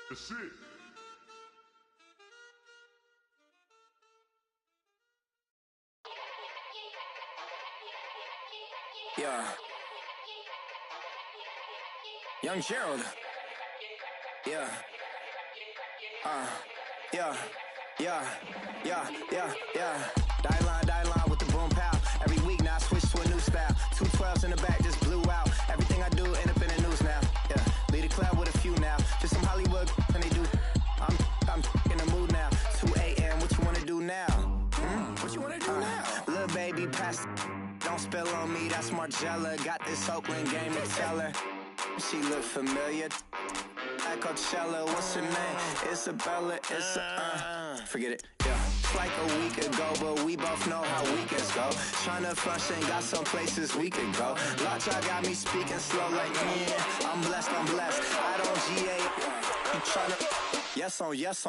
That's it. Yeah. Young Gerald. Yeah. Yeah. Die line with the boom pow. Every week now I switch to a new style. 212s in the back just blew out. Everything I do end up in the news now. Yeah. Lead a club with a few now. Just some Hollywood and they do. I'm in the mood now. 2 a.m. What you wanna do now? What you wanna do now? Little baby, pass. Don't spill on me. That's Margella. Got this Oakland game to tell her. She look familiar. At Coachella, what's her name? Isabella. Forget it. Yeah. It's like a week ago, but we both know how weekends go. Tryna function, got some places we could go. Lot y'all got me speaking slow like, yeah, I'm blessed. I don't GA. You tryna, yes on yes.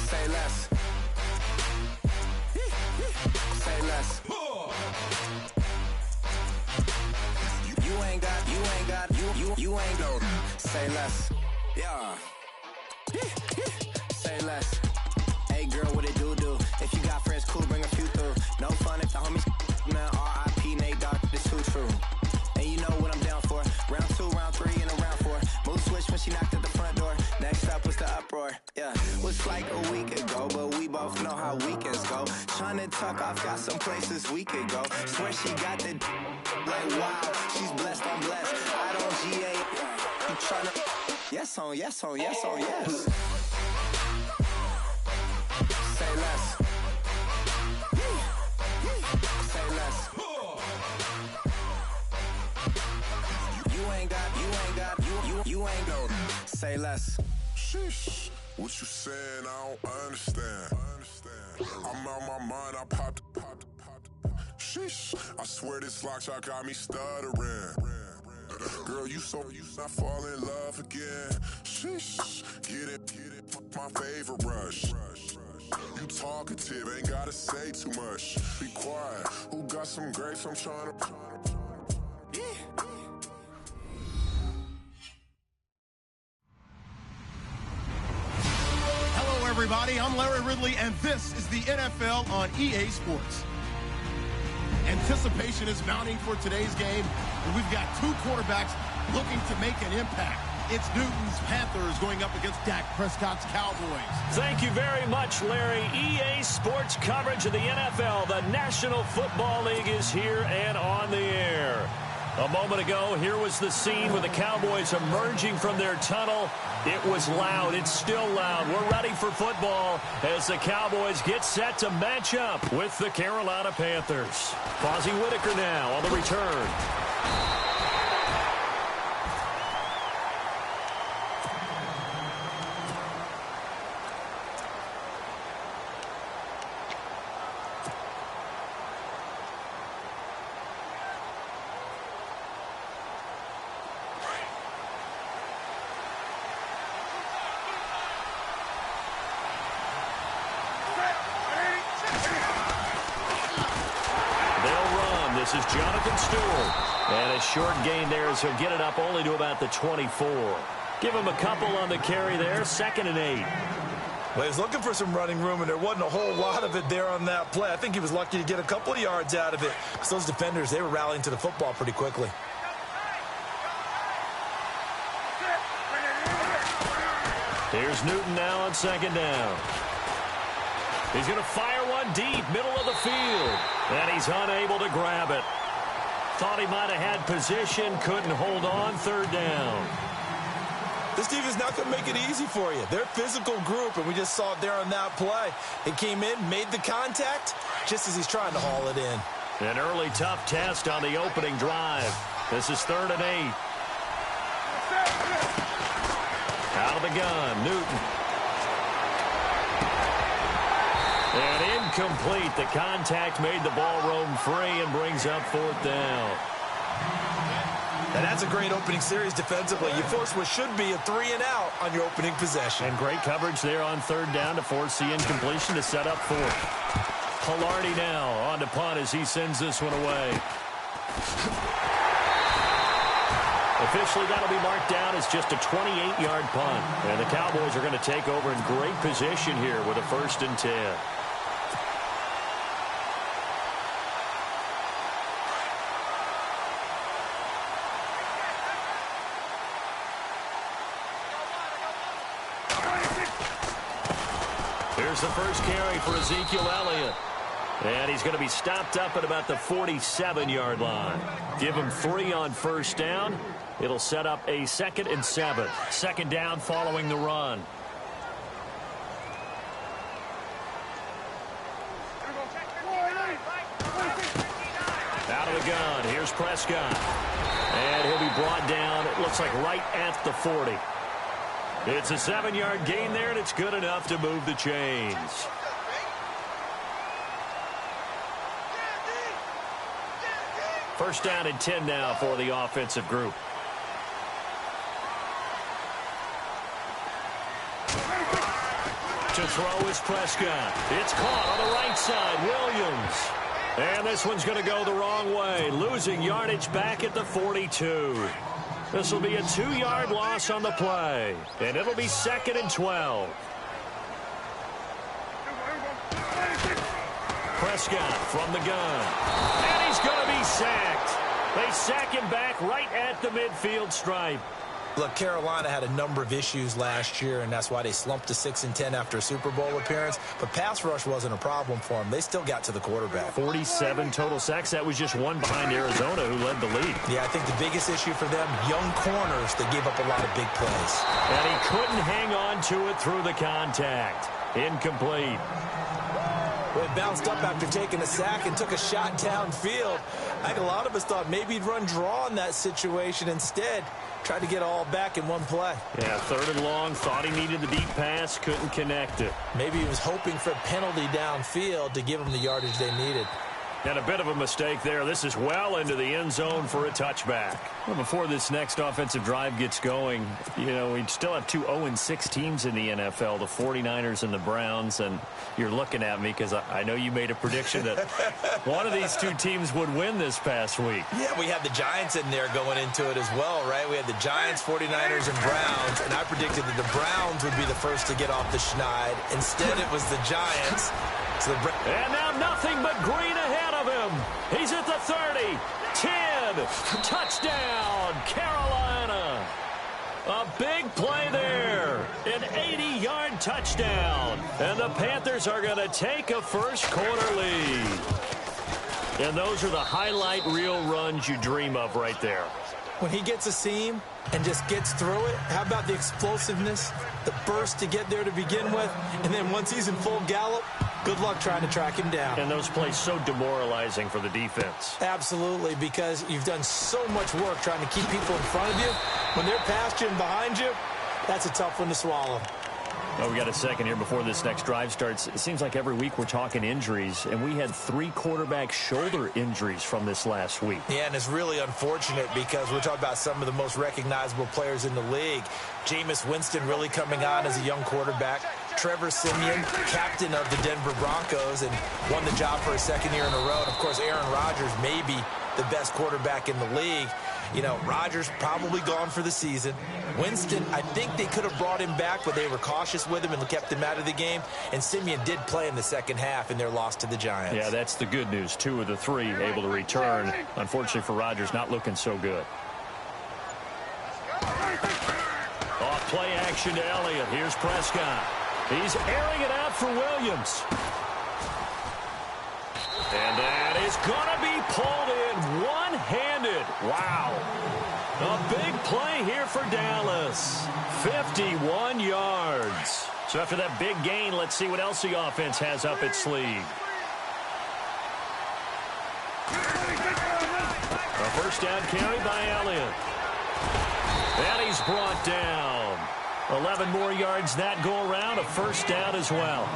Say less. Say less. You ain't go. Say less. Yeah. Say less. Hey girl, what it do? If you got friends, cool, bring a few through. No fun if the homies, man. R.I.P. Nate Dogg, it's too true. And you know what I'm down for. Round 2, round 3, and a round 4. Mood switch when she knocked at the front door. Next up was the uproar. Yeah, was like a week ago, but we both know how weekends go. Tryna tuck off, got some places we could go. Swear she got the like wow, she's blessed, I'm blessed. I don't GA. You tryna yes on yes. Say less. Say less. You ain't go. Say less. Sheesh. What you saying? I don't understand. I'm out my mind. I popped. Sheesh. I swear this lock y'all got me stuttering. Girl, you not fall in love again. Sheesh. Get it. My favorite rush. You talkative, ain't gotta say too much. Be quiet. Who got some grapes? I'm trying to. Hello, everybody. I'm Larry Ridley, and this is the NFL on EA Sports. Anticipation is mounting for today's game, and we've got two quarterbacks looking to make an impact. It's Newton's Panthers going up against Dak Prescott's Cowboys. Thank you very much, Larry. EA Sports coverage of the NFL. The National Football League is here and on the air. A moment ago, here was the scene with the Cowboys emerging from their tunnel. It was loud. It's still loud. We're ready for football as the Cowboys get set to match up with the Carolina Panthers. Fozzie Whitaker now on the return. This is Jonathan Stewart. And a short gain there as he'll get it up only to about the 24. Give him a couple on the carry there. 2nd and 8. Well, he's looking for some running room, and there wasn't a whole lot of it there on that play. I think he was lucky to get a couple of yards out of it. So those defenders, they were rallying to the football pretty quickly. Here's Newton now on 2nd down. He's going to fire one deep, middle of the field. And he's unable to grab it. Thought he might have had position, couldn't hold on. 3rd down. This team is not going to make it easy for you. They're a physical group, and we just saw it there on that play. It came in, made the contact, just as he's trying to haul it in. An early tough test on the opening drive. This is 3rd and 8. Out of the gun, Newton. And incomplete. The contact made the ball roam free and brings up 4th down. And that's a great opening series defensively. You force what should be a 3-and-out on your opening possession. And great coverage there on third down to force the incompletion to set up fourth. Pilardi now on to punt as he sends this one away. Officially, that'll be marked down as just a 28-yard punt. And the Cowboys are going to take over in great position here with a 1st and 10. Here's the first carry for Ezekiel Elliott. And he's going to be stopped up at about the 47-yard line. Give him 3 on first down. It'll set up a 2nd and 7. Second down following the run. Out of the gun. Here's Prescott. And he'll be brought down, it looks like right at the 40. It's a 7-yard gain there, and it's good enough to move the chains. First down and 10 now for the offensive group. To throw is Prescott. It's caught on the right side. Williams. And this one's going to go the wrong way. Losing yardage back at the 42. This will be a 2-yard loss on the play. And it'll be 2nd and 12. Prescott from the gun. And he's going to be sacked. They sack him back right at the midfield stripe. Look, Carolina had a number of issues last year, and that's why they slumped to 6-10 after a Super Bowl appearance. But pass rush wasn't a problem for them. They still got to the quarterback. 47 total sacks. That was just one behind Arizona, who led the league. Yeah, I think the biggest issue for them, young corners that gave up a lot of big plays. And he couldn't hang on to it through the contact. Incomplete. Well, he bounced up after taking a sack and took a shot downfield. I think a lot of us thought maybe he'd run draw in that situation instead. Tried to get all back in one play. Yeah, 3rd and long. Thought he needed the deep pass. Couldn't connect it. Maybe he was hoping for a penalty downfield to give him the yardage they needed. And a bit of a mistake there. This is well into the end zone for a touchback. Well, before this next offensive drive gets going, you know, we still have 2 0-6 teams in the NFL, the 49ers and the Browns. And you're looking at me because I know you made a prediction that one of these 2 teams would win this past week. Yeah, we had the Giants in there going into it as well, right? We had the Giants, 49ers, and Browns. And I predicted that the Browns would be the first to get off the schneid. Instead, it was the Giants. So and now nothing but green ahead of him. He's at the 30, 10, touchdown, Carolina. A big play there, an 80-yard touchdown. And the Panthers are going to take a first-quarter lead. And those are the highlight reel runs you dream of right there. When he gets a seam and just gets through it, how about the explosiveness, the burst to get there to begin with, and then once he's in full gallop, good luck trying to track him down. And those plays so demoralizing for the defense. Absolutely, because you've done so much work trying to keep people in front of you. When they're past you and behind you, that's a tough one to swallow. Well, we got a second here before this next drive starts. It seems like every week we're talking injuries, and we had 3 quarterback shoulder injuries from this last week. Yeah, and it's really unfortunate because we're talking about some of the most recognizable players in the league. Jameis Winston really coming on as a young quarterback. Trevor Siemian, captain of the Denver Broncos, and won the job for a 2nd year in a row. And, of course, Aaron Rodgers may be the best quarterback in the league. You know, Rodgers probably gone for the season. Winston, I think they could have brought him back, but they were cautious with him and kept him out of the game. And Siemian did play in the second half in their loss to the Giants. Yeah, that's the good news. 2 of the 3 able to return. Unfortunately for Rodgers, not looking so good. Off play action to Elliott. Here's Prescott. He's airing it out for Williams. And that is going to be pulled in one-handed. Wow. A big play here for Dallas. 51 yards. So after that big gain, let's see what else the offense has up its sleeve. A first down carry by Elliott. And he's brought down. 11 more yards that go around. A first down as well.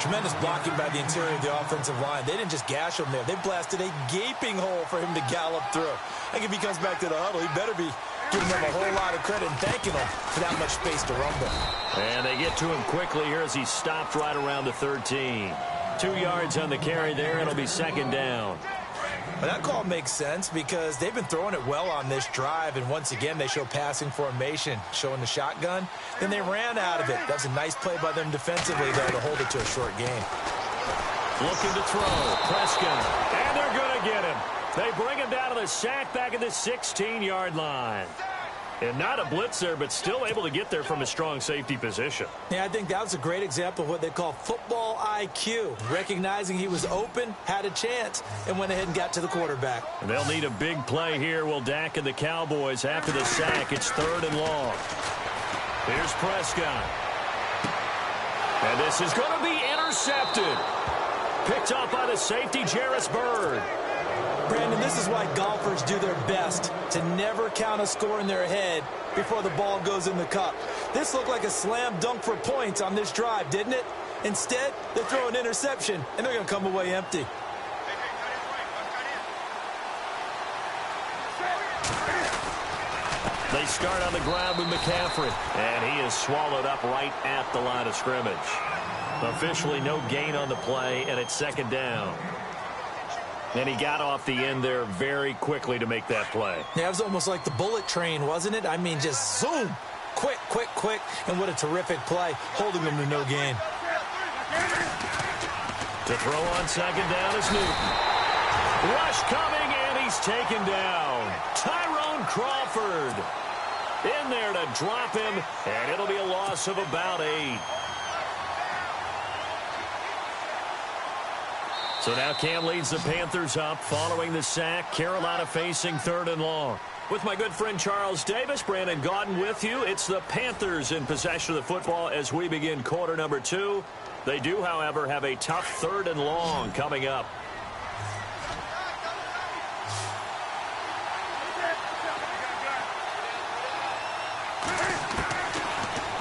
Tremendous blocking by the interior of the offensive line. They didn't just gash him there. They blasted a gaping hole for him to gallop through. I think if he comes back to the huddle, he better be giving them a whole lot of credit and thanking them for that much space to rumble. And they get to him quickly here as he stopped right around the 13. 2 yards on the carry there. It'll be second down. Well, that call makes sense because they've been throwing it well on this drive, and once again they show passing formation, showing the shotgun. Then they ran out of it. That was a nice play by them defensively, though, to hold it to a short game. Looking to throw. Prescott. And they're going to get him. They bring him down to the sack back at the 16-yard line. And not a blitz there, but still able to get there from a strong safety position. Yeah, I think that was a great example of what they call football IQ. Recognizing he was open, had a chance, and went ahead and got to the quarterback. And they'll need a big play here. Will Dak and the Cowboys after the sack. It's 3rd and long. Here's Prescott. And this is going to be intercepted. Picked up by the safety, Jarris Byrd. Brandon, this is why golfers do their best to never count a score in their head before the ball goes in the cup. This looked like a slam dunk for points on this drive, didn't it? Instead, they throw an interception, and they're going to come away empty. They start on the ground with McCaffrey, and he is swallowed up right at the line of scrimmage. Officially no gain on the play, and it's second down. And he got off the end there very quickly to make that play. Yeah, it was almost like the bullet train, wasn't it? I mean, just zoom. Quick, quick, quick. And what a terrific play, holding them to no gain. To throw on second down is Newton. Rush coming, and he's taken down. Tyrone Crawford in there to drop him, and it'll be a loss of about 8. So now Cam leads the Panthers up following the sack. Carolina facing 3rd and long. With my good friend Charles Davis, Brandon Gaudin with you. It's the Panthers in possession of the football as we begin quarter number 2. They do, however, have a tough 3rd and long coming up.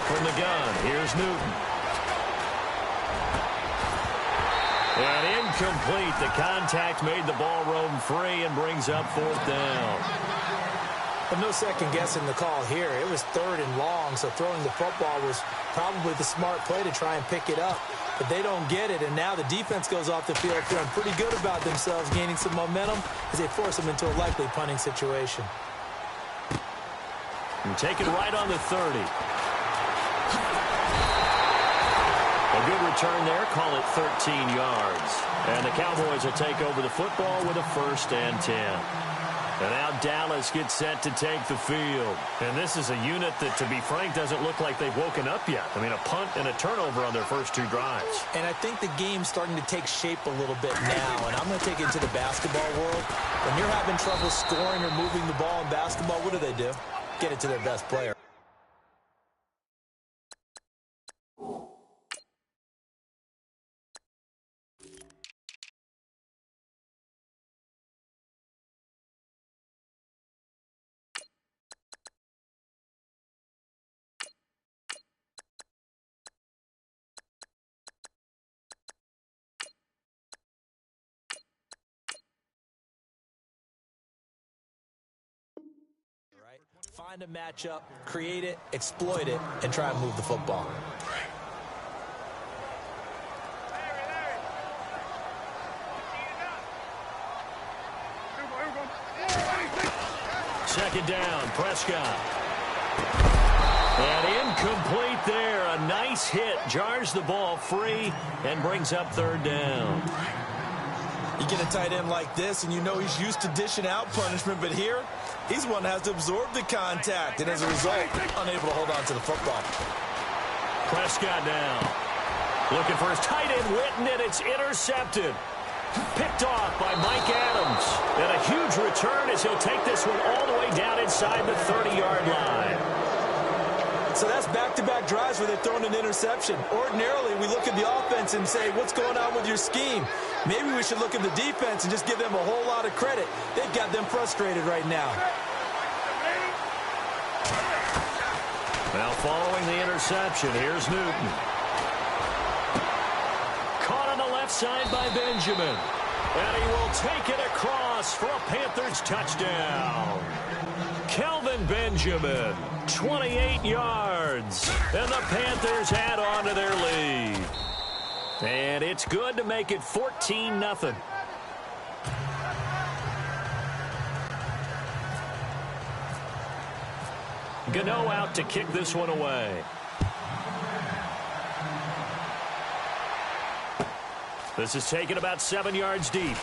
From the gun, here's Newton. And incomplete. The contact made the ball roam free and brings up 4th down. But no second guessing the call here. It was 3rd and long, so throwing the football was probably the smart play to try and pick it up. But they don't get it, and now the defense goes off the field feeling pretty good about themselves, gaining some momentum as they force them into a likely punting situation. And take it right on the 30. A good return there. Call it 13 yards. And the Cowboys will take over the football with a 1st and 10. And now Dallas gets set to take the field. And this is a unit that, to be frank, doesn't look like they've woken up yet. I mean, a punt and a turnover on their first 2 drives. And I think the game's starting to take shape a little bit now. And I'm going to take it to the basketball world. When you're having trouble scoring or moving the ball in basketball, what do? Get it to their best player. Find a matchup, create it, exploit it, and try and move the football. Second down, Prescott. And incomplete there. A nice hit. Jars the ball free and brings up 3rd down. You get a tight end like this, and you know he's used to dishing out punishment, but here, he's one that has to absorb the contact, and as a result, unable to hold on to the football. Prescott down. Looking for his tight end, Witten, and it's intercepted. Picked off by Mike Adams. And a huge return as he'll take this one all the way down inside the 30-yard line. So that's back-to-back drives where they're throwing an interception. Ordinarily, we look at the offense and say, what's going on with your scheme? Maybe we should look at the defense and just give them a whole lot of credit. They've got them frustrated right now. Now following the interception, here's Newton. Caught on the left side by Benjamin. And he will take it across across for a Panthers touchdown. Kelvin Benjamin, 28 yards. And the Panthers add on to their lead. And it's good to make it 14-0. Gano out to kick this one away. This is taken about 7 yards deep.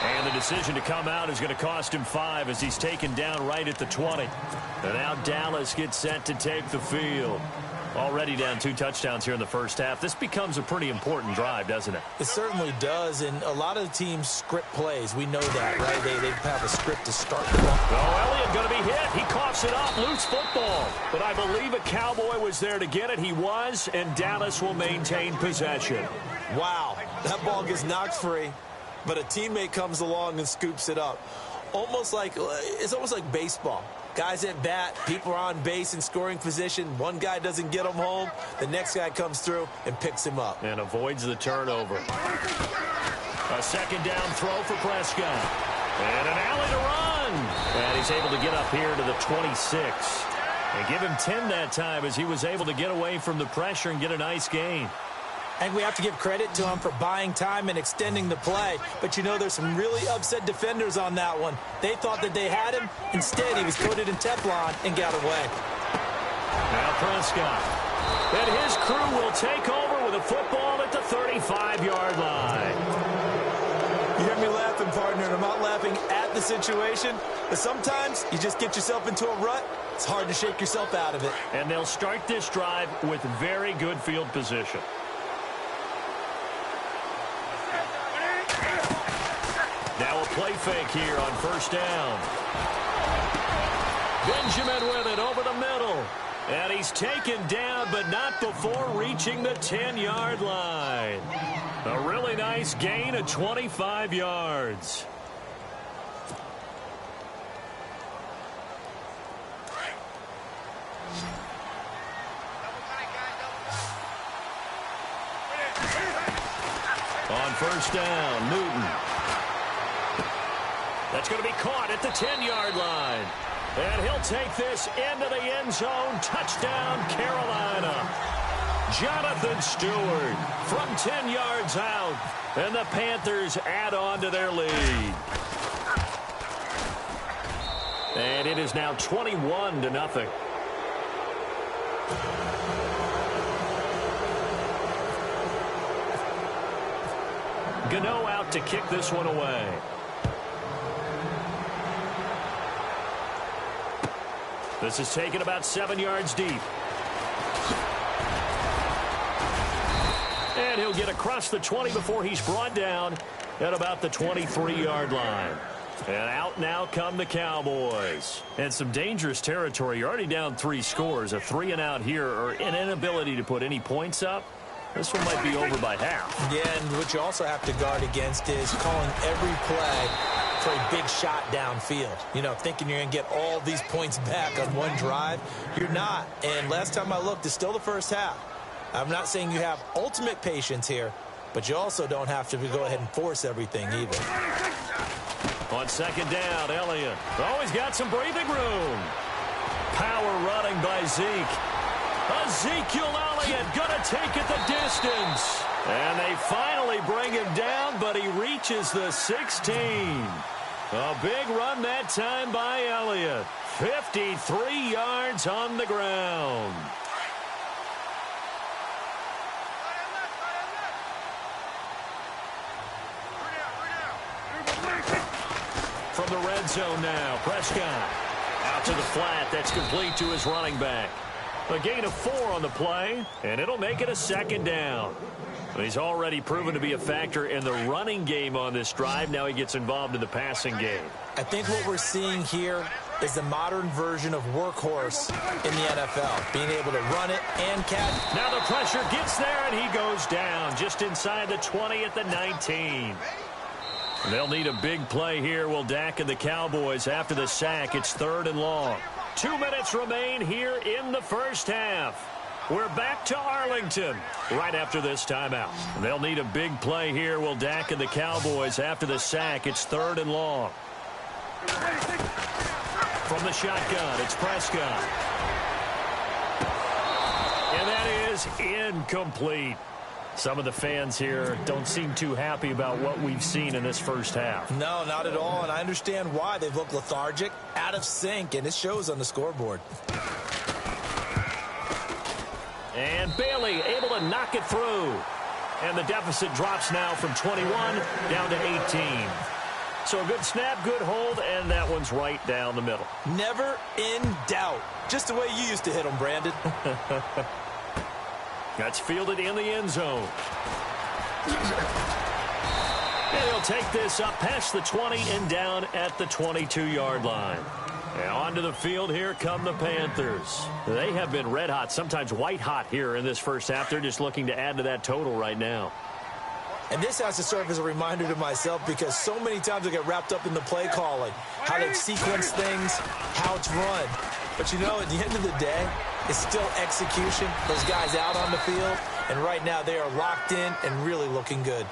And the decision to come out is going to cost him 5 as he's taken down right at the 20. And now Dallas gets set to take the field. Already down 2 touchdowns here in the first half. This becomes a pretty important drive, doesn't it? It certainly does, and a lot of the teams script plays. We know that, right? They have a script to start the ball. Oh, Elliott going to be hit. He coughs it up. Loose football. But I believe a Cowboy was there to get it. He was, and Dallas will maintain possession. Wow, that ball gets knocked free, but a teammate comes along and scoops it up. It's almost like baseball. Guys at bat, people are on base in scoring position. One guy doesn't get him home. The next guy comes through and picks him up. And avoids the turnover. A second down throw for Prescott. And an alley to run. And he's able to get up here to the 26. And give him 10 that time as he was able to get away from the pressure and get a nice gain. And we have to give credit to him for buying time and extending the play. But, you know, there's some really upset defenders on that one. They thought that they had him. Instead, he was coated in Teflon and got away. Now Prescott. And his crew will take over with a football at the 35-yard line. You hear me laughing, partner, and I'm not laughing at the situation. But sometimes you just get yourself into a rut. It's hard to shake yourself out of it. And they'll start this drive with very good field position. Now a play fake here on first down. Benjamin with it over the middle. And he's taken down, but not before reaching the 10-yard line. A really nice gain of 25 yards. On first down, Newton. That's going to be caught at the 10-yard line. And he'll take this into the end zone. Touchdown, Carolina. Jonathan Stewart from 10 yards out. And the Panthers add on to their lead. And it is now 21-0. Gano out to kick this one away. This is taken about 7 yards deep. And he'll get across the 20 before he's brought down at about the 23-yard line. And out now come the Cowboys. And some dangerous territory. You're already down 3 scores. A 3-and-out here, or an inability to put any points up. This one might be over by half. Yeah, and what you also have to guard against is calling every play for a big shot downfield. You know, thinking you're going to get all these points back on one drive. You're not. And last time I looked, it's still the first half. I'm not saying you have ultimate patience here, but you also don't have to go ahead and force everything either. On second down, Elliott. Oh, he's got some breathing room. Power running by Zeke. Ezekiel Elliott gonna take it the distance. And they finally bring him down, but he reaches the 16. A big run that time by Elliott. 53 yards on the ground. From the red zone now, Prescott. Out to the flat, that's complete to his running back. A gain of 4 on the play, and it'll make it a second down. He's already proven to be a factor in the running game on this drive. Now he gets involved in the passing game. I think what we're seeing here is the modern version of workhorse in the NFL, being able to run it and catch. Now the pressure gets there, and he goes down just inside the 20 at the 19. They'll need a big play here, will Dak and the Cowboys after the sack. It's 3rd and long. 2 minutes remain here in the first half. We're back to Arlington right after this timeout. They'll need a big play here. Will Dak and the Cowboys after the sack. It's 3rd and long. From the shotgun, it's Prescott. And that is incomplete. Some of the fans here don't seem too happy about what we've seen in this first half. No, not at all, and I understand why. They've looked lethargic, out of sync, and it shows on the scoreboard. And Bailey able to knock it through. And the deficit drops now from 21 down to 18. So a good snap, good hold, and that one's right down the middle. Never in doubt. Just the way you used to hit them, Brandon. That's fielded in the end zone. And he'll take this up past the 20 and down at the 22-yard line. And onto the field, here come the Panthers. They have been red hot, sometimes white hot here in this first half. They're just looking to add to that total right now. And this has to serve as a reminder to myself because so many times I get wrapped up in the play calling, how they sequence things, how it's run. But, you know, at the end of the day, it's still execution. Those guys out on the field, and right now they are locked in and really looking good.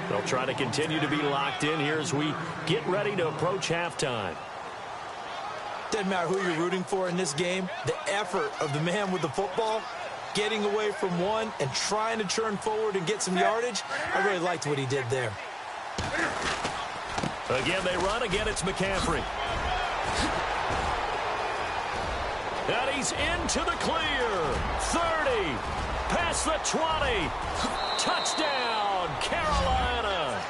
They'll try to continue to be locked in here as we get ready to approach halftime. Doesn't matter who you're rooting for in this game. The effort of the man with the football, getting away from one and trying to turn forward and get some yardage, I really liked what he did there. Again, they run. Again, it's McCaffrey. And he's into the clear. 30. Past the 20. Touchdown, Carolina.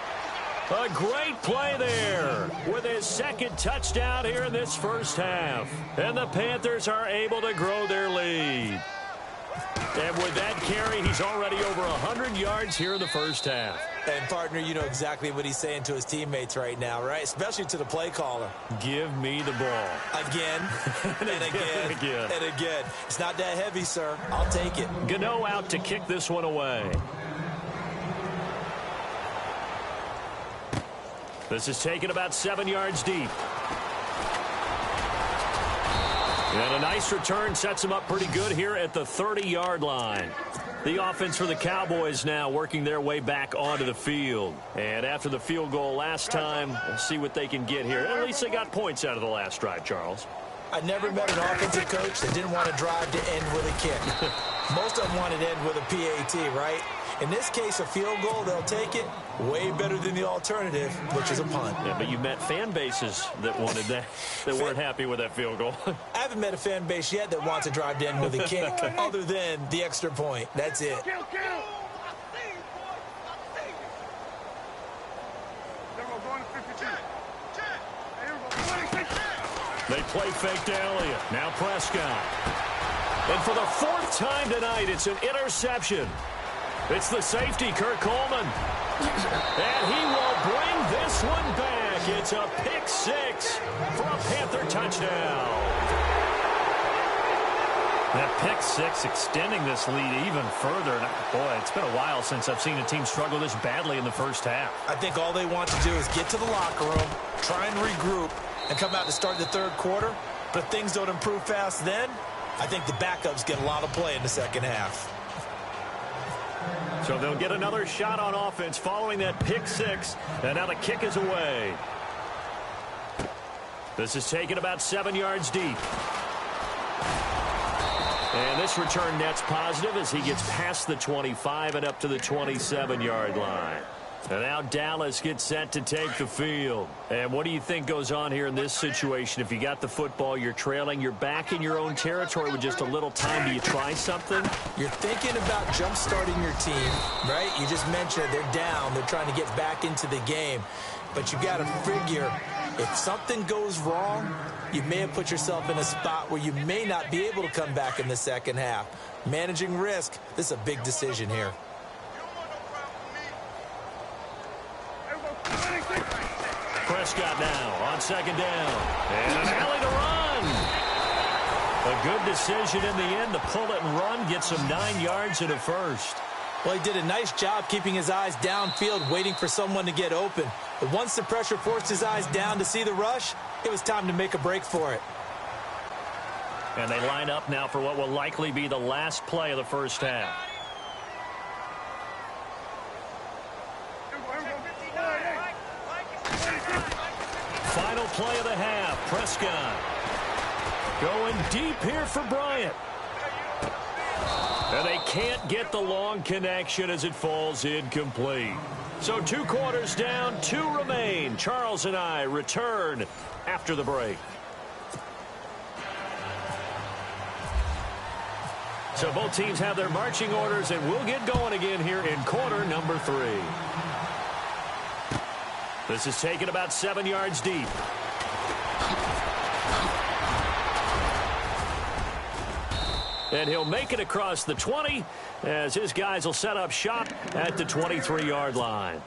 A great play there with his second touchdown here in this first half. And the Panthers are able to grow their lead. And with that carry, he's already over 100 yards here in the first half. And, partner, you know exactly what he's saying to his teammates right now, right? Especially to the play caller. Give me the ball. Again, and again, and again. It's not that heavy, sir. I'll take it. Gano out to kick this one away. This is taken about 7 yards deep. And a nice return sets them up pretty good here at the 30-yard line. The offense for the Cowboys now working their way back onto the field. And after the field goal last time, we'll see what they can get here. At least they got points out of the last drive, Charles. I never met an offensive coach that didn't want to drive to end with a kick. Most of them wanted to end with a PAT, right? In this case, a field goal, they'll take it. Way better than the alternative, which is a punt. Yeah, but you met fan bases that wanted that, that weren't happy with that field goal. I haven't met a fan base yet that wants to drive to end with a kick other than the extra point. That's it. They play fake to Elliott. Now Prescott. And for the 4th time tonight, it's an interception. It's the safety, Kurt Coleman. And he will bring this one back. It's a pick 6 for a Panther touchdown. That pick 6 extending this lead even further. And boy, it's been a while since I've seen a team struggle this badly in the first half. I think all they want to do is get to the locker room, try and regroup, and come out to start the third quarter. But if things don't improve fast then, I think the backups get a lot of play in the second half. So they'll get another shot on offense following that pick 6. And now the kick is away. This is taken about 7 yards deep. And this return net's positive as he gets past the 25 and up to the 27-yard line. And now Dallas gets set to take the field. And what do you think goes on here in this situation? If you got the football, you're trailing, you're back in your own territory with just a little time. Do you try something? You're thinking about jump-starting your team, right? You just mentioned they're down. They're trying to get back into the game. But you got to figure if something goes wrong, you may have put yourself in a spot where you may not be able to come back in the second half. Managing risk, this is a big decision here. Prescott now on second down. And an alley to run. A good decision in the end to pull it and run. Get some 9 yards and a first. Well, he did a nice job keeping his eyes downfield, waiting for someone to get open. But once the pressure forced his eyes down to see the rush, it was time to make a break for it. And they line up now for what will likely be the last play of the first half. Final play of the half. Prescott going deep here for Bryant. And they can't get the long connection as it falls incomplete. So 2 quarters down, 2 remain. Charles and I return after the break. So both teams have their marching orders, and we'll get going again here in quarter number 3. This is taken about 7 yards deep. And he'll make it across the 20 as his guys will set up shop at the 23-yard line.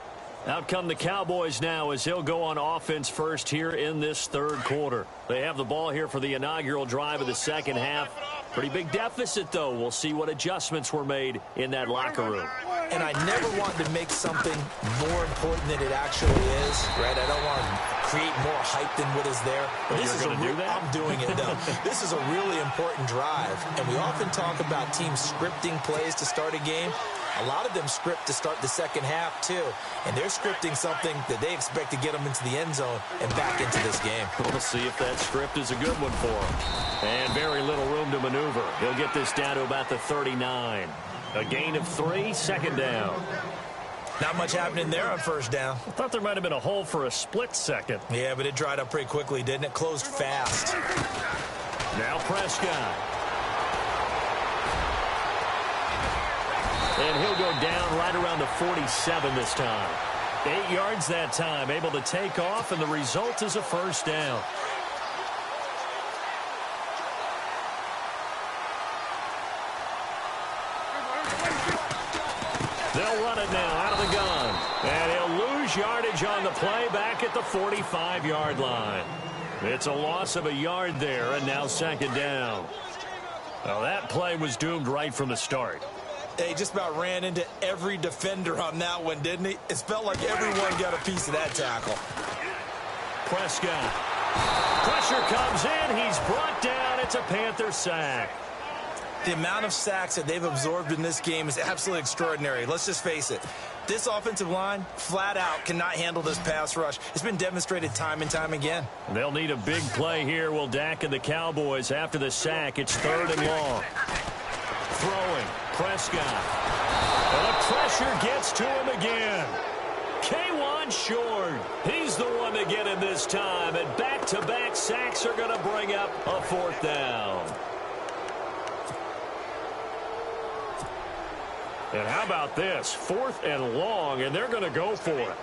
Out come the Cowboys now as they'll go on offense first here in this third quarter. They have the ball here for the inaugural drive of the second half. Pretty big deficit, though. We'll see what adjustments were made in that locker room. And I never want to make something more important than it actually is, right? I don't want to create more hype than what is there. But this is I'm doing it, though. This is a really important drive. And we often talk about teams scripting plays to start a game. A lot of them script to start the second half, too. And they're scripting something that they expect to get them into the end zone and back into this game. We'll see if that script is a good one for them. And very little room to maneuver. He'll get this down to about the 39. A gain of 3, second down. Not much happening there on first down. I thought there might have been a hole for a split second. Yeah, but it dried up pretty quickly, didn't it? Closed fast. Now Prescott. And he'll go down right around the 47 this time. 8 yards that time, able to take off, and the result is a first down. They'll run it now out of the gun. And he'll lose yardage on the play back at the 45-yard line. It's a loss of a yard there, and now second down. Well, that play was doomed right from the start. He just about ran into every defender on that one, didn't he? It felt like everyone got a piece of that tackle. Prescott. Pressure comes in. He's brought down. It's a Panther sack. The amount of sacks that they've absorbed in this game is absolutely extraordinary. Let's just face it. This offensive line, flat out, cannot handle this pass rush. It's been demonstrated time and time again. They'll need a big play here. Will Dak and the Cowboys after the sack. It's 3rd and long. Throwing. Prescott. And the pressure gets to him again. K1 short. He's the one to get him this time. And back-to-back sacks are going to bring up a 4th down. And how about this? 4th and long, and they're going to go for it.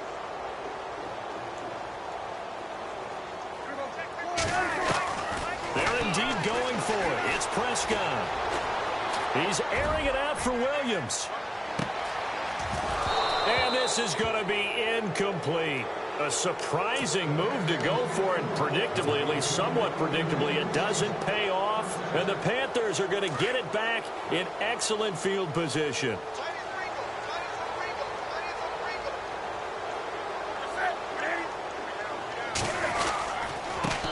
They're indeed going for it. It's Prescott. He's airing it out for Williams. And this is going to be incomplete. A surprising move to go for it. Predictably, at least somewhat predictably, it doesn't pay off. And the Panthers are going to get it back in excellent field position.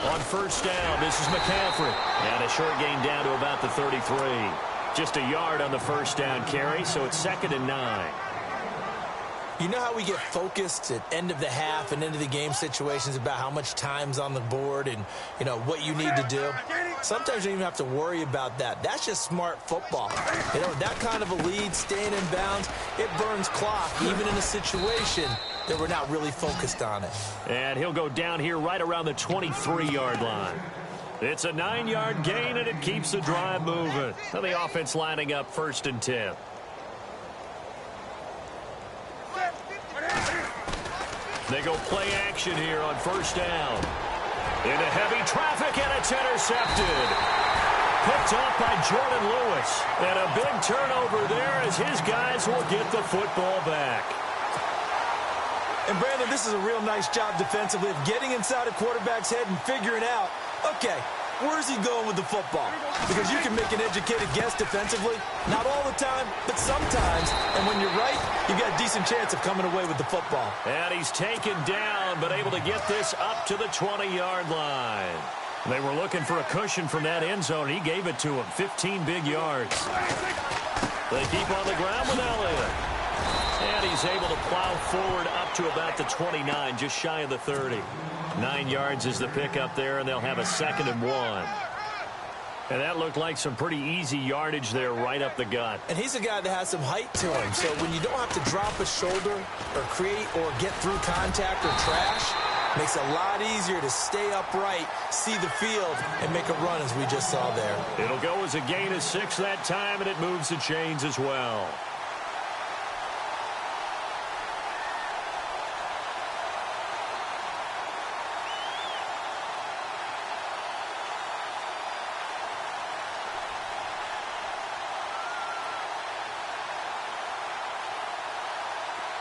On first down, this is McCaffrey. And a short gain down to about the 33. Just a yard on the first down carry, so it's 2nd and 9. You know how we get focused at end of the half and into the game situations about how much time's on the board and, you know, what you need to do? Sometimes you don't even have to worry about that. That's just smart football. You know, that kind of a lead, staying in bounds, it burns clock, even in a situation that we're not really focused on it. And he'll go down here right around the 23-yard line. It's a 9-yard gain, and it keeps the drive moving. So the offense lining up 1st and 10. They go play action here on first down. Into heavy traffic, and it's intercepted. Picked off by Jordan Lewis. And a big turnover there as his guys will get the football back. And, Brandon, this is a real nice job defensively of getting inside a quarterback's head and figuring out, okay, where's he going with the football? Because you can make an educated guess defensively. Not all the time, but sometimes. And when you're right, you've got a decent chance of coming away with the football. And he's taken down, but able to get this up to the 20-yard line. They were looking for a cushion from that end zone. He gave it to him. 15 big yards. They keep on the ground with Elliott. And he's able to plow forward up to about the 29, just shy of the 30. 9 yards is the pickup there, and they'll have a 2nd and 1. And that looked like some pretty easy yardage there right up the gut. And he's a guy that has some height to him. So when you don't have to drop a shoulder or create or get through contact or trash, makes it a lot easier to stay upright, see the field, and make a run as we just saw there. It'll go as a gain of 6 that time, and it moves the chains as well.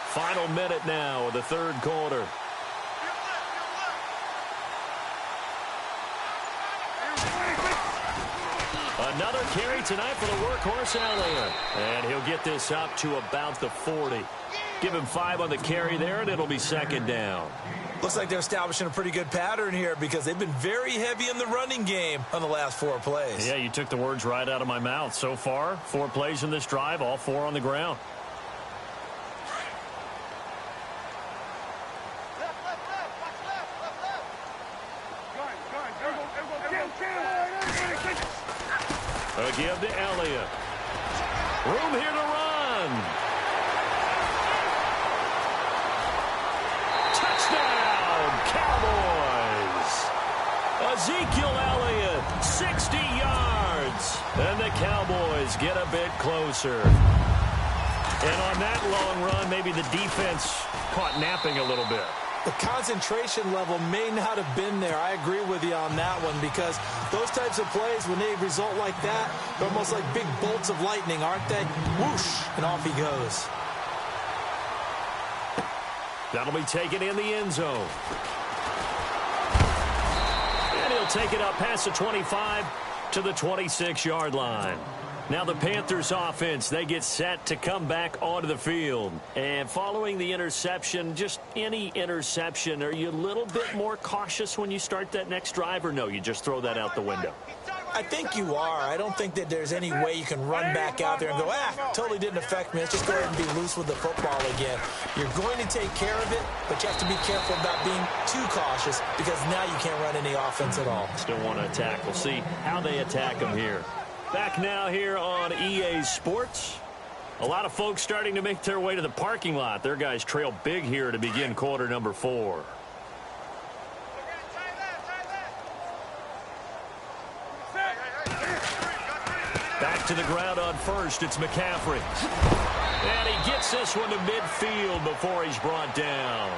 Final minute now of the 3rd quarter. Another carry tonight for the workhorse Elliott. And he'll get this up to about the 40. Give him 5 on the carry there, and it'll be 2nd down. Looks like they're establishing a pretty good pattern here because they've been very heavy in the running game on the last 4 plays. Yeah, you took the words right out of my mouth. So far, 4 plays in this drive, all 4 on the ground. A give to Elliott. Room here to run. Touchdown, Cowboys. Ezekiel Elliott, 60 yards. And the Cowboys get a bit closer. And on that long run, maybe the defense caught napping a little bit. The concentration level may not have been there. I agree with you on that one because those types of plays, when they result like that, they're almost like big bolts of lightning, aren't they? Whoosh, and off he goes. That'll be taken in the end zone. And he'll take it up past the 25 to the 26-yard line. Now the Panthers offense, they get set to come back onto the field. And following the interception, just any interception, are you a little bit more cautious when you start that next drive, or no, you just throw that out the window? I think you are. I don't think that there's any way you can run back out there and go, totally didn't affect me. Let's just go ahead and be loose with the football again. You're going to take care of it, but you have to be careful about being too cautious because now you can't run any offense at all. Still want to attack. We'll see how they attack them here. Back now here on EA Sports. A lot of folks starting to make their way to the parking lot. Their guys trail big here to begin quarter number 4. Back to the ground on first. It's McCaffrey. And he gets this one to midfield before he's brought down.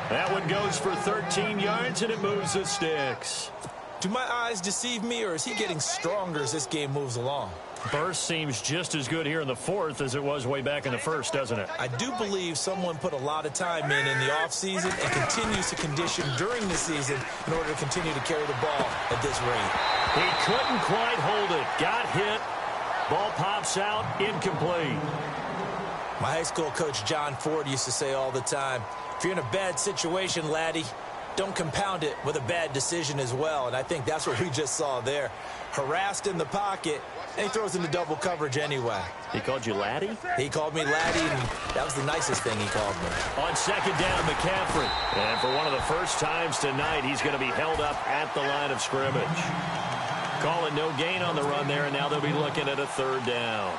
That one goes for 13 yards, and it moves the sticks. Do my eyes deceive me, or is he getting stronger as this game moves along? Burst seems just as good here in the 4th as it was way back in the 1st, doesn't it? I do believe someone put a lot of time in the offseason and continues to condition during the season in order to continue to carry the ball at this rate. He couldn't quite hold it. Got hit. Ball pops out. Incomplete. My high school coach, John Ford, used to say all the time, if you're in a bad situation, laddie, don't compound it with a bad decision as well. And I think that's what we just saw there. Harassed in the pocket, and he throws into double coverage anyway. He called you laddie? He called me laddie, and that was the nicest thing he called me. On 2nd down, McCaffrey. And for one of the first times tonight, he's going to be held up at the line of scrimmage. Calling no gain on the run there, and now they'll be looking at a 3rd down.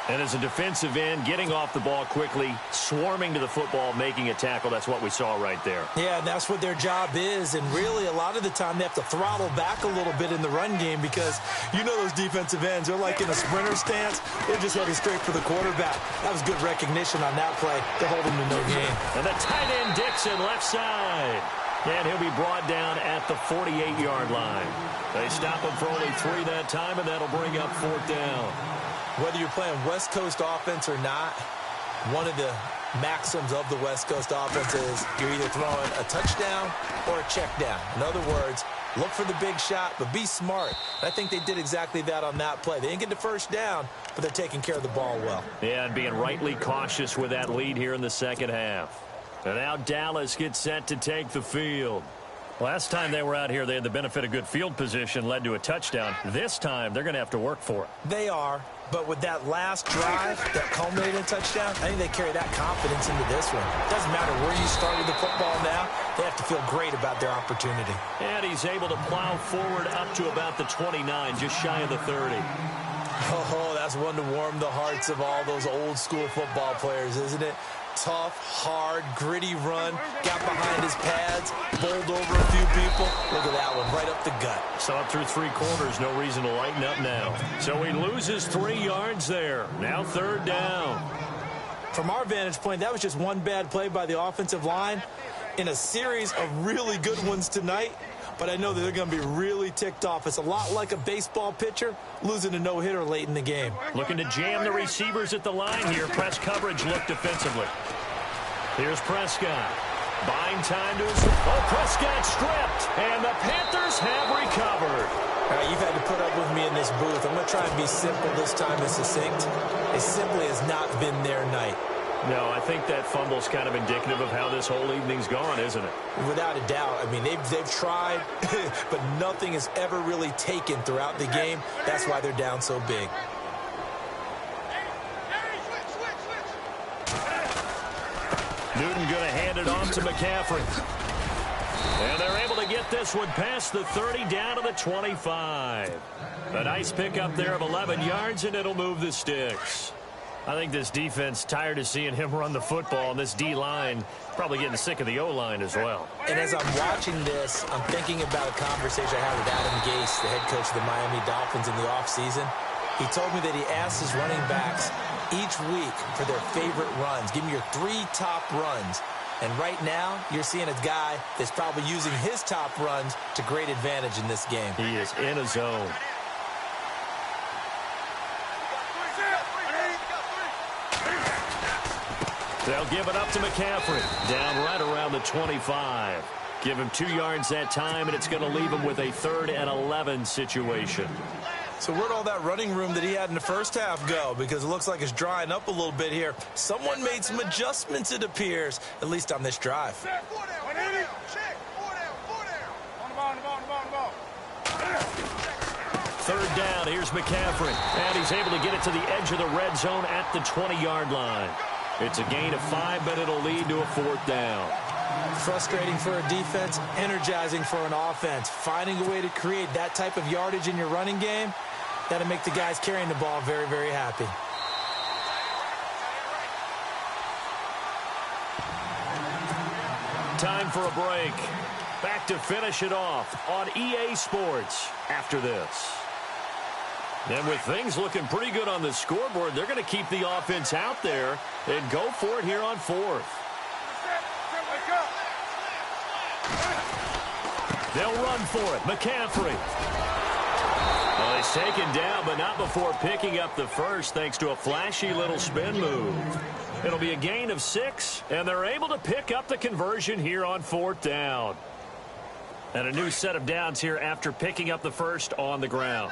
And as a defensive end, getting off the ball quickly, swarming to the football, making a tackle, that's what we saw right there. Yeah, and that's what their job is. And really, a lot of the time, they have to throttle back a little bit in the run game because you know those defensive ends, they're like in a sprinter stance. They're just heading straight for the quarterback. That was good recognition on that play to hold him to no gain. And the tight end, Dixon, left side. And he'll be brought down at the 48-yard line. They stop him for only 3 that time, and that'll bring up 4th down. Whether you're playing West Coast offense or not, one of the maxims of the West Coast offense is you're either throwing a touchdown or a check down. In other words, look for the big shot, but be smart. And I think they did exactly that on that play. They didn't get the first down, but they're taking care of the ball well. Yeah, and being rightly cautious with that lead here in the 2nd half. And now Dallas gets set to take the field. Last time they were out here, they had the benefit of good field position, led to a touchdown. This time, they're going to have to work for it. They are, but with that last drive that culminated in a touchdown, I think they carry that confidence into this one. Doesn't matter where you start with the football now, they have to feel great about their opportunity. And he's able to plow forward up to about the 29, just shy of the 30. Oh, that's one to warm the hearts of all those old school football players, isn't it? Tough, hard, gritty run, got behind his pads, bowled over a few people. Look at that one, right up the gut. Saw it through 3 quarters, no reason to lighten up now. So he loses 3 yards there. Now 3rd down. From our vantage point, that was just one bad play by the offensive line in a series of really good ones tonight. But I know that they're going to be really ticked off. It's a lot like a baseball pitcher losing a no-hitter late in the game. Looking to jam the receivers at the line here. Press coverage look defensively. Here's Prescott. Buying time to his... Oh, Prescott stripped. And the Panthers have recovered. All right, you've had to put up with me in this booth. I'm going to try and be simple this time and succinct. It simply has not been their night. No, I think that fumble's kind of indicative of how this whole evening's gone, isn't it? Without a doubt. I mean, they've tried, but nothing is ever really taken throughout the game. That's why they're down so big. Newton going to hand it off to McCaffrey. And they're able to get this one past the 30 down to the 25. A nice pickup there of 11 yards, and it'll move the sticks. I think this defense tired of seeing him run the football, and this D-line probably getting sick of the O-line as well. And as I'm watching this, I'm thinking about a conversation I had with Adam Gase, the head coach of the Miami Dolphins in the offseason. He told me that he asked his running backs each week for their favorite runs. Give me your 3 top runs. And right now, you're seeing a guy that's probably using his top runs to great advantage in this game. He is in a zone. They'll give it up to McCaffrey. Down right around the 25. Give him 2 yards that time, and it's going to leave him with a 3rd and 11 situation. So where'd all that running room that he had in the first half go? Because it looks like it's drying up a little bit here. Someone made some adjustments, it appears, at least on this drive. 3rd down, here's McCaffrey. And he's able to get it to the edge of the red zone at the 20-yard line. It's a gain of 5, but it'll lead to a 4th down. Frustrating for a defense, energizing for an offense. Finding a way to create that type of yardage in your running game, that'll make the guys carrying the ball very, very happy. Time for a break. Back to finish it off on EA Sports after this. And with things looking pretty good on the scoreboard, they're going to keep the offense out there and go for it here on 4th. They'll run for it. McCaffrey. Well, he's taken down, but not before picking up the first thanks to a flashy little spin move. It'll be a gain of 6, and they're able to pick up the conversion here on 4th down. And a new set of downs here after picking up the first on the ground.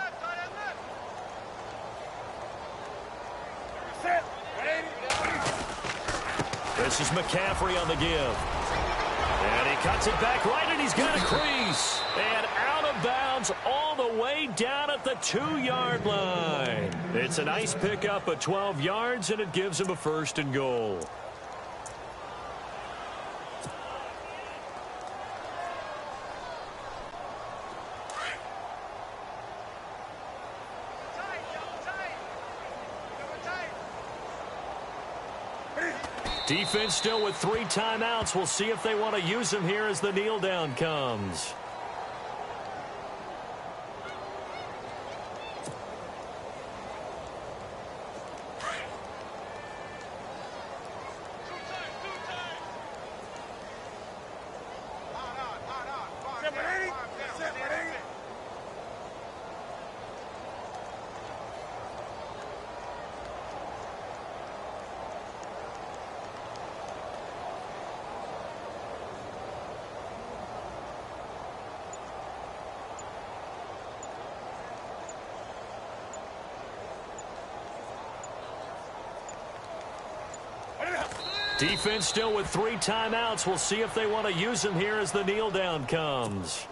This is McCaffrey on the give. And he cuts it back right, and he's got a crease. And out of bounds all the way down at the 2-yard line. It's a nice pickup of 12 yards, and it gives him a 1st and goal. Defense still with 3 timeouts. We'll see if they want to use them here as the kneel down comes. Defense still with 3 timeouts. We'll see if they want to use them here as the kneel down comes.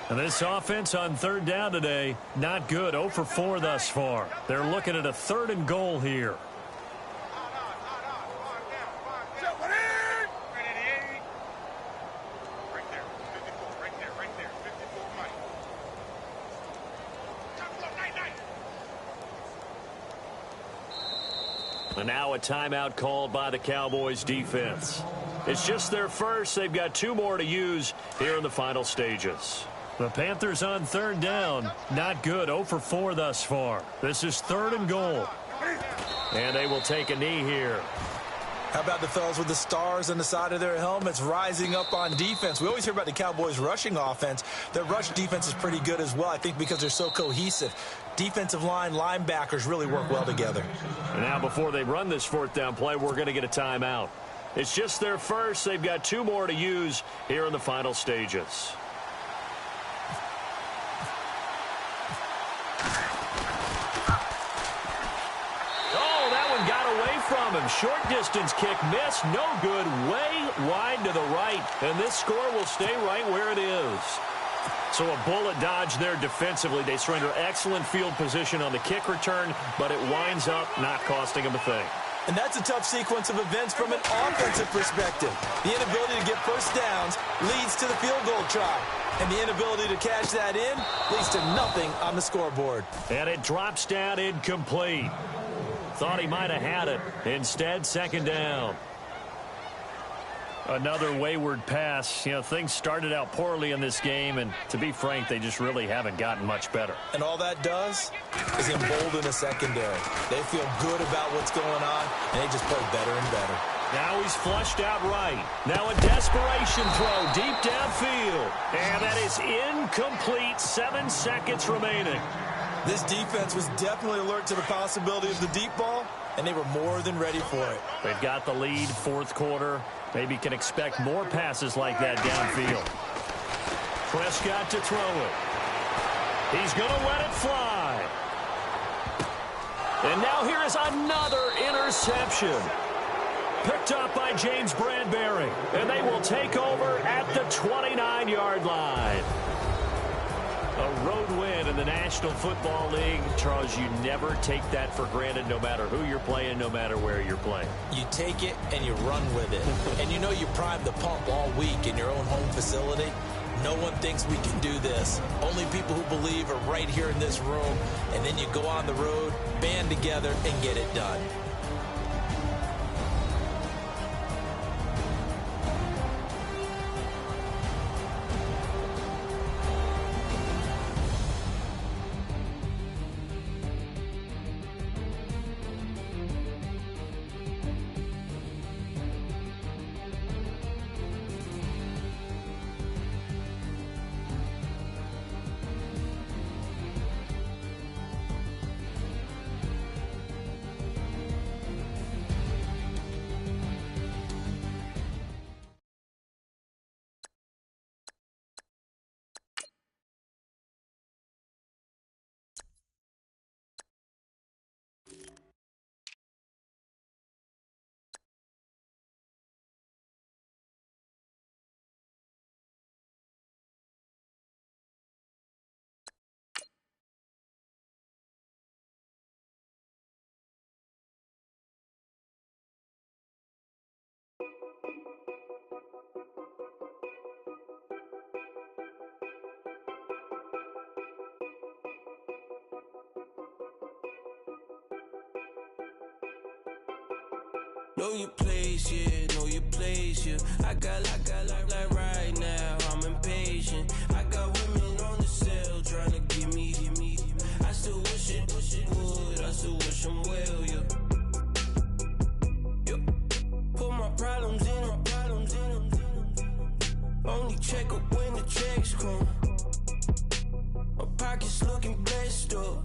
And this offense on 3rd down today, not good. 0 for 4 thus far. They're looking at a 3rd and goal here. And now a timeout called by the Cowboys defense. It's just their first. They've got 2 more to use here in the final stages. The Panthers on 3rd down. Not good. 0 for 4 thus far. This is 3rd and goal. And they will take a knee here. How about the fellas with the stars on the side of their helmets rising up on defense? We always hear about the Cowboys' rushing offense. Their rush defense is pretty good as well, I think, because they're so cohesive. Defensive line, linebackers really work well together. And now before they run this 4th down play, we're going to get a timeout. It's just their first. They've got 2 more to use here in the final stages. From him. Short distance kick missed. No good. Way wide to the right. And this score will stay right where it is. So a bullet dodge there defensively. They surrender excellent field position on the kick return, but it winds up not costing them a thing. And that's a tough sequence of events from an offensive perspective. The inability to get first downs leads to the field goal try. And the inability to cash that in leads to nothing on the scoreboard. And it drops down incomplete. Thought he might have had it. Instead, 2nd down. Another wayward pass. You know, things started out poorly in this game, and to be frank, they just really haven't gotten much better. And all that does is embolden a secondary. They feel good about what's going on, and they just play better and better. Now he's flushed out right. Now a desperation throw deep downfield. And that is incomplete. 7 seconds remaining. This defense was definitely alert to the possibility of the deep ball, and they were more than ready for it. They've got the lead, 4th quarter. Maybe can expect more passes like that downfield. Prescott to throw it. He's going to let it fly. And now here is another interception. Picked up by James Bradbury. And they will take over at the 29-yard line. A road win in the National Football League. Charles, you never take that for granted no matter who you're playing, no matter where you're playing. You take it and you run with it. And you know you primed the pump all week in your own home facility. No one thinks we can do this. Only people who believe are right here in this room. And then you go on the road, band together, and get it done. Know your place, yeah, know your place, yeah. I got like right now, I'm impatient. I got women on the cell trying to give me. I still wish it would, I still wish them well, yeah. Put my problems in. Only check up when the checks come. My pockets looking blessed up.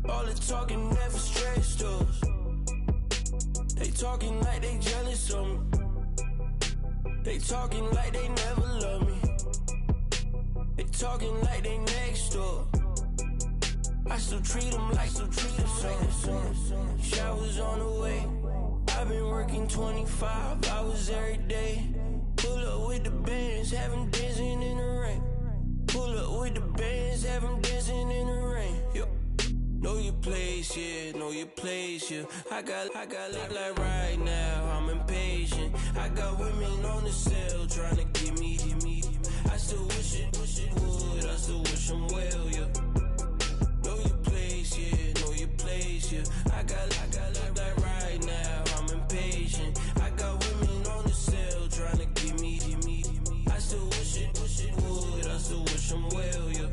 All the talking never stressed us. They talking like they jealous of me. They talking like they never love me. They talking like they next door. I still treat them like so. Showers on the way. I've been working 25 hours every day. Pull up with the bands, have them dancing in the rain. Pull up with the bands, have them dancing in the rain. Yo. Know your place, yeah, know your place, yeah. I got look like right now, I'm impatient. I got women on the cell trying to get me. I still wish it would, I still wish them well, yeah. Know your place, yeah, know your place, yeah. I got look like right now, I'm impatient. I got women on the cell trying to get me. I still wish it would, I still wish them well, yeah.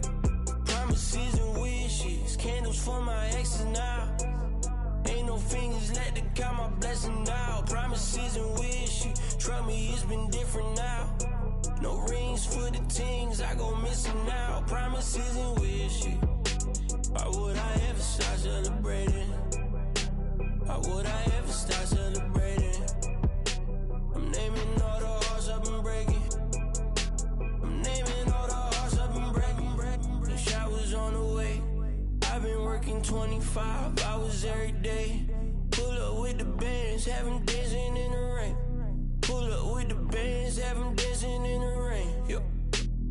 Promises and wishes, candles for my exes now. Ain't no fingers let to count my blessing now. Promises and wishes, trust me, it's been different now. No rings for the things I go missing now. Promises and wishes, why would I ever start celebrating? Why would I ever start celebrating? I'm naming all the hearts I've been breaking. I'm naming all the hearts I've been breaking. The showers on the way. I've been working 25 hours every day. Pull up with the bands, have them dancing in the rain. Pull up with the bands, have them dancing in the rain. Yo.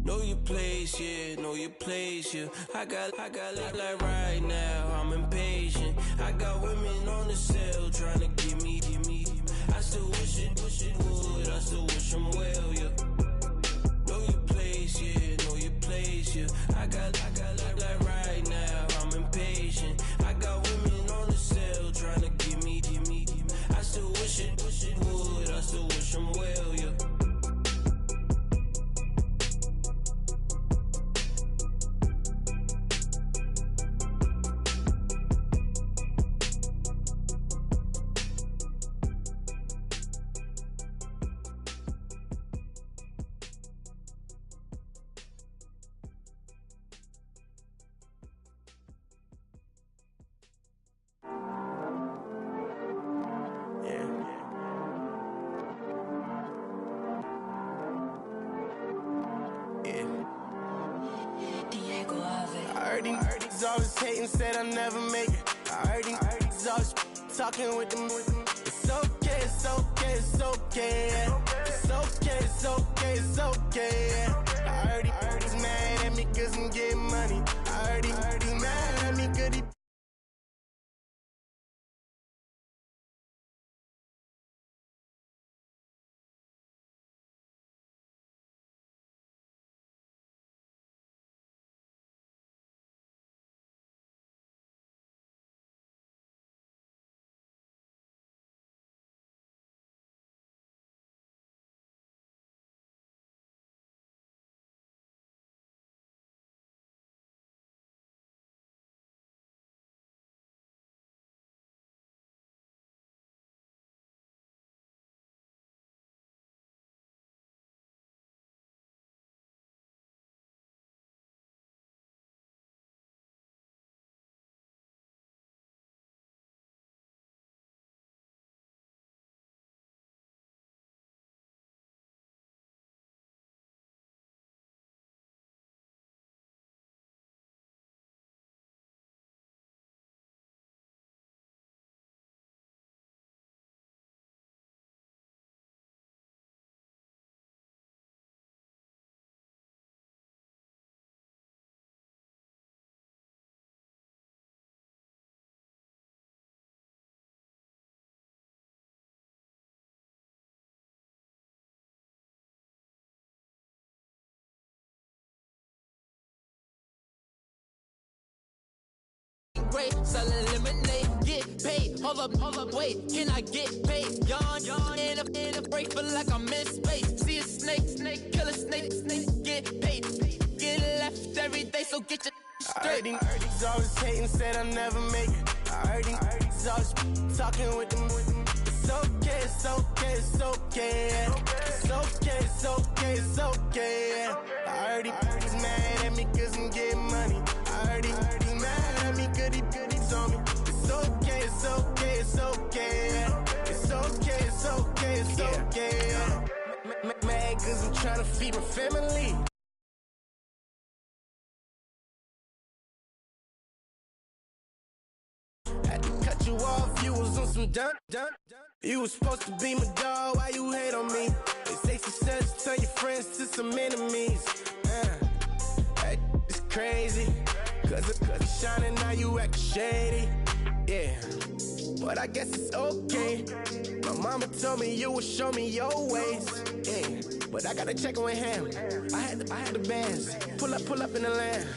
Know your place, yeah, know your place, yeah. I got look like right now, I'm impatient. I got women on the cell trying to get me. I still wish it would, I still wish them well, yeah. Know your place, yeah, know your place, yeah. I got look like right now, I'm impatient. I got women on the cell trying to get me. I still wish it would, I still wish them well, yeah. Always hating, said I never make it. I heard these always talking with them. It's okay, it's okay, it's okay. It's okay, it's okay, it's okay. I heard he's mad at me cause I'm getting money. I heard he's mad at me cause he great, selling lemonade, get paid. Hold up, wait, can I get paid? Yawn, in a break, feel like I'm in space. See a snake, kill a snake, get paid. Get left every day, so get your straight. I heard he's always hating, said I never make it. I heard he's always talking with them. It's okay, it's okay, it's okay. It's okay, it's okay, it's okay. I heard he's mad at me cause I'm getting money. I heard he's mad at me cause he's on me. It's okay, it's okay, it's okay. It's okay, it's okay, it's okay. Mad cause I'm trying to feed my family. I'm done. You was supposed to be my dog, why you hate on me? They say success, turn your friends to some enemies. Hey, it's crazy, cause it's shining, now you acting shady. Yeah, but I guess it's okay. My mama told me you would show me your ways. Yeah, but I gotta check with him. I had the bands. Pull up in the land.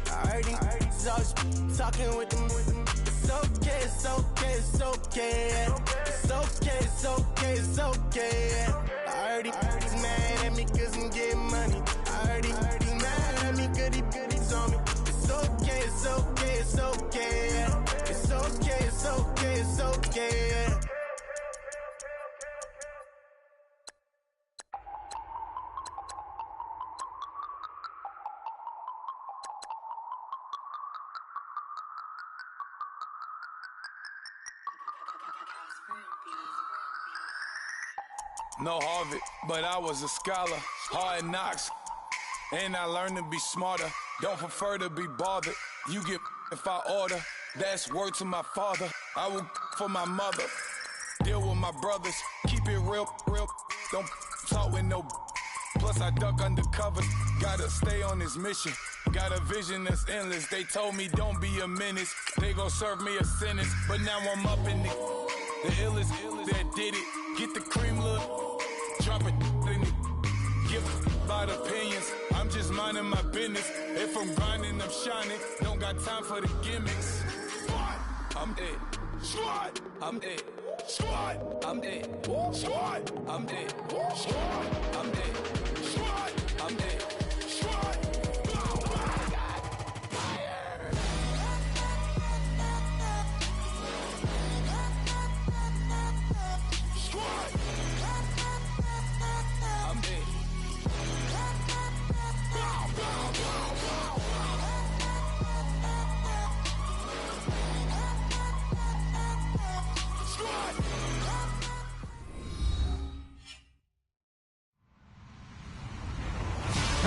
I heard these always talking with them. It's okay, it's okay, it's okay. It's okay, it's okay, it's okay. I heard he's mad at me cause I'm getting money. I heard he's mad at me cause he's on me. It's okay, it's okay, it's okay. It's okay, it's okay, it's okay. No Harvard, but I was a scholar. Hard knocks, and I learned to be smarter. Don't prefer to be bothered. You get if I order. That's word to my father. I will for my mother. Deal with my brothers. Keep it real. Don't talk with no. Plus I duck undercover. Gotta stay on this mission. Got a vision that's endless. They told me don't be a menace. They gon' serve me a sentence. But now I'm up in the illest that did it. Get the cream look. Drop it in it. Give about opinions. I'm just minding my business. If I'm grinding, I'm shining. Don't got time for the gimmicks. Squad, I'm dead. Squad, I'm dead. Squad, I'm dead. Squad, I'm dead. Squad, I'm dead. Squad, I'm dead. Squad.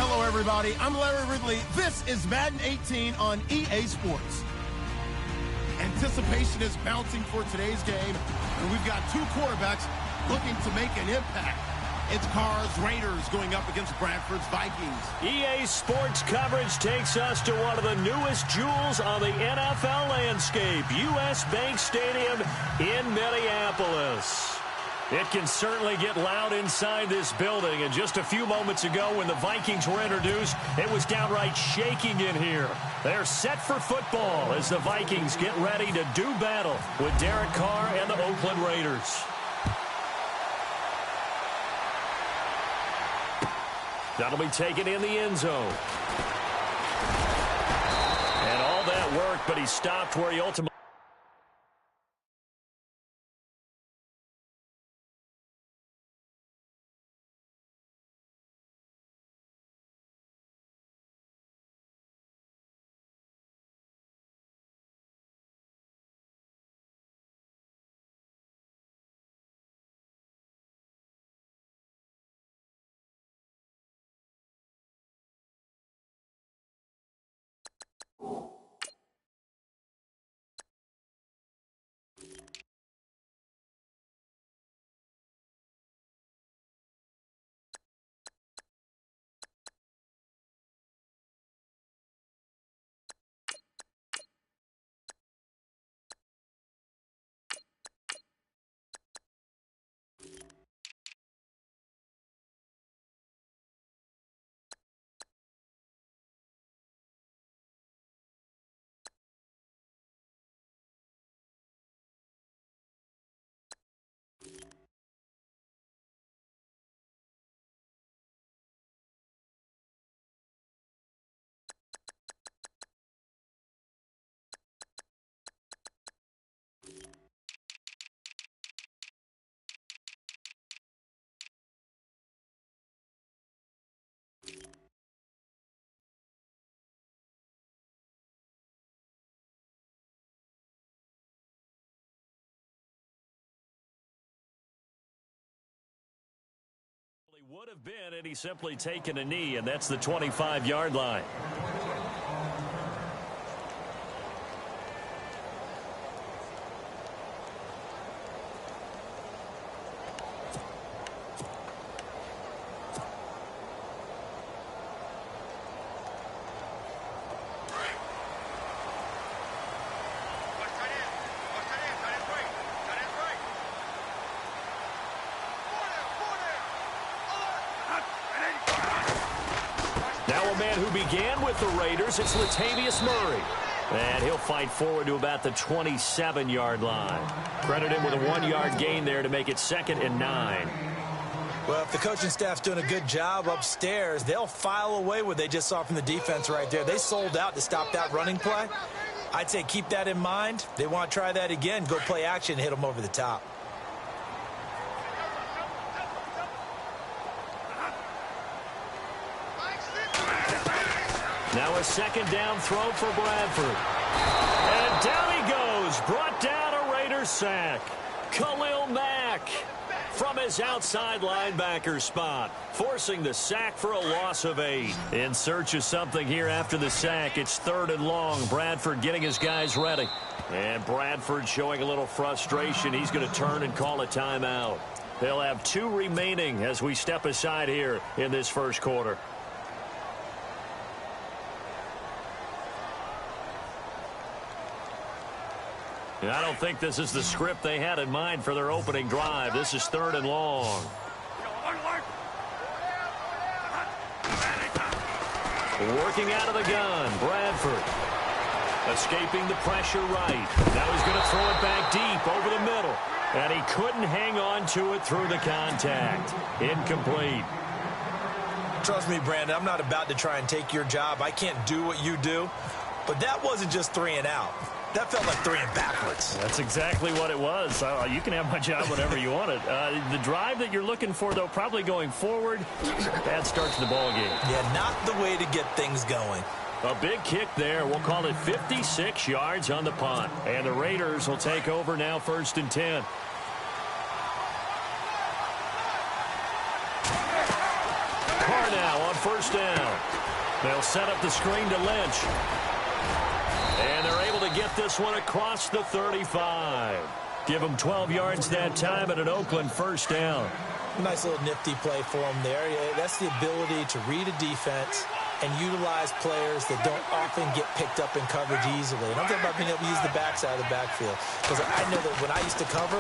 Hello, everybody. I'm Larry Ridley. This is Madden 18 on EA Sports. Anticipation is bouncing for today's game, and we've got two quarterbacks looking to make an impact. It's Carr's Raiders going up against Bradford's Vikings. EA Sports coverage takes us to one of the newest jewels on the NFL landscape, US Bank Stadium in Minneapolis. It can certainly get loud inside this building, and just a few moments ago when the Vikings were introduced, it was downright shaking in here. They're set for football as the Vikings get ready to do battle with Derek Carr and the Oakland Raiders. That'll be taken in the end zone. And all that work, but he stopped where he ultimately... would have been, and he's simply taken a knee, and that's the 25-yard line. Now a man who began with the Raiders, it's Latavius Murray. And he'll fight forward to about the 27-yard line. Credit him with a 1-yard gain there to make it 2nd and 9. Well, if the coaching staff's doing a good job upstairs, they'll file away what they just saw from the defense right there. They sold out to stop that running play. I'd say keep that in mind. They want to try that again. Go play action, hit them over the top. Now a 2nd down throw for Bradford. And down he goes. Brought down a Raiders sack. Khalil Mack from his outside linebacker spot, forcing the sack for a loss of 8. In search of something here after the sack. It's 3rd and long. Bradford getting his guys ready. And Bradford showing a little frustration. He's going to turn and call a timeout. They'll have 2 remaining as we step aside here in this first quarter. And I don't think this is the script they had in mind for their opening drive. This is 3rd and long. Working out of the gun, Bradford. Escaping the pressure right. Now he's going to throw it back deep over the middle. And he couldn't hang on to it through the contact. Incomplete. Trust me, Brandon, I'm not about to try and take your job. I can't do what you do. But that wasn't just 3 and out. That felt like 3 and backwards. That's exactly what it was. You can have my job whenever you want it. The drive that you're looking for, though, probably going forward, bad start to the ball game. Yeah, not the way to get things going. A big kick there. We'll call it 56 yards on the punt. And the Raiders will take over now 1st and 10. Carr now on 1st down. They'll set up the screen to Lynch. And they're able to get this one across the 35. Give them 12 yards that time and an Oakland 1st down. Nice little nifty play for them there. Yeah, that's the ability to read a defense and utilize players that don't often get picked up in coverage easily. And I'm talking about being able to use the backside of the backfield. Because I know that when I used to cover,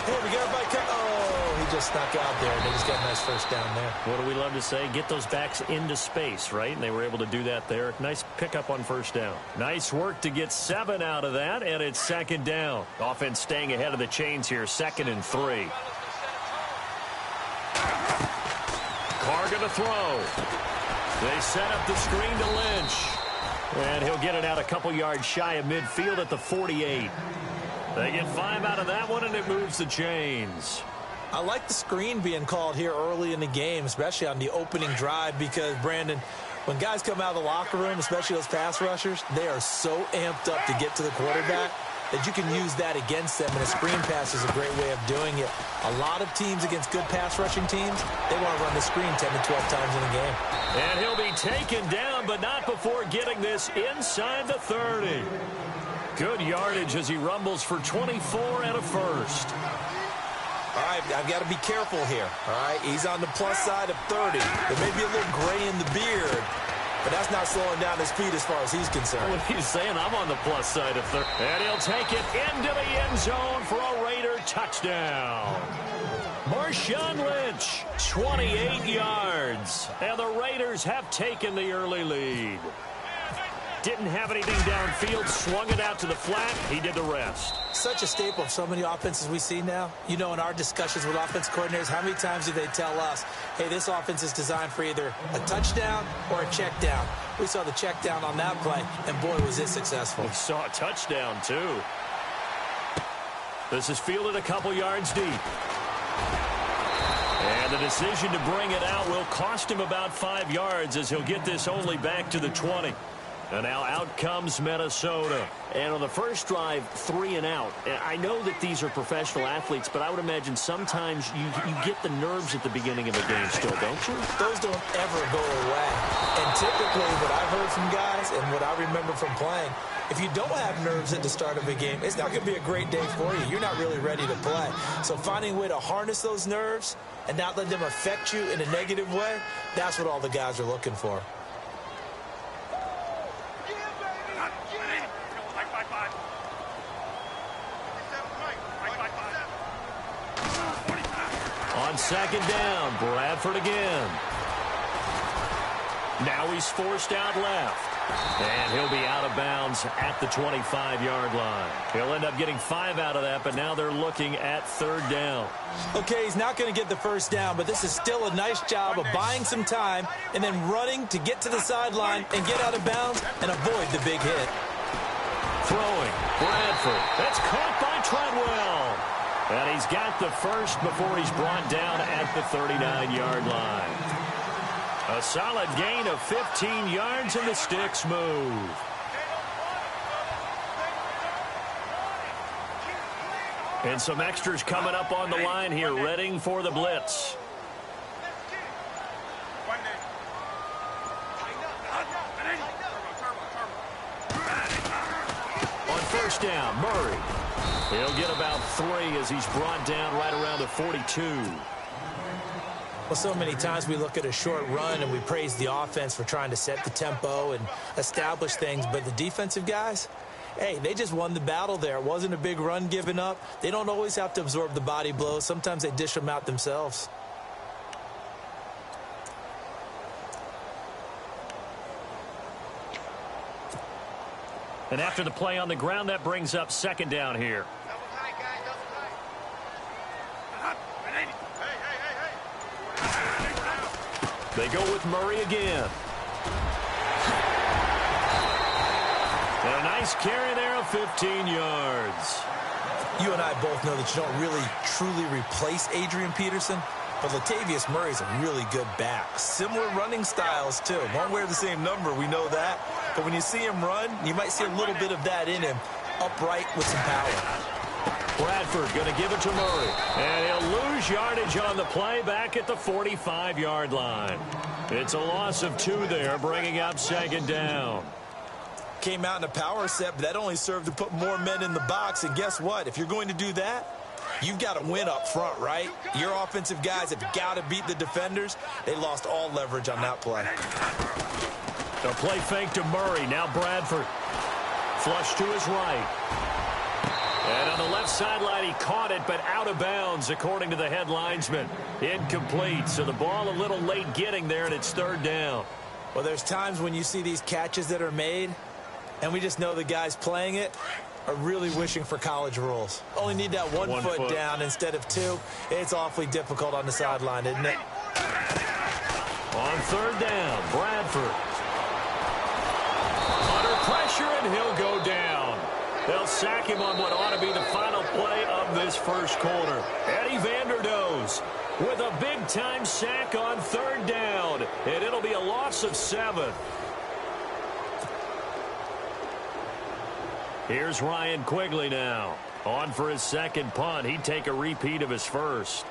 hey, we got everybody cut. Oh, he just snuck out there, and they just got a nice 1st down there. What do we love to say? Get those backs into space, right? And they were able to do that there. Nice pickup on 1st down. Nice work to get 7 out of that, and it's 2nd down. Offense staying ahead of the chains here, 2nd and 3. Carr going to throw. They set up the screen to Lynch. And he'll get it out a couple yards shy of midfield at the 48. They get 5 out of that one, and it moves the chains. I like the screen being called here early in the game, especially on the opening drive, because, Brandon, when guys come out of the locker room, especially those pass rushers, they are so amped up to get to the quarterback that you can use that against them, and a screen pass is a great way of doing it. A lot of teams against good pass rushing teams, they want to run the screen 10 to 12 times in a game. And he'll be taken down, but not before getting this inside the 30. Good yardage as he rumbles for 24 and a 1st. All right, I've got to be careful here. All right, he's on the plus side of 30. There may be a little gray in the beard, but that's not slowing down his speed as far as he's concerned. What he's saying, I'm on the plus side of 30. And he'll take it into the end zone for a Raider touchdown. Marshawn Lynch, 28 yards. And the Raiders have taken the early lead. Didn't have anything downfield, swung it out to the flat. He did the rest. Such a staple of so many offenses we see now. You know, in our discussions with offense coordinators, how many times do they tell us, hey, this offense is designed for either a touchdown or a check down. We saw the check down on that play, and boy, was it successful. We saw a touchdown, too. This is fielded a couple yards deep. And the decision to bring it out will cost him about 5 yards as he'll get this only back to the 20. And now out comes Minnesota. And on the first drive, 3 and out. I know that these are professional athletes, but I would imagine sometimes you get the nerves at the beginning of a game still, don't you? Those don't ever go away. And typically what I've heard from guys and what I remember from playing, if you don't have nerves at the start of a game, it's not going to be a great day for you. You're not really ready to play. So finding a way to harness those nerves and not let them affect you in a negative way, that's what all the guys are looking for. On second down, Bradford again. Now he's forced out left. And he'll be out of bounds at the 25-yard line. He'll end up getting 5 out of that, but now they're looking at 3rd down. Okay, he's not going to get the first down, but this is still a nice job of buying some time and then running to get to the sideline and get out of bounds and avoid the big hit. Throwing, Bradford. That's caught by Treadwell. And he's got the first before he's brought down at the 39-yard line. A solid gain of 15 yards, and the sticks move. And some extras coming up on the line here, readying for the blitz. On first down, Murray. He'll get about 3 as he's brought down right around the 42. Well, so many times we look at a short run and we praise the offense for trying to set the tempo and establish things, but the defensive guys, hey, they just won the battle there. It wasn't a big run given up. They don't always have to absorb the body blows. Sometimes they dish them out themselves. And after the play on the ground, that brings up 2nd down here. They go with Murray again. And a nice carry there of 15 yards. You and I both know that you don't really truly replace Adrian Peterson, but Latavius Murray's a really good back. Similar running styles, too. Won't wear the same number, we know that. But when you see him run, you might see a little bit of that in him, upright with some power. Bradford going to give it to Murray. And he'll lose yardage on the play back at the 45-yard line. It's a loss of 2 there, bringing up 2nd down. Came out in a power set, but that only served to put more men in the box. And guess what? If you're going to do that, you've got to win up front, right? Your offensive guys have got to beat the defenders. They lost all leverage on that play. The play fake to Murray. Now Bradford. Flush to his right. And on the left sideline, he caught it, but out of bounds, according to the head linesman. Incomplete, so the ball a little late getting there, and it's 3rd down. Well, there's times when you see these catches that are made, and we just know the guys playing it are really wishing for college rules. Only need that one foot down instead of 2. It's awfully difficult on the sideline, isn't it? On 3rd down, Bradford. Under pressure, and he'll go down. They'll sack him on what ought to be the final play of this first quarter. Eddie Vanderdoes with a big-time sack on 3rd down, and it'll be a loss of 7. Here's Ryan Quigley now. On for his 2nd punt. He'd take a repeat of his first.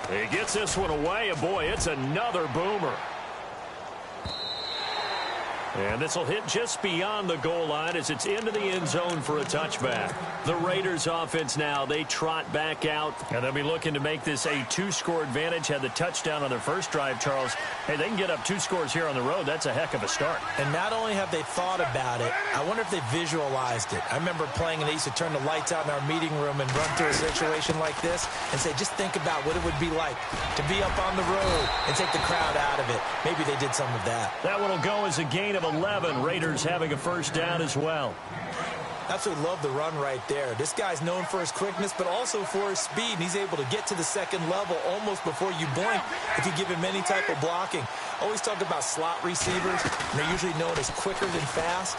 He gets this one away, and boy, it's another boomer. And this will hit just beyond the goal line as it's into the end zone for a touchback. The Raiders offense now, they trot back out, and they'll be looking to make this a 2-score advantage. Had the touchdown on their first drive, Charles. Hey, they can get up 2 scores here on the road. That's a heck of a start. And not only have they thought about it, I wonder if they visualized it. I remember playing, and they used to turn the lights out in our meeting room and run through a situation like this and say, just think about what it would be like to be up on the road and take the crowd out of it. Maybe they did some of that. That one will go as a gain of 11. Raiders having a first down as well. Absolutely love the run right there. This guy's known for his quickness, but also for his speed. And he's able to get to the 2nd level almost before you blink if you give him any type of blocking. Always talk about slot receivers, and they're usually known as quicker than fast.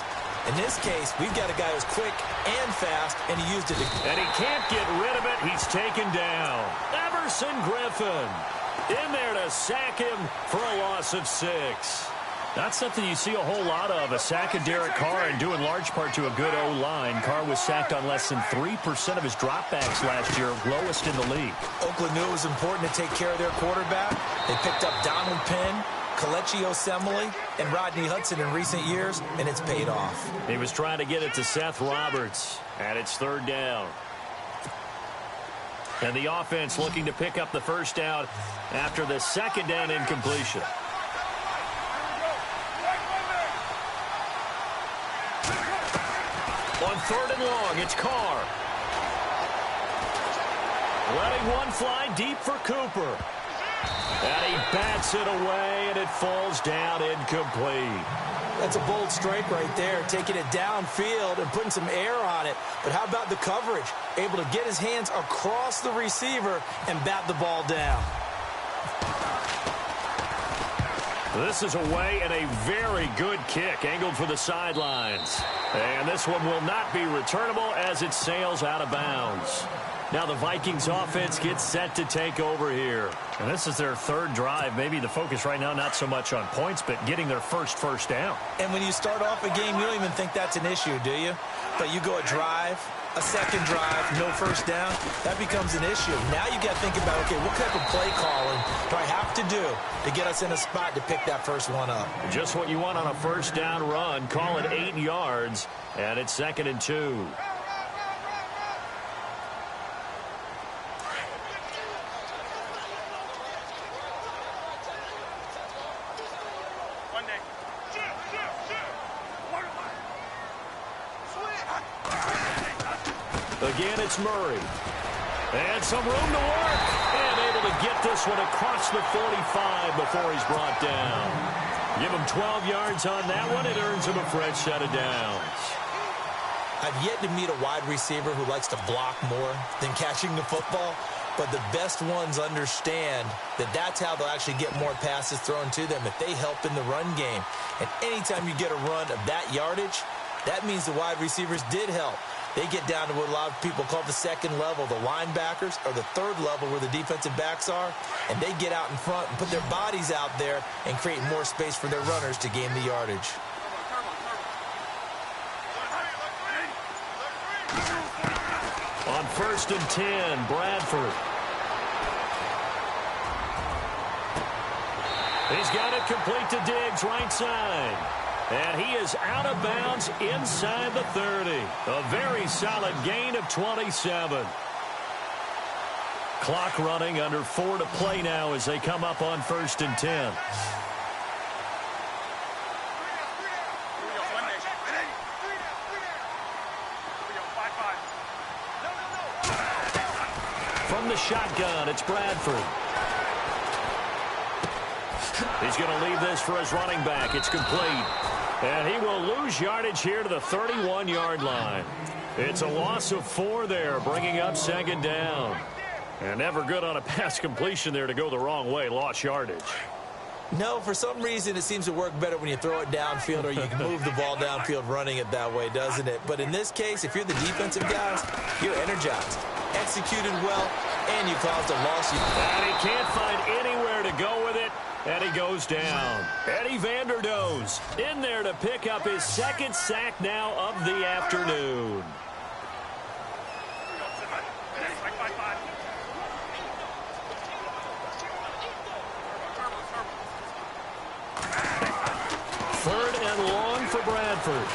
In this case, we've got a guy who's quick and fast, and he used it. And he can't get rid of it. He's taken down. Everson Griffin in there to sack him for a loss of 6. Not something you see a whole lot of, a sack of Derek Carr, and due in large part to a good O-line. Carr was sacked on less than 3% of his dropbacks last year, lowest in the league. Oakland knew it was important to take care of their quarterback. They picked up Donald Penn, Kelechi Osemele, and Rodney Hudson in recent years, and it's paid off. He was trying to get it to Seth Roberts, and it's 3rd down. And the offense looking to pick up the first down after the 2nd down incompletion. On 3rd and long, it's Carr. Letting one fly deep for Cooper. And he bats it away, and it falls down incomplete. That's a bold strike right there, taking it downfield and putting some air on it. But how about the coverage? Able to get his hands across the receiver and bat the ball down. This is away and a very good kick, angled for the sidelines. And this one will not be returnable as it sails out of bounds. Now the Vikings offense gets set to take over here. And this is their third drive. Maybe the focus right now not so much on points, but getting their first down. And when you start off a game, you don't even think that's an issue, do you? But you go a drive, a second drive, no first down, that becomes an issue. Now you got to think about, okay, what type of play calling do I have to do to get us in a spot to pick that first one up? Just what you want on a first down run. Call it 8 yards, and it's 2nd and 2. Again, it's Murray. And some room to work. And able to get this one across the 45 before he's brought down. Give him 12 yards on that one. It earns him a fresh set of downs. I've yet to meet a wide receiver who likes to block more than catching the football. But the best ones understand that that's how they'll actually get more passes thrown to them if they help in the run game. And anytime you get a run of that yardage, that means the wide receivers did help. They get down to what a lot of people call the second level, the linebackers, or the third level where the defensive backs are, and they get out in front and put their bodies out there and create more space for their runners to gain the yardage. On 1st and 10, Bradford. He's got it complete to Diggs, right side. And he is out of bounds inside the 30. A very solid gain of 27. Clock running, under 4 to play now as they come up on 1st and 10. From the shotgun, it's Bradford. He's going to leave this for his running back. It's complete. And he will lose yardage here to the 31-yard line. It's a loss of 4 there, bringing up 2nd down. And never good on a pass completion there to go the wrong way. Lost yardage. No, for some reason it seems to work better when you throw it downfield or you can move the ball downfield running it that way, doesn't it? But in this case, if you're the defensive guys, you're energized, executed well, and you caused a loss. And he can't find anywhere to go with it. And he goes down. Eddie Vanderdoes in there to pick up his 2nd sack now of the afternoon. Third and long for Bradford.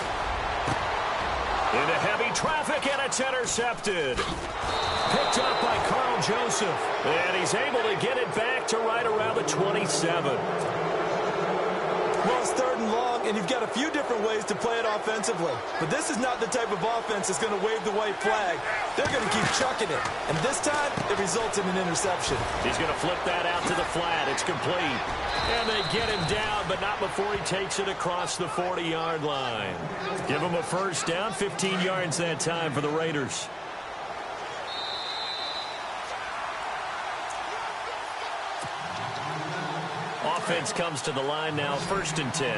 Into heavy traffic, and it's intercepted. Picked up by Carl Joseph. And he's able to get it back to right around the 27. Well, it's 3rd and long, and you've got a few different ways to play it offensively. But this is not the type of offense that's going to wave the white flag. They're going to keep chucking it. And this time, it results in an interception. He's going to flip that out to the flat. It's complete. And they get him down, but not before he takes it across the 40-yard line. Give him a first down, 15 yards that time for the Raiders. Offense comes to the line now, 1st and 10.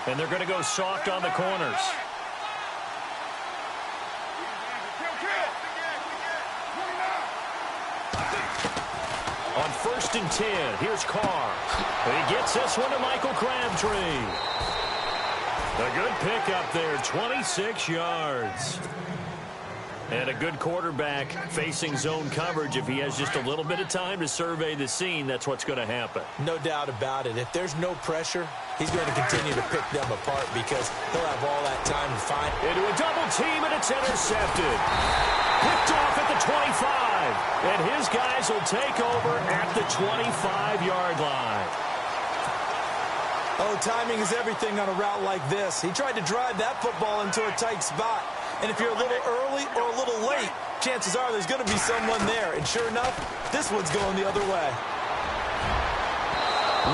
And they're going to go soft on the corners. On 1st and 10, here's Carr. He gets this one to Michael Crabtree. A good pickup there, 26 yards. And a good quarterback facing zone coverage. If he has just a little bit of time to survey the scene, that's what's going to happen. No doubt about it. If there's no pressure, he's going to continue to pick them apart because he'll have all that time to find. Into a double team, and it's intercepted. Picked off at the 25. And his guys will take over at the 25-yard line. Oh, timing is everything on a route like this. He tried to drive that football into a tight spot. And if you're a little early or a little late, chances are there's going to be someone there. And sure enough, this one's going the other way.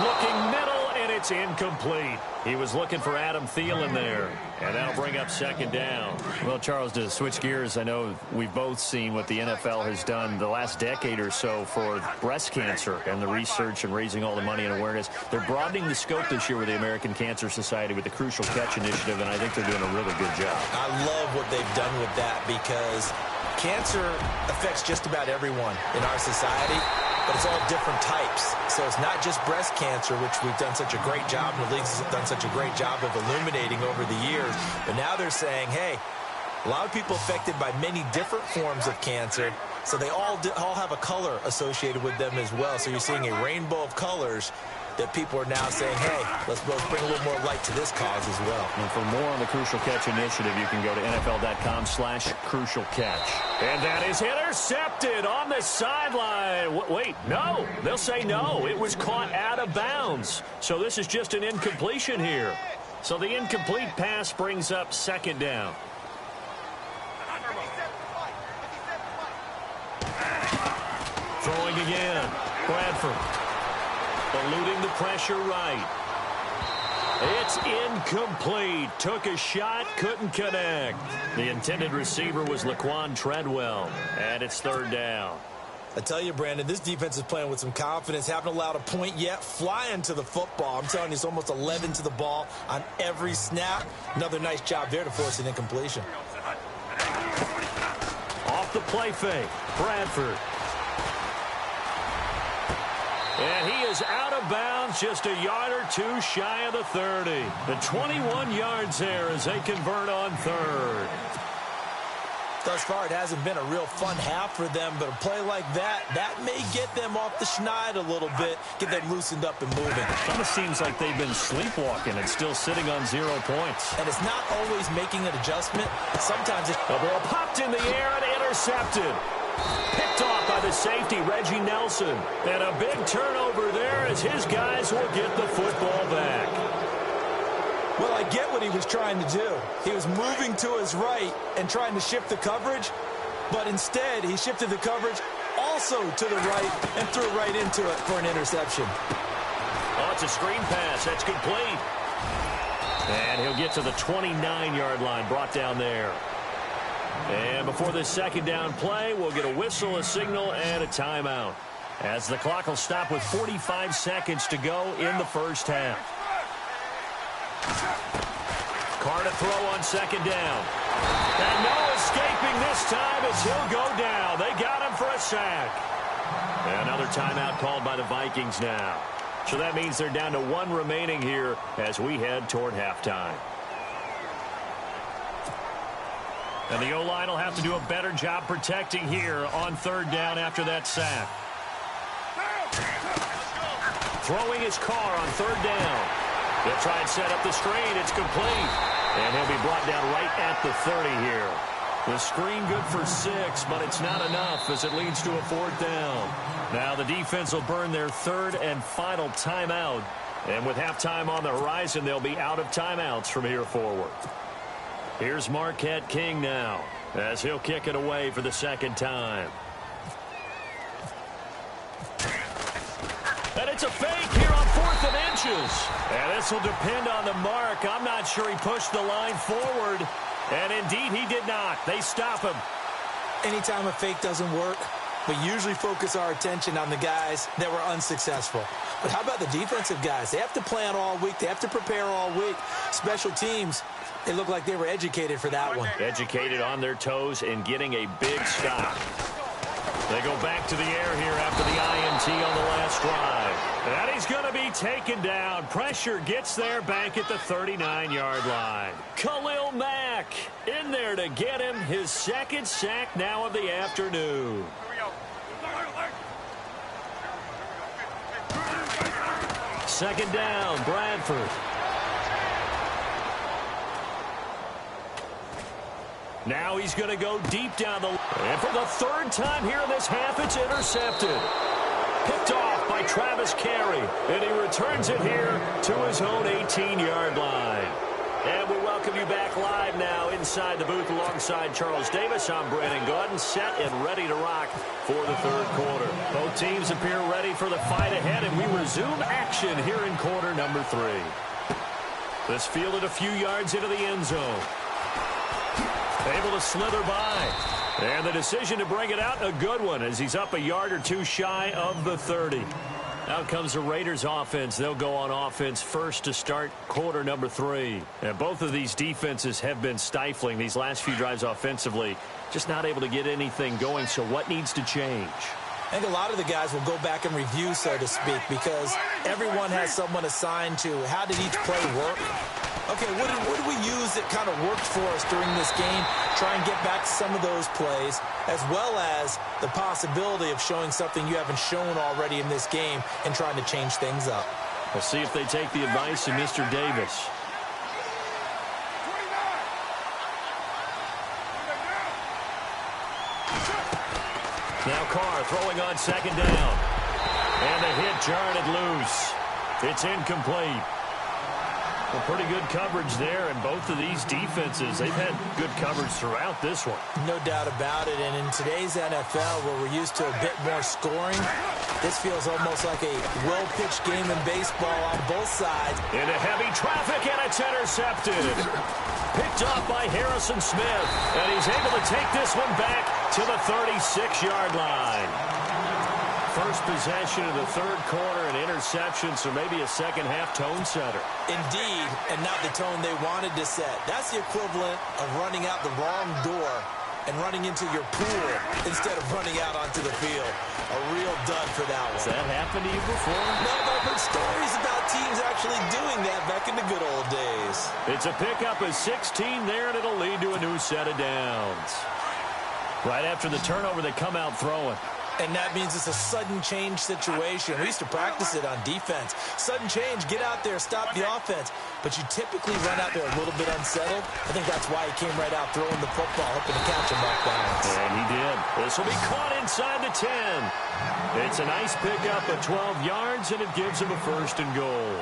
Looking middle, and it's incomplete. He was looking for Adam Thielen there, and that'll bring up second down. Well, Charles, to switch gears, I know we've both seen what the NFL has done the last decade or so for breast cancer and the research and raising all the money and awareness. They're broadening the scope this year with the American Cancer Society with the Crucial Catch Initiative, and I think they're doing a really good job. I love what they've done with that because cancer affects just about everyone in our society, but it's all different types. So it's not just breast cancer, which we've done such a great job, and the leagues have done such a great job of illuminating over the years. But now they're saying, hey, a lot of people affected by many different forms of cancer, so they all have a color associated with them as well. So you're seeing a rainbow of colors that people are now saying, hey, let's bring a little more light to this cause as well. And for more on the Crucial Catch Initiative, you can go to NFL.com/Crucial Catch. And that is intercepted on the sideline. Wait, no. They'll say no. It was caught out of bounds. So this is just an incompletion here. So the incomplete pass brings up second down. Throwing again. Bradford. Eluding the pressure right. It's incomplete. Took a shot, couldn't connect. The intended receiver was Laquan Treadwell, and it's third down. I tell you, Brandon, this defense is playing with some confidence. Haven't allowed a point yet. Flying to the football. I'm telling you, it's almost 11 to the ball on every snap. Another nice job there to force an incompletion. Off the play fake. Bradford. And he is out of bounds, just a yard or two shy of the 30. The 21 yards there as they convert on third. Thus far, it hasn't been a real fun half for them, but a play like that may get them off the schneid a little bit, get them loosened up and moving. It almost seems like they've been sleepwalking and still sitting on 0 points. And it's not always making an adjustment. Sometimes it's... The ball popped in the air and intercepted. Picked off by the safety, Reggie Nelson. And a big turnover there as his guys will get the football back. Well, I get what he was trying to do. He was moving to his right and trying to shift the coverage, but instead he shifted the coverage also to the right and threw right into it for an interception. Oh, it's a screen pass. That's complete. And he'll get to the 29-yard line, brought down there. And before this second down play, we'll get a whistle, a signal, and a timeout, as the clock will stop with 45 seconds to go in the first half. Carr to throw on second down. And no escaping this time as he'll go down. They got him for a sack. And another timeout called by the Vikings now. So that means they're down to one remaining here as we head toward halftime. And the O-line will have to do a better job protecting here on third down after that sack. Throwing his Carr on third down. They'll try and set up the screen. It's complete. And he'll be brought down right at the 30 here. The screen good for 6, but it's not enough as it leads to a fourth down. Now the defense will burn their third and final timeout. And with halftime on the horizon, they'll be out of timeouts from here forward. Here's Marquette King now as he'll kick it away for the second time. And it's a fake here on 4th and inches. And this will depend on the mark. I'm not sure he pushed the line forward. And indeed, he did not. They stop him. Anytime a fake doesn't work, we usually focus our attention on the guys that were unsuccessful. But how about the defensive guys? They have to plan all week. They have to prepare all week. Special teams, they look like they were educated for that one. Educated on their toes and getting a big stop. They go back to the air here after the INT on the last drive. And he's going to be taken down. Pressure gets there back at the 39-yard line. Khalil Mack in there to get him his second sack now of the afternoon. Second down, Bradford. Now he's going to go deep down the line. And for the third time here in this half, it's intercepted. Picked off by Travis Carey, and he returns it here to his own 18-yard line. And we welcome you back live now inside the booth alongside Charles Davis. I'm Brandon Gaudin, set and ready to rock for the third quarter. Both teams appear ready for the fight ahead, and we resume action here in quarter number 3. This fielded a few yards into the end zone. Able to slither by. And the decision to bring it out, a good one, as he's up a yard or two shy of the 30. Out comes the Raiders offense. They'll go on offense first to start quarter number 3. And both of these defenses have been stifling these last few drives offensively. Just not able to get anything going, so what needs to change? I think a lot of the guys will go back and review, so to speak, because everyone has someone assigned to how did each play work. Okay, what did we use that kind of worked for us during this game? Try and get back to some of those plays, as well as the possibility of showing something you haven't shown already in this game and trying to change things up. We'll see if they take the advice of Mr. Davis. Now Carr throwing on second down. And the hit jarred it loose. It's incomplete. Well, pretty good coverage there, and both of these defenses, they've had good coverage throughout this one. No doubt about it, and in today's NFL, where we're used to a bit more scoring, this feels almost like a well-pitched game in baseball on both sides. Into heavy traffic, and it's intercepted. Picked off by Harrison Smith, and he's able to take this one back to the 36-yard line. First possession of the third quarter, an interception, so maybe a second-half tone setter. Indeed, and not the tone they wanted to set. That's the equivalent of running out the wrong door and running into your pool instead of running out onto the field. A real dud for that one. Has that happened to you before? No, but I've heard stories about teams actually doing that back in the good old days. It's a pickup of 16 there, and it'll lead to a new set of downs. Right after the turnover, they come out throwing. And that means it's a sudden change situation. We used to practice it on defense. Sudden change, get out there, stop the offense. But you typically run out there a little bit unsettled. I think that's why he came right out throwing the football, hoping to catch him off balance. And he did. This will be caught inside the 10. It's a nice pickup of 12 yards, and it gives him a first and goal.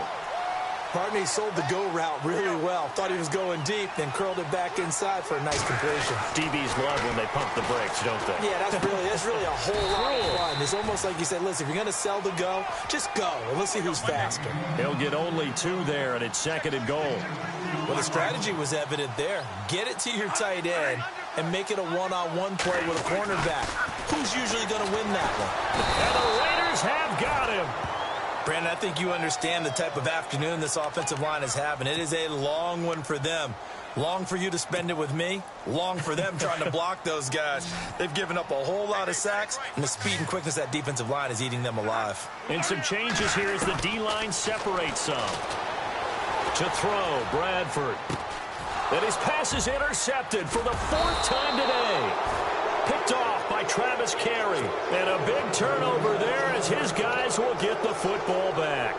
Pardon me, sold the go route really well. Thought he was going deep, then curled it back inside for a nice completion. DBs love when they pump the brakes, don't they? Yeah, that's really a whole lot of fun. It's almost like you said, listen, if you're going to sell the go, just go, and let's see who's faster. He'll get only 2 there, and it's second and goal. Well, the strategy was evident there. Get it to your tight end and make it a one-on-one play with a cornerback. Who's usually going to win that one? And the Raiders have got him. Brandon, I think you understand the type of afternoon this offensive line is having. It is a long one for them. Long for you to spend it with me. Long for them trying to block those guys. They've given up a whole lot of sacks, and the speed and quickness of that defensive line is eating them alive. And some changes here as the D-line separates some. To throw, Bradford. And his pass is intercepted for the 4th time today. Picked off by Travis Carey. And a big turnover there as his guys will get the football back.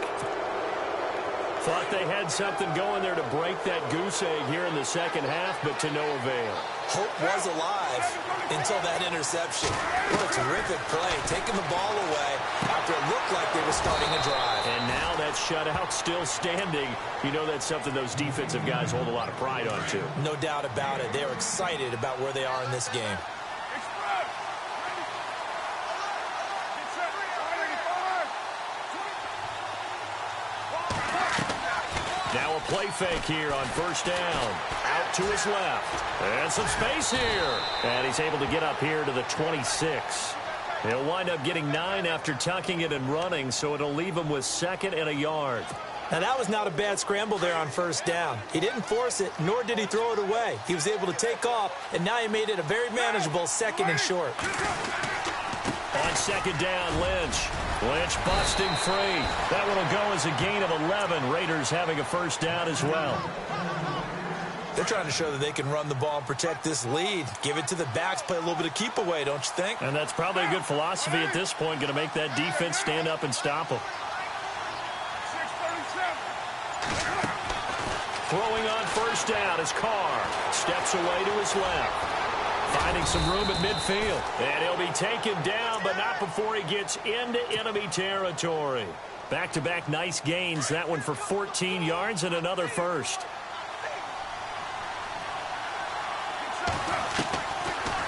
Thought they had something going there to break that goose egg here in the second half, but to no avail. Hope was alive until that interception. What a terrific play, taking the ball away after it looked like they were starting a drive. And now that shutout still standing. You know that's something those defensive guys hold a lot of pride on, too. No doubt about it. They're excited about where they are in this game. Now a play fake here on first down. Out to his left. And some space here. And he's able to get up here to the 26. He'll wind up getting 9 after tucking it and running, so it'll leave him with 2nd and a yard. Now, that was not a bad scramble there on first down. He didn't force it, nor did he throw it away. He was able to take off, and now he made it a very manageable 2nd and short. On second down, Lynch. Lynch busting free. That one will go as a gain of 11. Raiders having a first down as well. They're trying to show that they can run the ball and protect this lead. Give it to the backs, play a little bit of keep away, don't you think? And that's probably a good philosophy at this point, going to make that defense stand up and stop them. Throwing on first down is Carr. Steps away to his left. Finding some room at midfield. And he'll be taken down, but not before he gets into enemy territory. Back-to-back nice gains. That one for 14 yards and another first.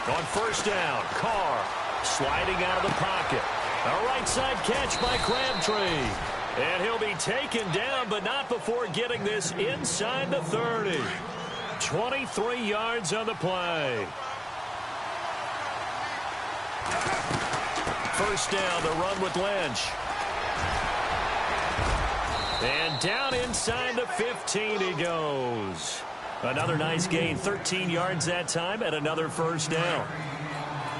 On first down, Carr sliding out of the pocket. A right side catch by Crabtree. And he'll be taken down, but not before getting this inside the 30. 23 yards on the play. First down, the run with Lynch. And down inside the 15 he goes. Another nice gain, 13 yards that time, and another first down.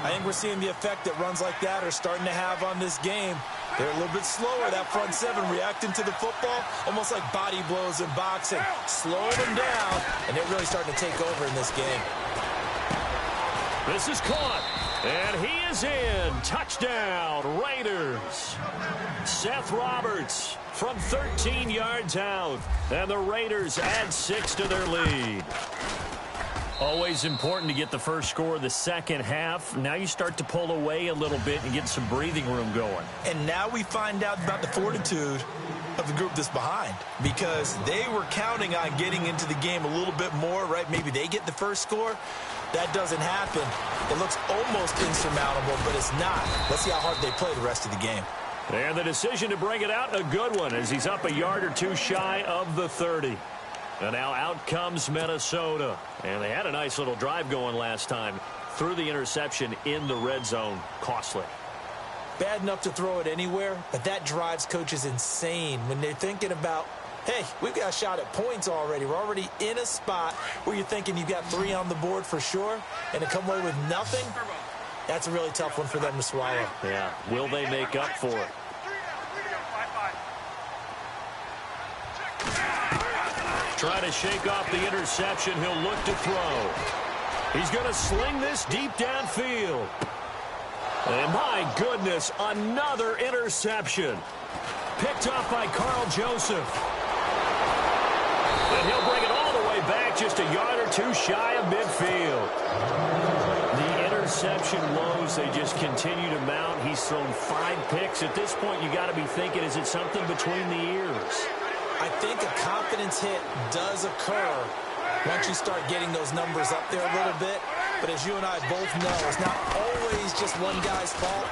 I think we're seeing the effect that runs like that are starting to have on this game. They're a little bit slower, that front seven, reacting to the football, almost like body blows in boxing. Slow them down, and they're really starting to take over in this game. This is caught, and he is in. Touchdown, Raiders. Seth Roberts from 13 yards out, and the Raiders add 6 to their lead. Always important to get the first score of the second half. Now you start to pull away a little bit and get some breathing room going. And now we find out about the fortitude of the group that's behind, because they were counting on getting into the game a little bit more, right? Maybe they get the first score. That doesn't happen. It looks almost insurmountable, but it's not. Let's see how hard they play the rest of the game. And the decision to bring it out, a good one, as he's up a yard or two shy of the 30. And now out comes Minnesota. And they had a nice little drive going last time. Threw the interception in the red zone. Costly. Bad enough to throw it anywhere, but that drives coaches insane when they're thinking about, hey, we've got a shot at points already. We're already in a spot where you're thinking you've got 3 on the board for sure, and to come away with nothing, that's a really tough one for them to swallow. Yeah, will they make up for it? Try to shake off the interception. He'll look to throw. He's going to sling this deep downfield. And my goodness, another interception. Picked off by Carl Joseph. And he'll bring it all the way back, just a yard or two shy of midfield. The interception woes, they just continue to mount. He's thrown 5 picks. At this point, you got to be thinking, is it something between the ears? I think a confidence hit does occur once you start getting those numbers up there a little bit. But as you and I both know, it's not always just one guy's fault.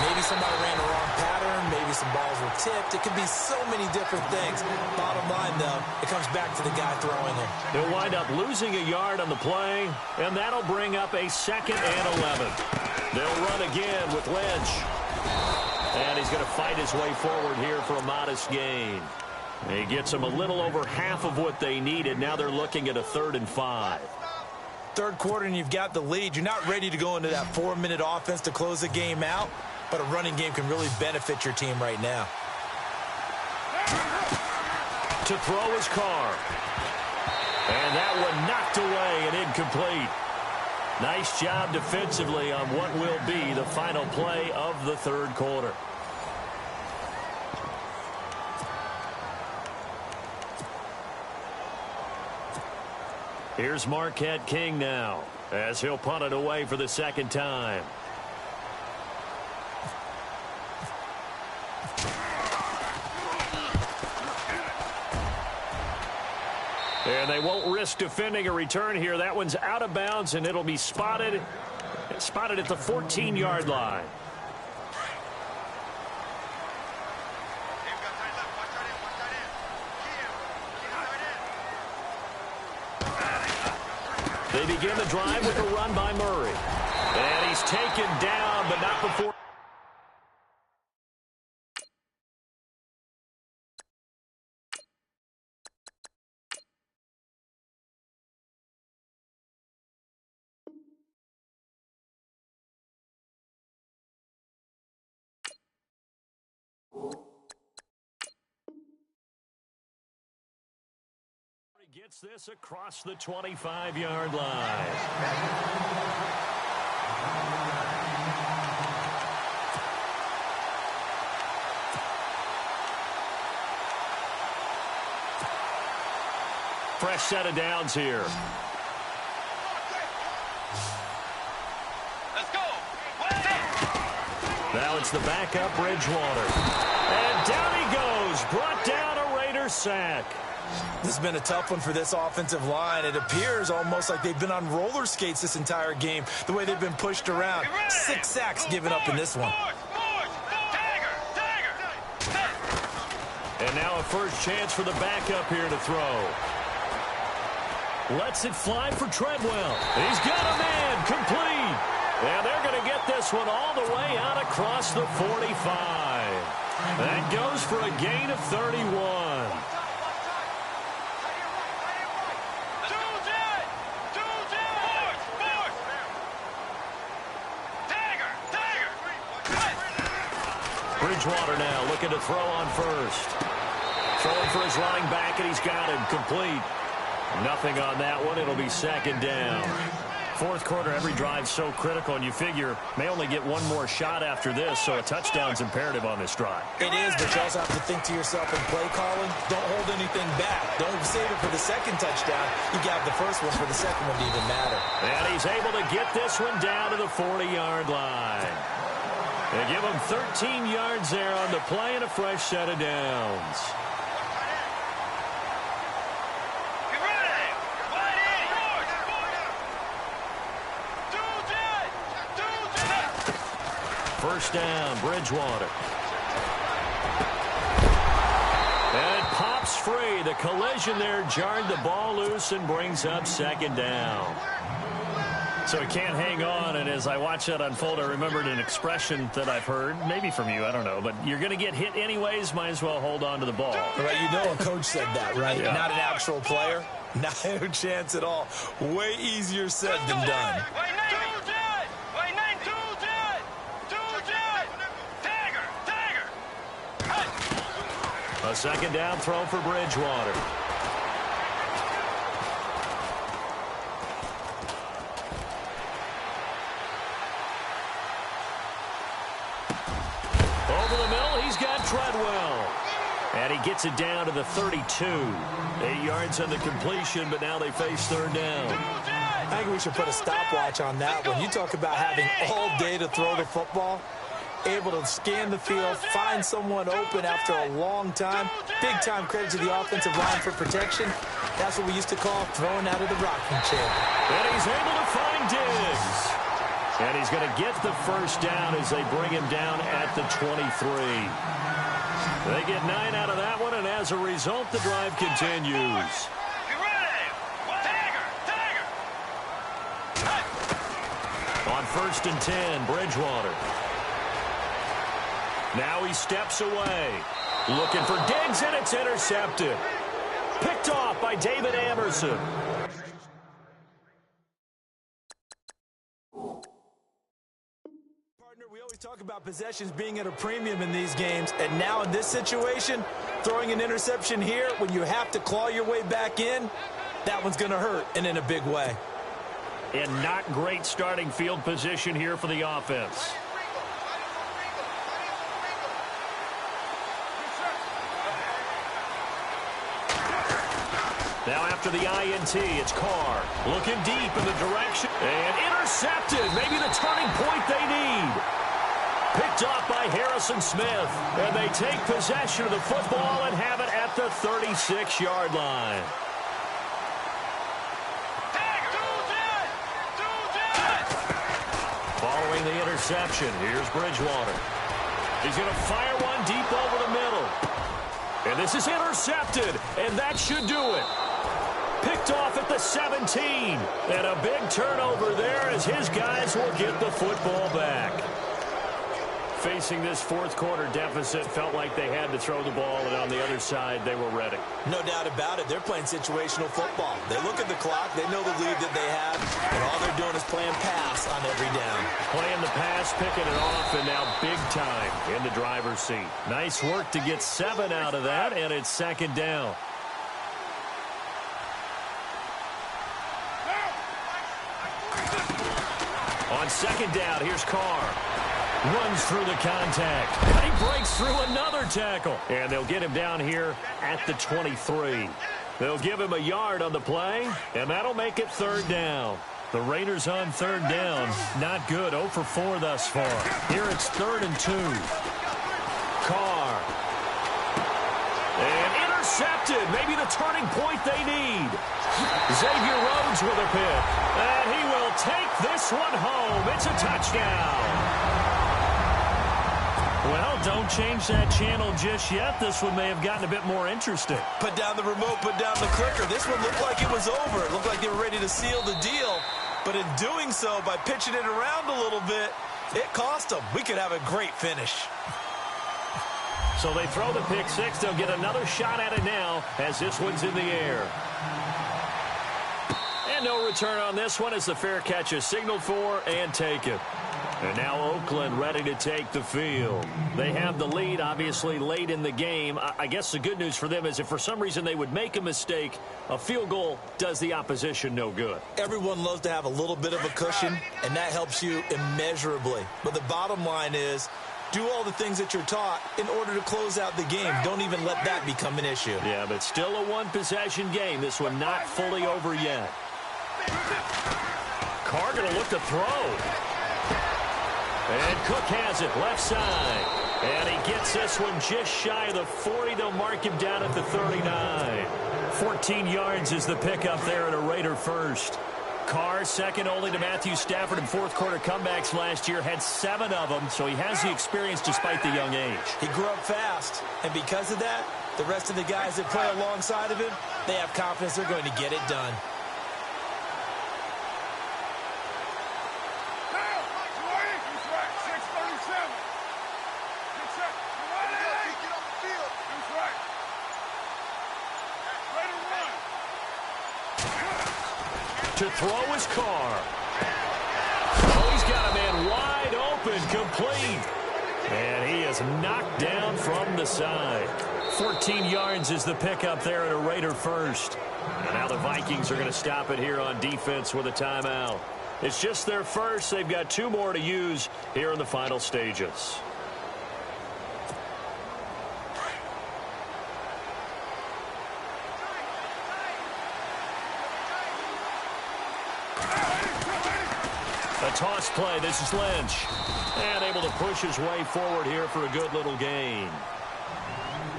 Maybe somebody ran the wrong pattern. Maybe some balls were tipped. It could be so many different things. Bottom line, though, it comes back to the guy throwing it. He'll wind up losing a yard on the play, and that'll bring up a 2nd and 11. They'll run again with Lynch. And he's going to fight his way forward here for a modest gain. He gets them a little over half of what they needed. Now they're looking at a 3rd and 5. Third quarter and you've got the lead. You're not ready to go into that 4-minute offense to close the game out, but a running game can really benefit your team right now. To throw is Carr. And that one knocked away and incomplete. Nice job defensively on what will be the final play of the third quarter. Here's Marquette King now, as he'll punt it away for the 2nd time. And they won't risk defending a return here. That one's out of bounds, and it'll be spotted at the 14-yard line. They begin the drive with a run by Murray. And he's taken down, but not before. Gets this across the 25-yard line. Fresh set of downs here. Now it's the backup Bridgewater. And down he goes. Brought down a Raider sack. This has been a tough one for this offensive line. It appears almost like they've been on roller skates this entire game, the way they've been pushed around. 6 sacks given up in this one. And now a first chance for the backup here to throw. Lets it fly for Treadwell. He's got a man, complete. And they're going to get this one all the way out across the 45. That goes for a gain of 31. Bridgewater now looking to throw on first. Throwing for his running back, and he's got him complete. Nothing on that one. It'll be second down. Fourth quarter, every drive's so critical, and you figure may only get one more shot after this, so a touchdown's imperative on this drive. It is, but you also have to think to yourself in play calling, don't hold anything back. Don't save it for the second touchdown. You got the first one for the second one to even matter. And he's able to get this one down to the 40-yard line. They give him 13 yards there on the play and a fresh set of downs. First down, Bridgewater. And it pops free. The collision there jarred the ball loose and brings up second down. So he can't hang on, and as I watch that unfold, I remembered an expression that I've heard, maybe from you, I don't know, but you're going to get hit anyways, might as well hold on to the ball. Right, you know a coach said that, right? Yeah. Not an actual player. No chance at all. Way easier said than done. A second down throw for Bridgewater. Over the middle, he's got Treadwell. And he gets it down to the 32. 8 yards on the completion, but now they face third down. I think we should put a stopwatch on that one. You talk about having all day to throw the football. Able to scan the field, find someone open after a long time. Big time credit to the offensive line for protection. That's what we used to call throwing out of the rocking chair. And he's able to find Diggs. And he's going to get the first down as they bring him down at the 23. They get 9 out of that one, and as a result, the drive continues. On first and 10, Bridgewater. Now he steps away. Looking for Diggs, and it's intercepted. Picked off by David Amerson. Partner, we always talk about possessions being at a premium in these games, and now in this situation, throwing an interception here when you have to claw your way back in, that one's going to hurt, and in a big way. And not great starting field position here for the offense. Now after the INT, it's Carr looking deep in the direction. And intercepted. Maybe the turning point they need. Picked off by Harrison Smith. And they take possession of the football and have it at the 36-yard line. Following the interception, here's Bridgewater. He's going to fire one deep over the middle. And this is intercepted, and that should do it. Picked off at the 17. And a big turnover there as his guys will get the football back. Facing this fourth quarter deficit, felt like they had to throw the ball, and on the other side, they were ready. No doubt about it. They're playing situational football. They look at the clock. They know the lead that they have, and all they're doing is playing pass on every down. Playing the pass, picking it off, and now big time in the driver's seat. Nice work to get 7 out of that, and it's second down. On second down, here's Carr. Runs through the contact. He breaks through another tackle. And they'll get him down here at the 23. They'll give him a yard on the play, and that'll make it third down. The Raiders on third down. Not good. 0 for 4 thus far. Here it's 3rd and 2. Carr. And intercepted. Maybe the turning point they need. Xavier Rhodes with a pick. And he will take this one home. It's a touchdown. Well, don't change that channel just yet. This one may have gotten a bit more interesting. Put down the remote, put down the clicker. This one looked like it was over. It looked like they were ready to seal the deal. But in doing so, by pitching it around a little bit, it cost them. We could have a great finish. So they throw the pick six. They'll get another shot at it now as this one's in the air. And no return on this one as the fair catch is signaled for and taken. And now Oakland ready to take the field. They have the lead, obviously, late in the game. I guess the good news for them is if for some reason they would make a mistake, a field goal does the opposition no good. Everyone loves to have a little bit of a cushion, and that helps you immeasurably. But the bottom line is, do all the things that you're taught in order to close out the game. Don't even let that become an issue. Yeah, but still a one-possession game. This one not fully over yet. Carr going to look to throw. And Cook has it, left side. And he gets this one just shy of the 40. They'll mark him down at the 39. 14 yards is the pickup there at a Raider first. Carr, second only to Matthew Stafford in fourth quarter comebacks last year, had 7 of them, so he has the experience despite the young age. He grew up fast, and because of that, the rest of the guys that play alongside of him, they have confidence they're going to get it done. To throw is Carr. Oh, he's got a man wide open, complete. And he is knocked down from the side. 14 yards is the pickup there at a Raider first. And now the Vikings are going to stop it here on defense with a timeout. It's just their first. They've got 2 more to use here in the final stages. A toss play. This is Lynch. And able to push his way forward here for a good little gain.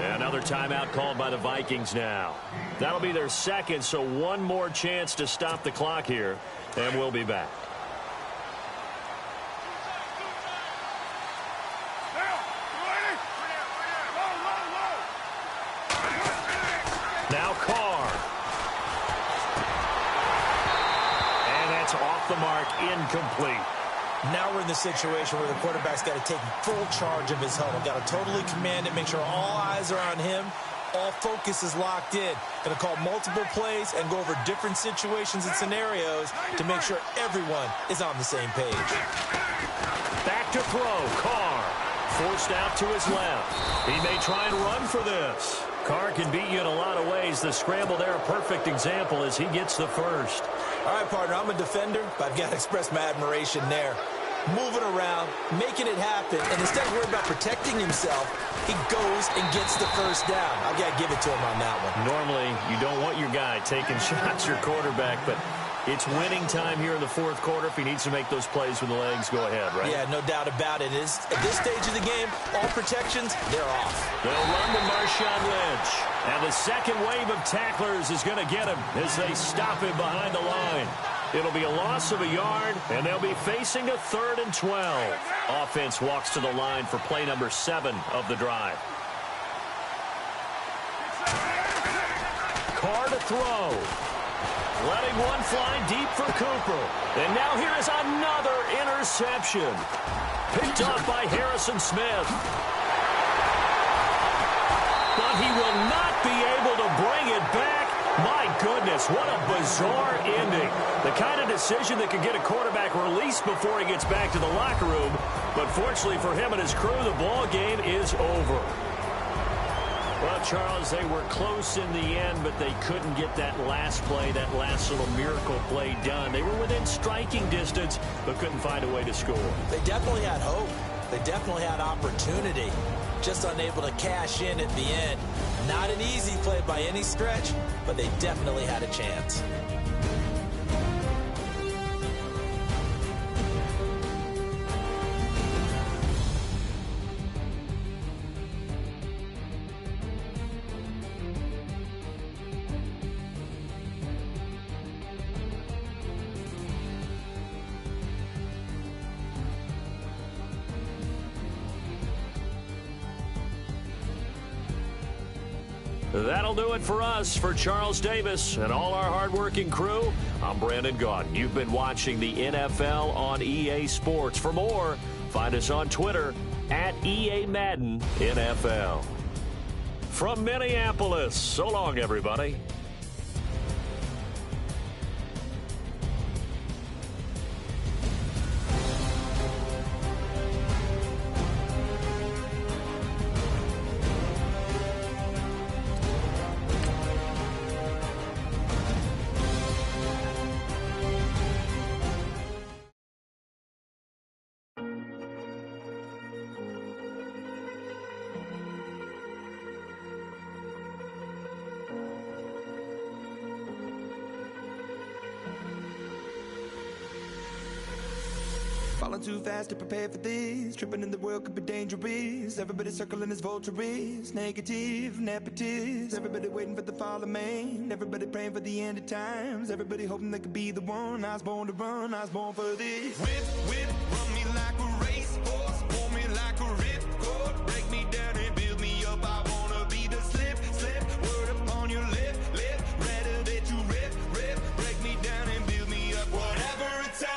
Another timeout called by the Vikings now. That'll be their second, so one more chance to stop the clock here, and we'll be back. Now Carr. And that's off the mark, incomplete. Now we're in the situation where the quarterback's got to take full charge of his huddle. Got to totally command it, make sure all eyes are on him. All focus is locked in. Going to call multiple plays and go over different situations and scenarios to make sure everyone is on the same page. Back to throw. Carr forced out to his left. He may try and run for this. Carr can beat you in a lot of ways. The scramble there, a perfect example as he gets the first. All right, partner, I'm a defender, but I've got to express my admiration there. Moving around, making it happen, and instead of worrying about protecting himself, he goes and gets the first down. I've got to give it to him on that one. Normally, you don't want your guy taking shots, your quarterback, but it's winning time here in the fourth quarter. If he needs to make those plays with the legs, go ahead, right? Yeah, no doubt about it. At this stage of the game, all protections, they're off. They'll run to Marshawn Lynch. And the second wave of tacklers is going to get him as they stop him behind the line. It'll be a loss of a yard, and they'll be facing a 3rd and 12. Offense walks to the line for play number 7 of the drive. Carr to throw. Letting one fly deep for Cooper. And now here is another interception. Picked up by Harrison Smith. But he will not be able to bring it back. My goodness, what a bizarre ending. The kind of decision that could get a quarterback released before he gets back to the locker room. But fortunately for him and his crew, the ball game is over. Well, Charles, they were close in the end, but they couldn't get that last play, that last little miracle play done. They were within striking distance, but couldn't find a way to score. They definitely had hope. They definitely had opportunity. Just unable to cash in at the end. Not an easy play by any stretch, but they definitely had a chance. That'll do it for us. For Charles Davis and all our hardworking crew, I'm Brandon Gaudin. You've been watching the NFL on EA Sports. For more, find us on Twitter at EA Madden NFL. From Minneapolis, so long, everybody. Falling too fast to prepare for this. Tripping in the world could be dangerous. Everybody circling as vultures. Negative, nepotist. Everybody waiting for the fall of man. Everybody praying for the end of times. Everybody hoping they could be the one. I was born to run, I was born for this. Whip, run me like a racehorse. Pull me like a ripcord. Break me down and build me up. I wanna be the slip. Word upon your lip. Rather that you rip. Break me down and build me up. Whatever it takes.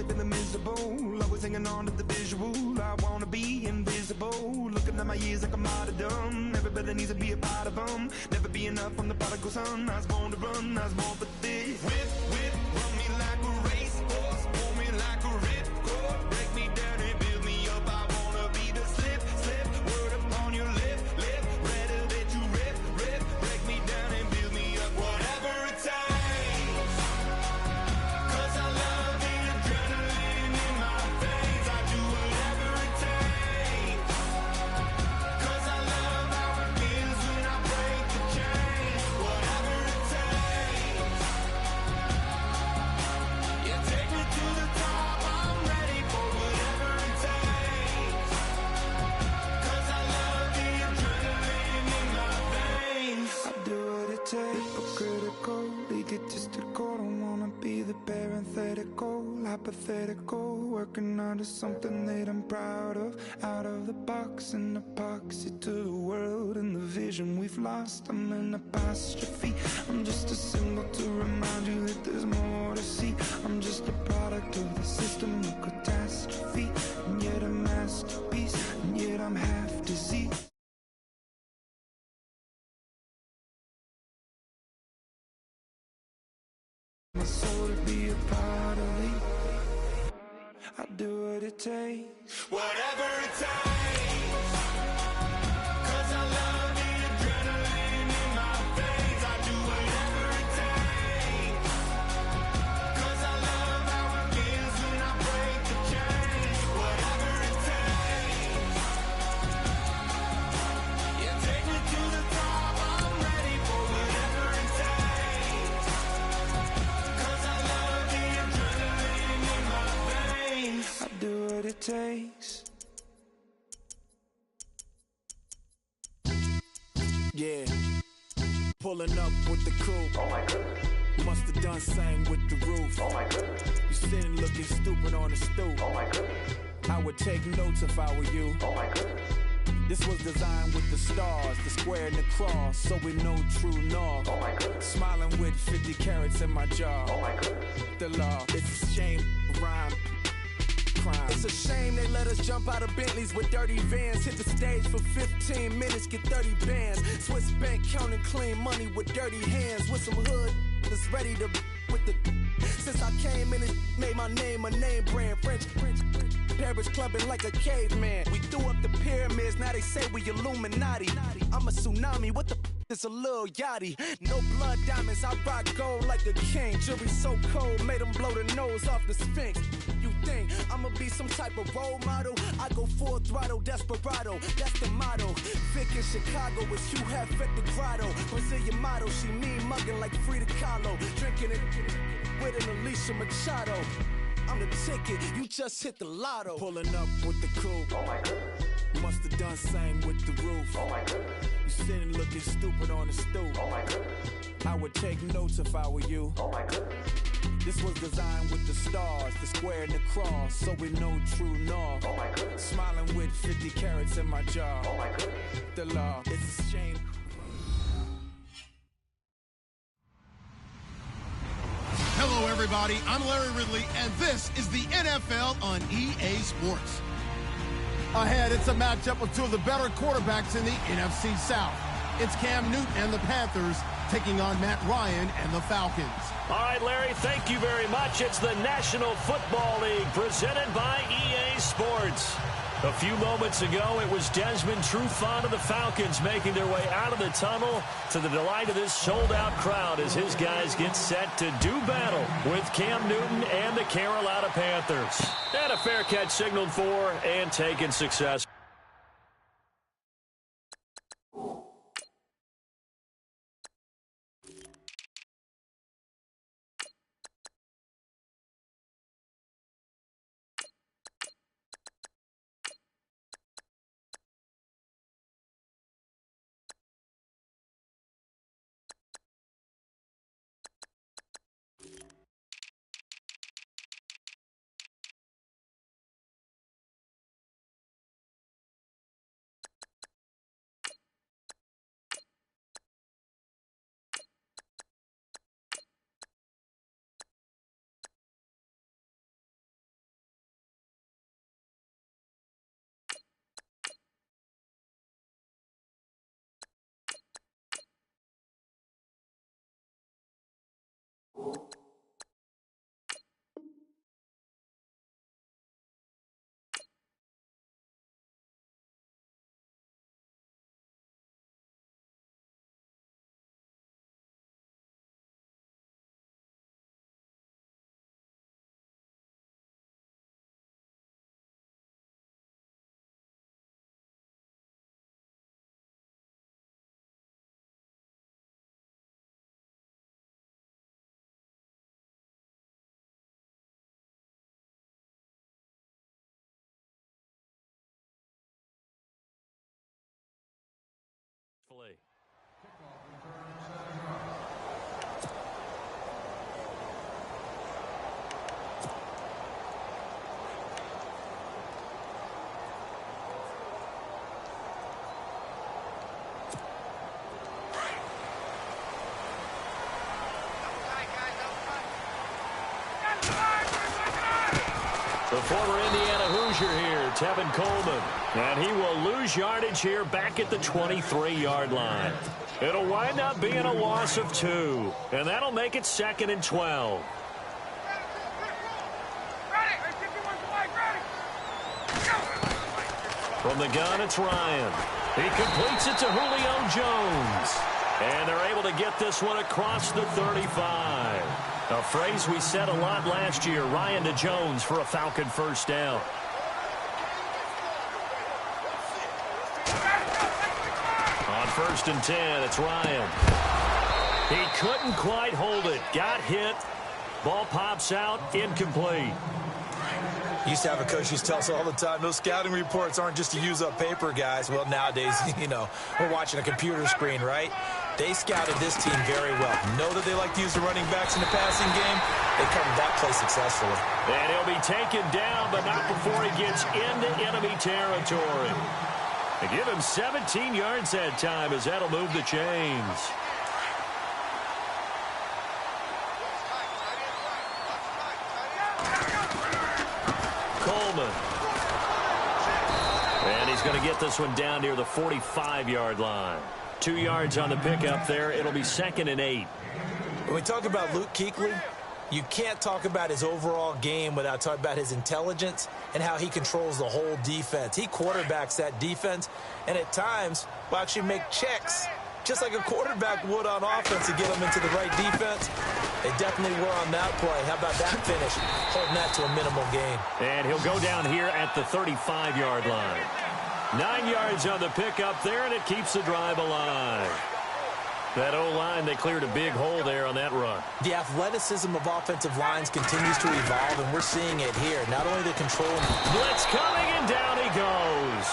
Feeling miserable, always hanging on to the visual. I wanna be invisible, looking at my years like I'm out of dumb. Everybody needs to be a part of them. Never be enough from the prodigal son. I was born to run, I was born for this. Whip, run me like a racehorse. Pull me like a ripcord. Break me down and build me up. I wanna be the slip. Word upon your lip. Rather that you rip. Break me down and build me up. Whatever it takes. Hypothetical, working under something that I'm proud of. Out of the box, an epoxy to the world and the vision we've lost. I'm an apostrophe. I'm just a symbol to remind you that there's more to see. I'm just a product of the system of catastrophe, and yet a masterpiece, and yet I'm half diseased. My soul to be a part of me. I do what it takes. Whatever it takes. 'Cause I love the adrenaline in my veins. I do whatever it takes. 'Cause I love how it feels when I break the chains. Whatever it takes. Yeah, take me to the top. I'm ready for whatever it takes. 'Cause I love the adrenaline in my veins. I do what it takes. Yeah, pulling up with the crew. Oh my goodness. Must have done same with the roof. Oh my goodness. You sitting looking stupid on the stoop. Oh my goodness. I would take notes if I were you. Oh my goodness. This was designed with the stars, the square and the cross, so we know true north. Oh my goodness. Smiling with 50 carats in my jaw. Oh my goodness. The law, it's a shame, rhyme. Crime. It's a shame they let us jump out of Bentleys with dirty vans. Hit the stage for 15 minutes, get 30 bands. Swiss bank counting clean money with dirty hands. With some hood that's ready to with the. Since I came in and made my name a name brand. French Paris clubbing like a caveman. We threw up the pyramids, now they say we Illuminati. I'm a tsunami, what the It's a little yachty, no blood diamonds, I rock gold like a king. Jury so cold, made them blow the nose off the Sphinx. You think I'ma be some type of role model? I go full throttle, desperado, that's the motto. Vic in Chicago, it's you have at the grotto. Brazilian model, she mean mugging like Frida Kahlo. Drinking it with an Alicia Machado. I'm the ticket, you just hit the lotto. Pulling up with the coupe. Oh my goodness. Must have done same with the roof. Oh my goodness. You sitting looking stupid on the stoop. Oh my goodness. I would take notes if I were you. Oh my goodness. This was designed with the stars, the square and the cross, so we know true north. Oh my goodness. Smiling with 50 carats in my jaw. Oh my goodness. The law, it's a shame. Hello, everybody. I'm Larry Ridley, and this is the NFL on EA Sports. Ahead, it's a matchup of two of the better quarterbacks in the NFC South. It's Cam Newton and the Panthers taking on Matt Ryan and the Falcons. All right, Larry, thank you very much. It's the National Football League presented by EA Sports. A few moments ago, it was Desmond Trufant of the Falcons making their way out of the tunnel to the delight of this sold-out crowd as his guys get set to do battle with Cam Newton and the Carolina Panthers. And a fair catch signaled for and taken successfully. The former Indiana Hoosier here, Tevin Coleman. And he will lose yardage here back at the 23-yard line. It'll wind up being a loss of 2. And that'll make it 2nd and 12. From the gun, it's Ryan. He completes it to Julio Jones. And they're able to get this one across the 35. A phrase we said a lot last year, Ryan to Jones for a Falcon first down. On 1st and 10, it's Ryan. He couldn't quite hold it. Got hit. Ball pops out, incomplete. Used to have a coach who used to tell us all the time, those scouting reports aren't just to use up paper, guys. Well, nowadays, you know, we're watching a computer screen, right? They scouted this team very well. Know that they like to use the running backs in the passing game. They covered that play successfully. And he'll be taken down, but not before he gets into enemy territory. They give him 17 yards that time as that'll move the chains. Coleman. And he's going to get this one down near the 45-yard line. 2 yards on the pickup there. It'll be 2nd and 8. When we talk about Luke Kuechly, you can't talk about his overall game without talking about his intelligence and how he controls the whole defense. He quarterbacks that defense and at times will actually make checks just like a quarterback would on offense to get them into the right defense. They definitely were on that play. How about that finish? Holding that to a minimal gain. And he'll go down here at the 35-yard line. 9 yards on the pickup there, and it keeps the drive alive. That O-line, they cleared a big hole there on that run. The athleticism of offensive lines continues to evolve, and we're seeing it here. Not only the control. Blitz coming, and down he goes.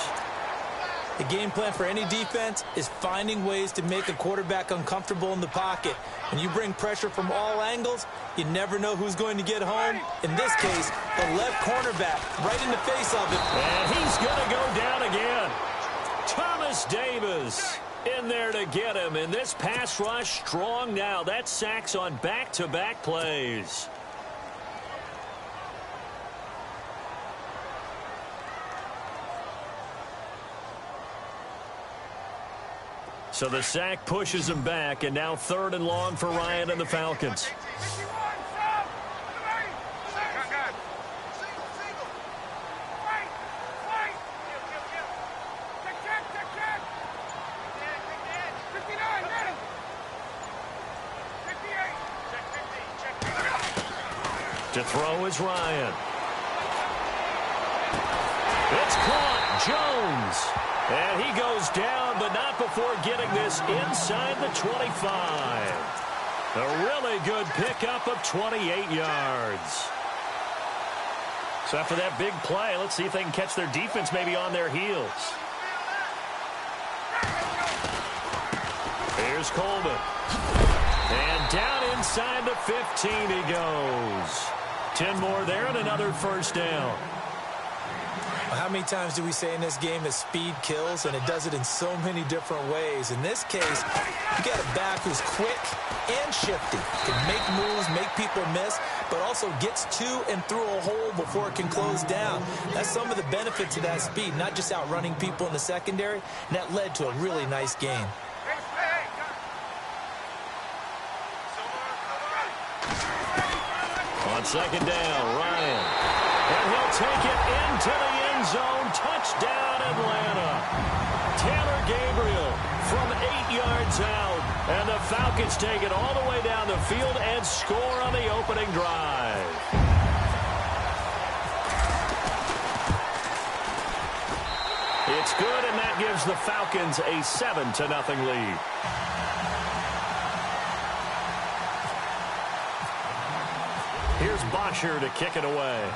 The game plan for any defense is finding ways to make a quarterback uncomfortable in the pocket. When you bring pressure from all angles, you never know who's going to get home. In this case, the left cornerback right in the face of it. And he's going to go down again. Thomas Davis in there to get him. And this pass rush strong now. That's sacks on back-to-back plays. So the sack pushes him back, and now 3rd and long for Ryan and the Falcons. To throw is Ryan. It's caught. Jones. And he goes down, but not before getting this inside the 25. A really good pickup of 28 yards. So after that big play, let's see if they can catch their defense maybe on their heels. Here's Coleman. And down inside the 15 he goes. 10 more there and another first down. How many times do we say in this game that speed kills, and it does it in so many different ways? In this case, you got a back who's quick and shifty, can make moves, make people miss, but also gets to and through a hole before it can close down. That's some of the benefits of that speed, not just outrunning people in the secondary, and that led to a really nice game. On 2nd down, Ryan. And he'll take it into the end zone. Touchdown, Atlanta. Taylor Gabriel from 8 yards out. And the Falcons take it all the way down the field and score on the opening drive. It's good, and that gives the Falcons a 7-0 lead. Here's Bosher to kick it away.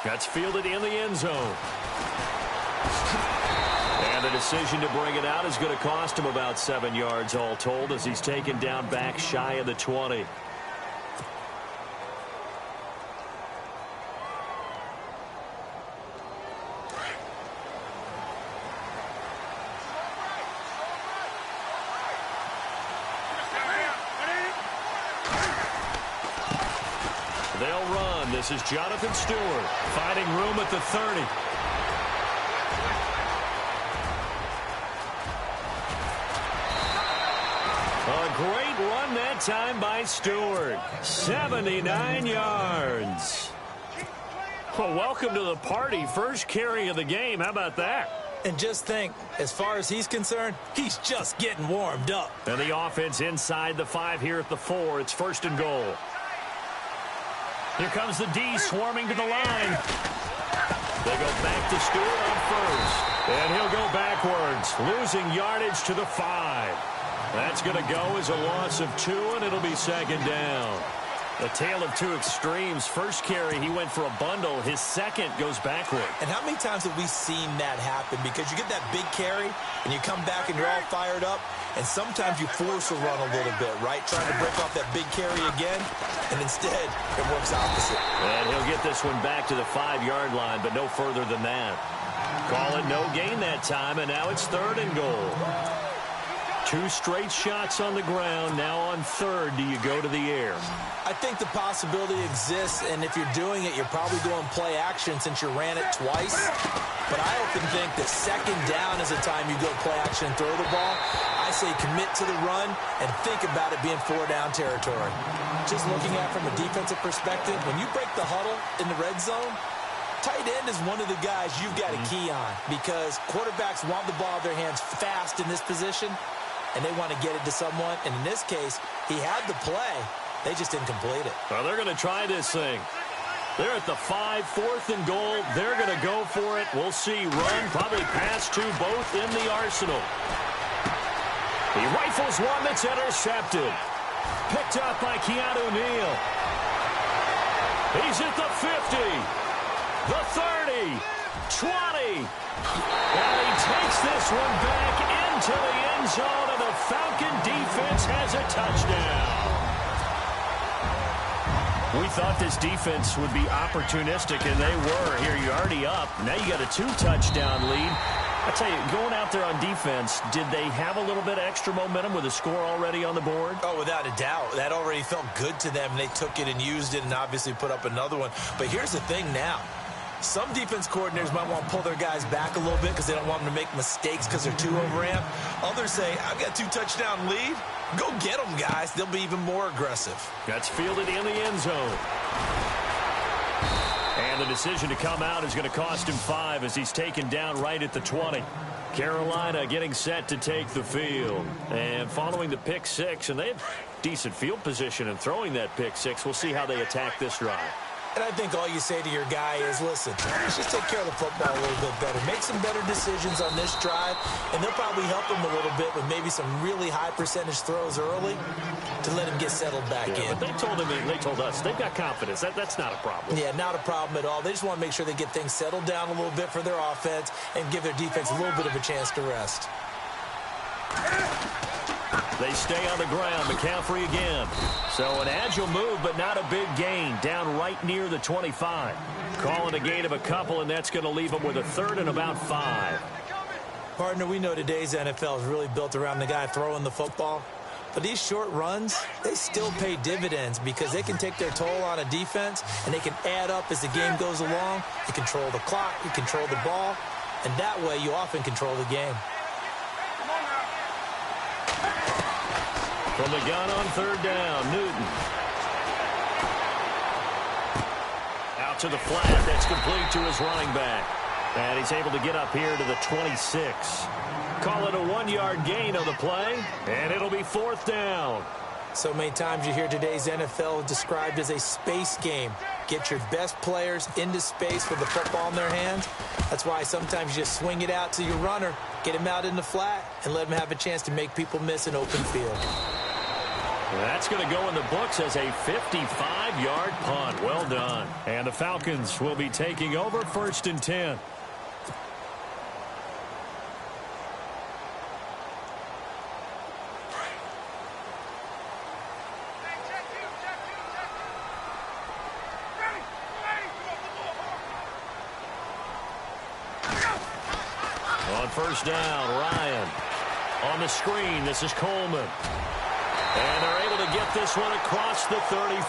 That's fielded in the end zone. And the decision to bring it out is going to cost him about 7 yards all told as he's taken down back shy of the 20. They'll run. This is Jonathan Stewart finding room at the 30. A great run that time by Stewart. 79 yards. Well, welcome to the party. First carry of the game. How about that? And just think, as far as he's concerned, he's just getting warmed up. And the offense inside the 5 here at the 4. It's 1st and goal. Here comes the D swarming to the line. They go back to Stewart on 1st. And he'll go backwards, losing yardage to the 5. That's going to go as a loss of 2, and it'll be 2nd down. A tale of two extremes. First carry, he went for a bundle. His second goes backward. And how many times have we seen that happen? Because you get that big carry, and you come back and you're all fired up, and sometimes you force a run a little bit, right? Trying to break off that big carry again, and instead it works opposite. And he'll get this one back to the 5-yard line, but no further than that. Call it no gain that time, and now it's 3rd and goal. 2 straight shots on the ground. Now on 3rd, do you go to the air? I think the possibility exists, and if you're doing it, you're probably going play action since you ran it twice. But I often think that 2nd down is the time you go play action and throw the ball. I say commit to the run and think about it being 4-down territory. Just looking at it from a defensive perspective, when you break the huddle in the red zone, tight end is one of the guys you've got to key on because quarterbacks want the ball in their hands fast in this position, and they want to get it to someone. And in this case, he had the play. They just didn't complete it. Well, they're going to try this thing. They're at the 5, 4th and goal. They're going to go for it. We'll see. Run, probably pass to both in the arsenal. He rifles one that's intercepted. Picked up by Keanu Neal. He's at the 50, the 30, 20. And he takes this one back into the end zone, and the Falcon defense has a touchdown. We thought this defense would be opportunistic, and they were. Here, you're already up. Now you got a 2-touchdown lead. I tell you, going out there on defense, did they have a little bit of extra momentum with a score already on the board? Oh, without a doubt. That already felt good to them. They took it and used it and obviously put up another one. But here's the thing now. Some defense coordinators might want to pull their guys back a little bit because they don't want them to make mistakes because they're too overamped. Others say, I've got a 2-touchdown lead. Go get them, guys. They'll be even more aggressive. That's fielded in the end zone. And the decision to come out is going to cost him 5 as he's taken down right at the 20. Carolina getting set to take the field. And following the pick 6, and they have decent field position in throwing that pick 6. We'll see how they attack this drive. And I think all you say to your guy is, listen, let's just take care of the football a little bit better. Make some better decisions on this drive, and they'll probably help him a little bit with maybe some really high percentage throws early to let him get settled back in. But they told him, they told us, they've got confidence. That's not a problem. Yeah, not a problem at all. They just want to make sure they get things settled down a little bit for their offense and give their defense a little bit of a chance to rest. They stay on the ground. McCaffrey again. So an agile move, but not a big gain. Down right near the 25. Calling a gain of a couple, and that's going to leave them with a 3rd and about 5. Partner, we know today's NFL is really built around the guy throwing the football. But these short runs, they still pay dividends because they can take their toll on a defense, and they can add up as the game goes along. You control the clock, you control the ball, and that way you often control the game. From the gun on 3rd down, Newton. Out to the flat. That's complete to his running back. And he's able to get up here to the 26. Call it a 1-yard gain on the play, and it'll be 4th down. So many times you hear today's NFL described as a space game. Get your best players into space with the football in their hands. That's why sometimes you just swing it out to your runner, get him out in the flat, and let him have a chance to make people miss an open field. That's going to go in the books as a 55-yard punt. Well done. And the Falcons will be taking over 1st and 10. On 1st down, Ryan. On the screen, this is Coleman. And they're able to get this one across the 35.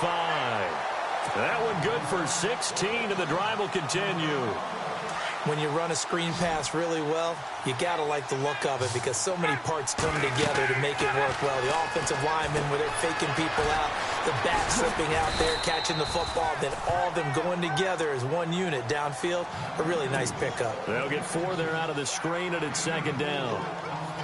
That one good for 16, and the drive will continue. When you run a screen pass really well, you got to like the look of it because so many parts come together to make it work well. The offensive linemen, where they're faking people out, the back slipping out there, catching the football, then all of them going together as one unit downfield. A really nice pickup. They'll get 4 there out of the screen, and it's 2nd down.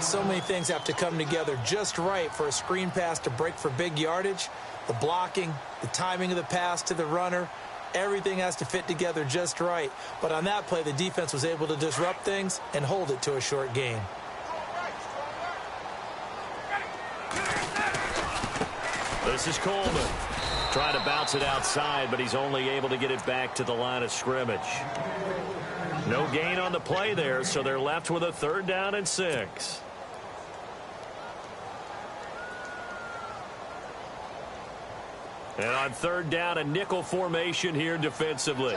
So many things have to come together just right for a screen pass to break for big yardage. The blocking, the timing of the pass to the runner, everything has to fit together just right. But on that play, the defense was able to disrupt things and hold it to a short gain. This is Coleman. Trying to bounce it outside, but he's only able to get it back to the line of scrimmage. No gain on the play there, so they're left with a 3rd down and 6. And on 3rd down, a nickel formation here defensively.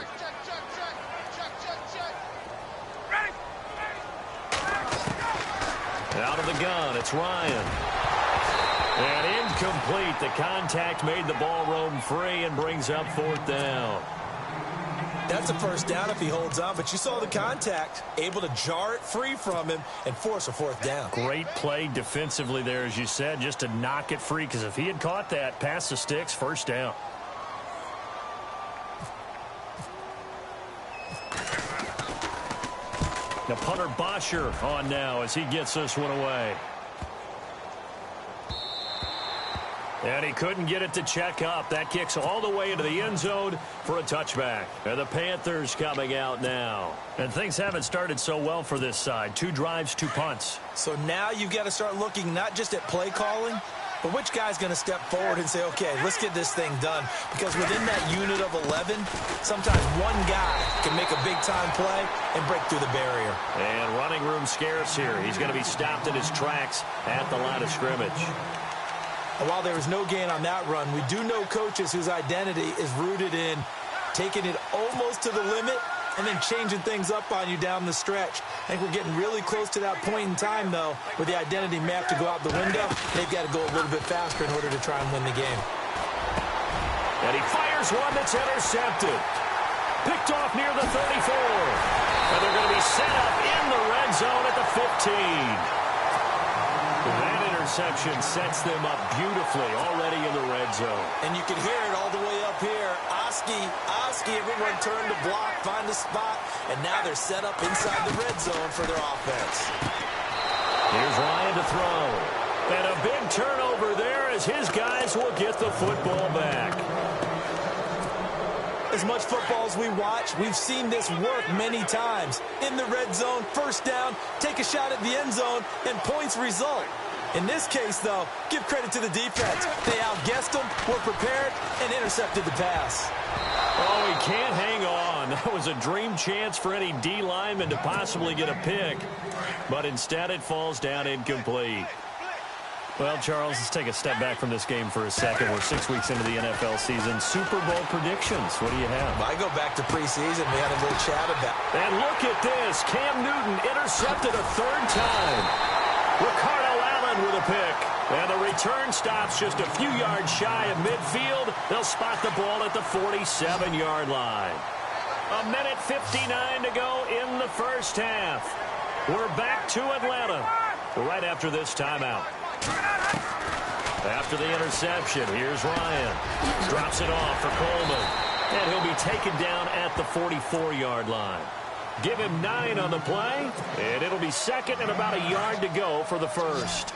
Out of the gun, it's Ryan. And incomplete. The contact made the ball roam free and brings up 4th down. That's a 1st down if he holds on, but you saw the contact, able to jar it free from him and force a 4th down. Great play defensively there, as you said, just to knock it free, because if he had caught that, past the sticks, 1st down. Now punter Bosher on now as he gets this one away. And he couldn't get it to check up. That kicks all the way into the end zone for a touchback. And the Panthers coming out now. And things haven't started so well for this side. 2 drives, 2 punts. So now you've got to start looking not just at play calling, but which guy's going to step forward and say, okay, let's get this thing done. Because within that unit of 11, sometimes one guy can make a big-time play and break through the barrier. And running room scarce here. He's going to be stopped in his tracks at the line of scrimmage. And while there was no gain on that run, we do know coaches whose identity is rooted in taking it almost to the limit and then changing things up on you down the stretch. I think we're getting really close to that point in time, though, where the identity map to go out the window. They've got to go a little bit faster in order to try and win the game. And he fires one that's intercepted. Picked off near the 34. And they're going to be set up in the red zone at the 15. That interception sets them up beautifully already in the red zone. And you can hear it all the way up here. Oski, everyone turned to block, find a spot, and now they're set up inside the red zone for their offense. Here's Ryan to throw. And a big turnover there as his guys will get the football back. As much football as we watch, we've seen this work many times. In the red zone, first down, take a shot at the end zone, and points result. In this case, though, give credit to the defense. They outguessed them, were prepared, and intercepted the pass. Oh, he can't hang on. That was a dream chance for any D lineman to possibly get a pick. But instead, it falls down incomplete. Well, Charles, let's take a step back from this game for a second. We're 6 weeks into the NFL season. Super Bowl predictions. What do you have? I go back to preseason. We had a little chat about it. And look at this. Cam Newton intercepted a 3rd time. Ricardo Allen with a pick. And the return stops just a few yards shy of midfield. They'll spot the ball at the 47-yard line. 1:59 to go in the first half. We're back to Atlanta right after this timeout. After the interception, here's Ryan. Drops it off for Coleman. And he'll be taken down at the 44-yard line. Give him 9 on the play, and it'll be second and about a yard to go for the first.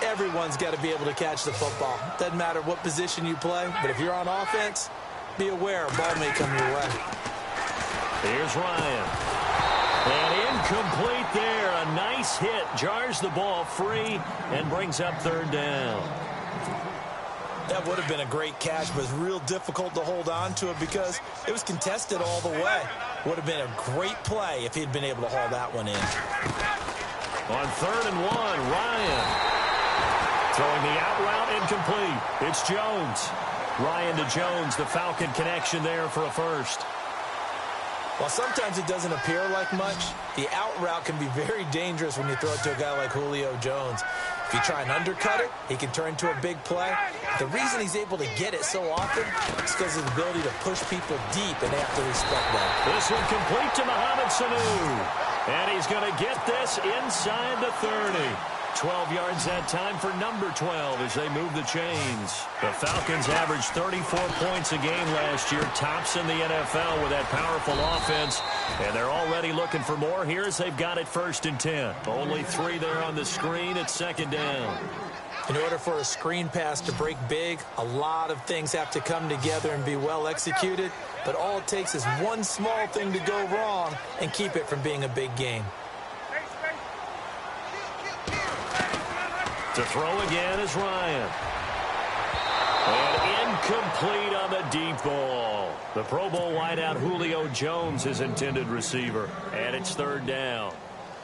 Everyone's got to be able to catch the football. Doesn't matter what position you play, but if you're on offense, be aware a ball may come your way. Here's Ryan. And incomplete there. A nice hit. Jars the ball free and brings up 3rd down. That would have been a great catch, but it's real difficult to hold on to it because it was contested all the way. Would have been a great play if he'd been able to haul that one in. On 3rd and 1, Ryan. Throwing the out route incomplete. It's Jones. Ryan to Jones, the Falcon connection there for a first. While sometimes it doesn't appear like much, the out route can be very dangerous when you throw it to a guy like Julio Jones. If you try and undercut it, he can turn into a big play. The reason he's able to get it so often is because of his ability to push people deep, and they have to respect that. This one complete to Mohamed Sanu. And he's going to get this inside the 30. 12 yards that time for number 12 as they move the chains. The Falcons averaged 34 points a game last year, tops in the NFL with that powerful offense. And they're already looking for more here as they've got it 1st and 10. Only 3 there on the screen at 2nd down. In order for a screen pass to break big, a lot of things have to come together and be well executed. But all it takes is one small thing to go wrong and keep it from being a big game. To throw again is Ryan. And incomplete on the deep ball. The Pro Bowl wideout Julio Jones is intended receiver. And it's 3rd down.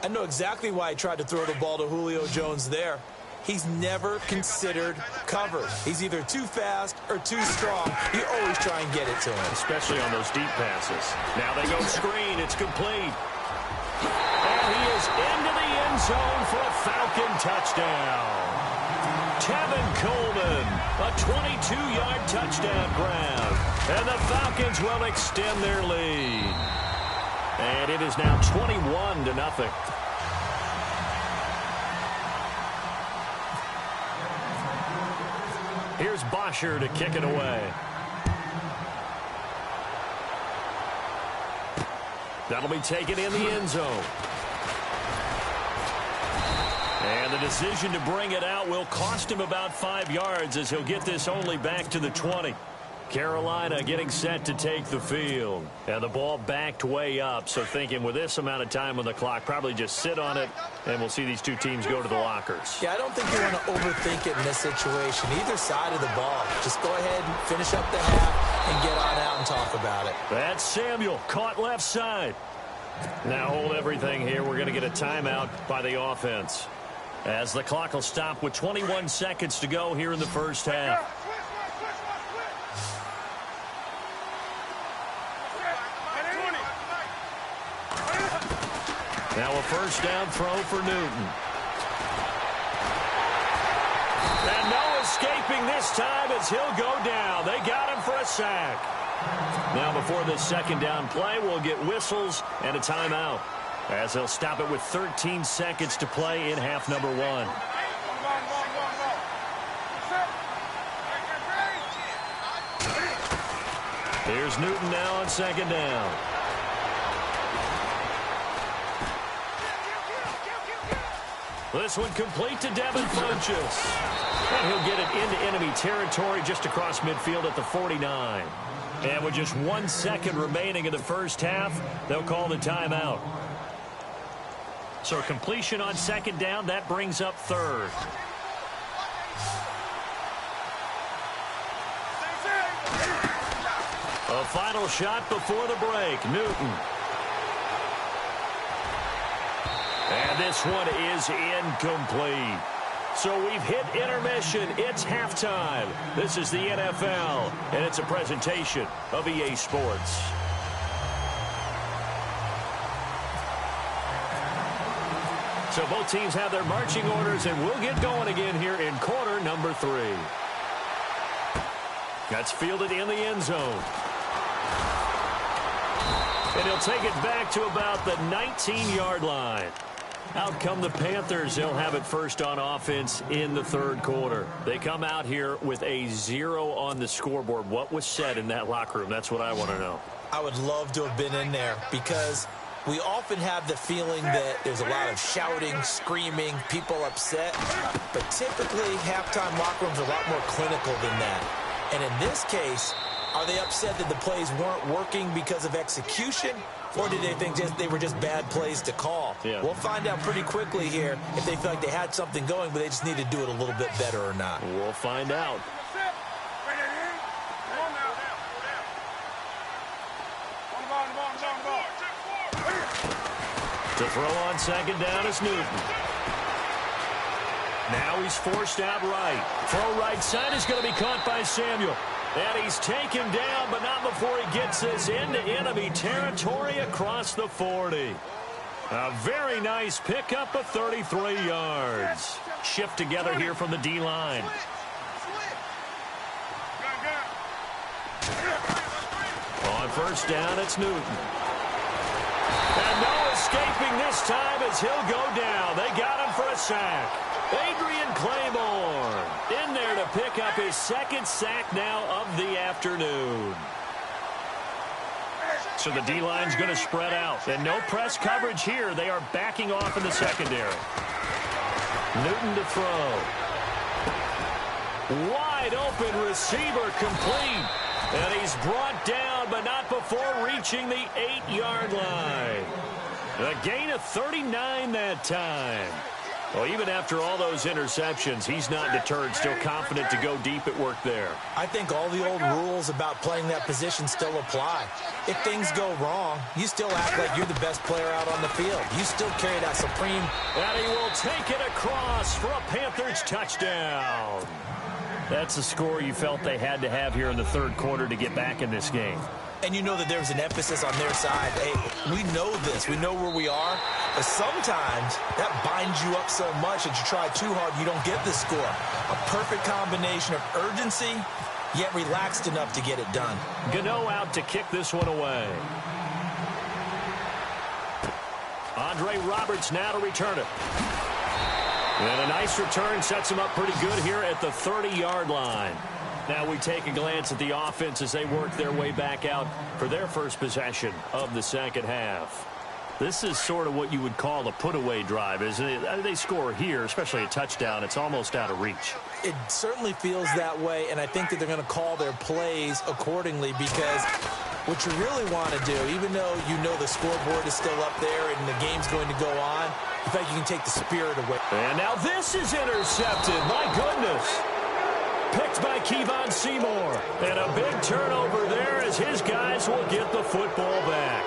I know exactly why he tried to throw the ball to Julio Jones there. He's never considered cover. He's either too fast or too strong. You always try and get it to him. Especially on those deep passes. Now they go screen. It's complete. And he is into the end zone for a Falcon touchdown. Tevin Coleman, a 22-yard touchdown grab. And the Falcons will extend their lead. And it is now 21-0. Here's Bosher to kick it away. That'll be taken in the end zone. And the decision to bring it out will cost him about 5 yards as he'll get this only back to the 20. Carolina getting set to take the field. And the ball backed way up, so thinking with this amount of time on the clock, probably just sit on it, and we'll see these two teams go to the lockers. Yeah, I don't think you want to overthink it in this situation. Either side of the ball. Just go ahead and finish up the half and get on out and talk about it. That's Samuel, caught left side. Now hold everything here. We're going to get a timeout by the offense, as the clock will stop with 21 seconds to go here in the first half. Now a first down throw for Newton. And no escaping this time as he'll go down. They got him for a sack. Now before this second down play, we'll get whistles and a timeout, as they'll stop it with 13 seconds to play in half number 1. Here's Newton now on second down. This one complete to Devin Funchess. And he'll get it into enemy territory just across midfield at the 49. And with just 1 second remaining in the first half, they'll call the timeout. So completion on second down, that brings up third. A final shot before the break. Newton. And this one is incomplete. So we've hit intermission. It's halftime. This is the NFL, and it's a presentation of EA Sports. So both teams have their marching orders, and we'll get going again here in quarter number 3. That's fielded in the end zone. And he'll take it back to about the 19-yard line. Out come the Panthers. They'll have it first on offense in the third quarter. They come out here with a 0 on the scoreboard. What was said in that locker room? That's what I want to know. I would love to have been in there, because we often have the feeling that there's a lot of shouting, screaming, people upset. But typically, halftime locker rooms are a lot more clinical than that. And in this case, are they upset that the plays weren't working because of execution? Or did they think they were just bad plays to call? Yeah. We'll find out pretty quickly here if they feel like they had something going, but they just need to do it a little bit better or not. We'll find out. To throw on second down is Newton. Now he's forced out right. Throw right side is going to be caught by Samuel. And he's taken down, but not before he gets this into enemy territory across the 40. A very nice pickup of 33 yards. Shift together here from the D-line. On first down, it's Newton. And no escaping this time as he'll go down. They got him for a sack. Adrian Claiborne in there to pick up his second sack now of the afternoon. So the D-line's going to spread out. And no press coverage here. They are backing off in the secondary. Newton to throw. Wide open receiver complete. And he's brought down, but not before reaching the 8-yard line. A gain of 39 that time. Well, even after all those interceptions, he's not deterred, still confident to go deep at work there. I think all the old rules about playing that position still apply. If things go wrong, you still act like you're the best player out on the field. You still carry that supreme. And he will take it across for a Panthers touchdown. That's the score you felt they had to have here in the third quarter to get back in this game. And you know that there's an emphasis on their side. Hey, we know this. We know where we are. But sometimes that binds you up so much that you try too hard, you don't get the score. A perfect combination of urgency, yet relaxed enough to get it done. Gano out to kick this one away. Andre Roberts now to return it. And a nice return sets him up pretty good here at the 30-yard line. Now we take a glance at the offense as they work their way back out for their first possession of the second half. This is sort of what you would call a put-away drive, isn't it? They score here, especially a touchdown. It's almost out of reach. It certainly feels that way, and I think that they're going to call their plays accordingly because what you really want to do, even though you know the scoreboard is still up there and the game's going to go on, in fact, you can take the spirit away. And now this is intercepted. My goodness. Picked by Kevon Seymour. And a big turnover there as his guys will get the football back.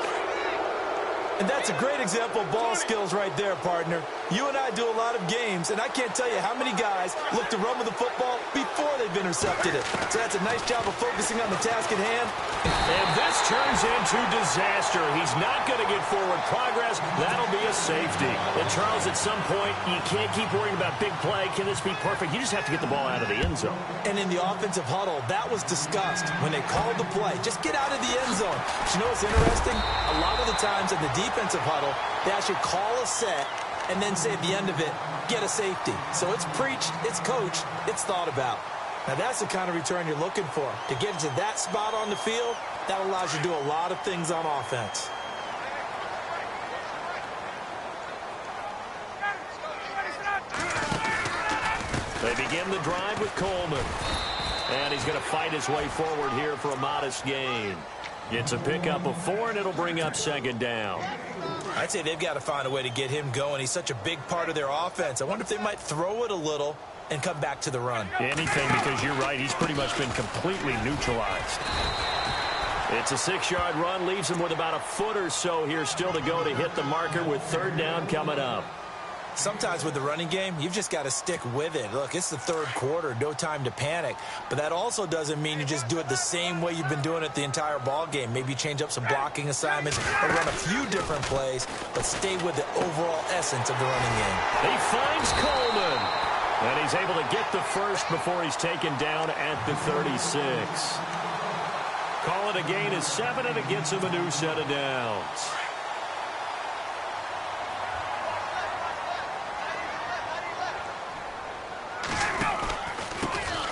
And that's a great example of ball skills right there, partner. You and I do a lot of games, and I can't tell you how many guys look to run with the football before they've intercepted it. So that's a nice job of focusing on the task at hand. And this turns into disaster. He's not going to get forward progress. That'll be a safety. And Charles, at some point, you can't keep worrying about big play. Can this be perfect? You just have to get the ball out of the end zone. And in the offensive huddle, that was discussed when they called the play. Just get out of the end zone. But you know what's interesting? A lot of the times in the defensive huddle, they actually call a set and then say at the end of it, get a safety. So it's preached, it's coached, it's thought about. Now that's the kind of return you're looking for. To get to that spot on the field, that allows you to do a lot of things on offense. They begin the drive with Coleman. And he's going to fight his way forward here for a modest gain. It's a pickup of 4, and it'll bring up second down. I'd say they've got to find a way to get him going. He's such a big part of their offense. I wonder if they might throw it a little and come back to the run. Anything, because you're right. He's pretty much been completely neutralized. It's a 6-yard run. Leaves him with about a foot or so here still to go to hit the marker with third down coming up. Sometimes with the running game, you've just got to stick with it. Look, it's the third quarter, no time to panic. But that also doesn't mean you just do it the same way you've been doing it the entire ball game. Maybe change up some blocking assignments or run a few different plays, but stay with the overall essence of the running game. He finds Coleman. And he's able to get the first before he's taken down at the 36. Call it a gain of 7, and it gets him a new set of downs.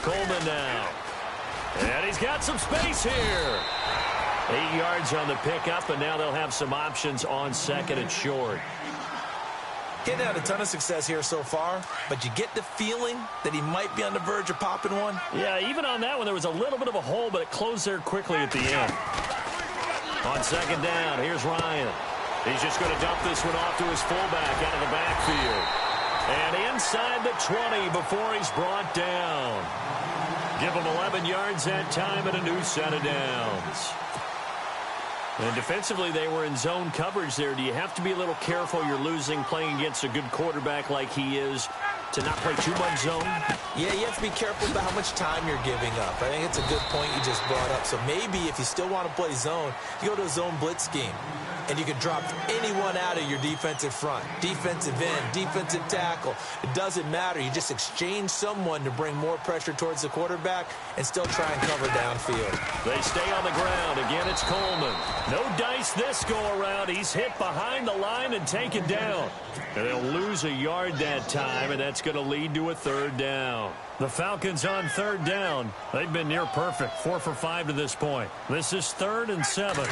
Coleman now. And he's got some space here. 8 yards on the pickup, and now they'll have some options on second and short. Getting had a ton of success here so far, but you get the feeling that he might be on the verge of popping one. Yeah, even on that one, there was a little bit of a hole, but it closed there quickly at the end. On second down, here's Ryan. He's just going to dump this one off to his fullback out of the backfield. And inside the 20 before he's brought down. Give him 11 yards that time and a new set of downs. And defensively, they were in zone coverage there. Do you have to be a little careful? You're losing, playing against a good quarterback like he is, to not play too much zone? Yeah, you have to be careful about how much time you're giving up. I think it's a good point you just brought up. So maybe if you still want to play zone, you go to a zone blitz scheme. And you can drop anyone out of your defensive front. Defensive end, defensive tackle. It doesn't matter. You just exchange someone to bring more pressure towards the quarterback and still try and cover downfield. They stay on the ground. Again, it's Coleman. No dice this go-around. He's hit behind the line and taken down. And they'll lose a yard that time, and that's going to lead to a third down. The Falcons on third down. They've been near perfect. 4 for 5 to this point. This is 3rd and 7.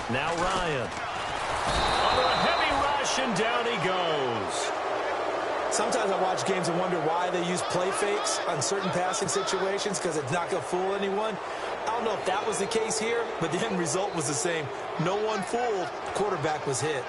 Now Ryan. Under a heavy rush, and down he goes. Sometimes I watch games and wonder why they use play fakes on certain passing situations because it's not going to fool anyone. I don't know if that was the case here, but the end result was the same. No one fooled. The quarterback was hit.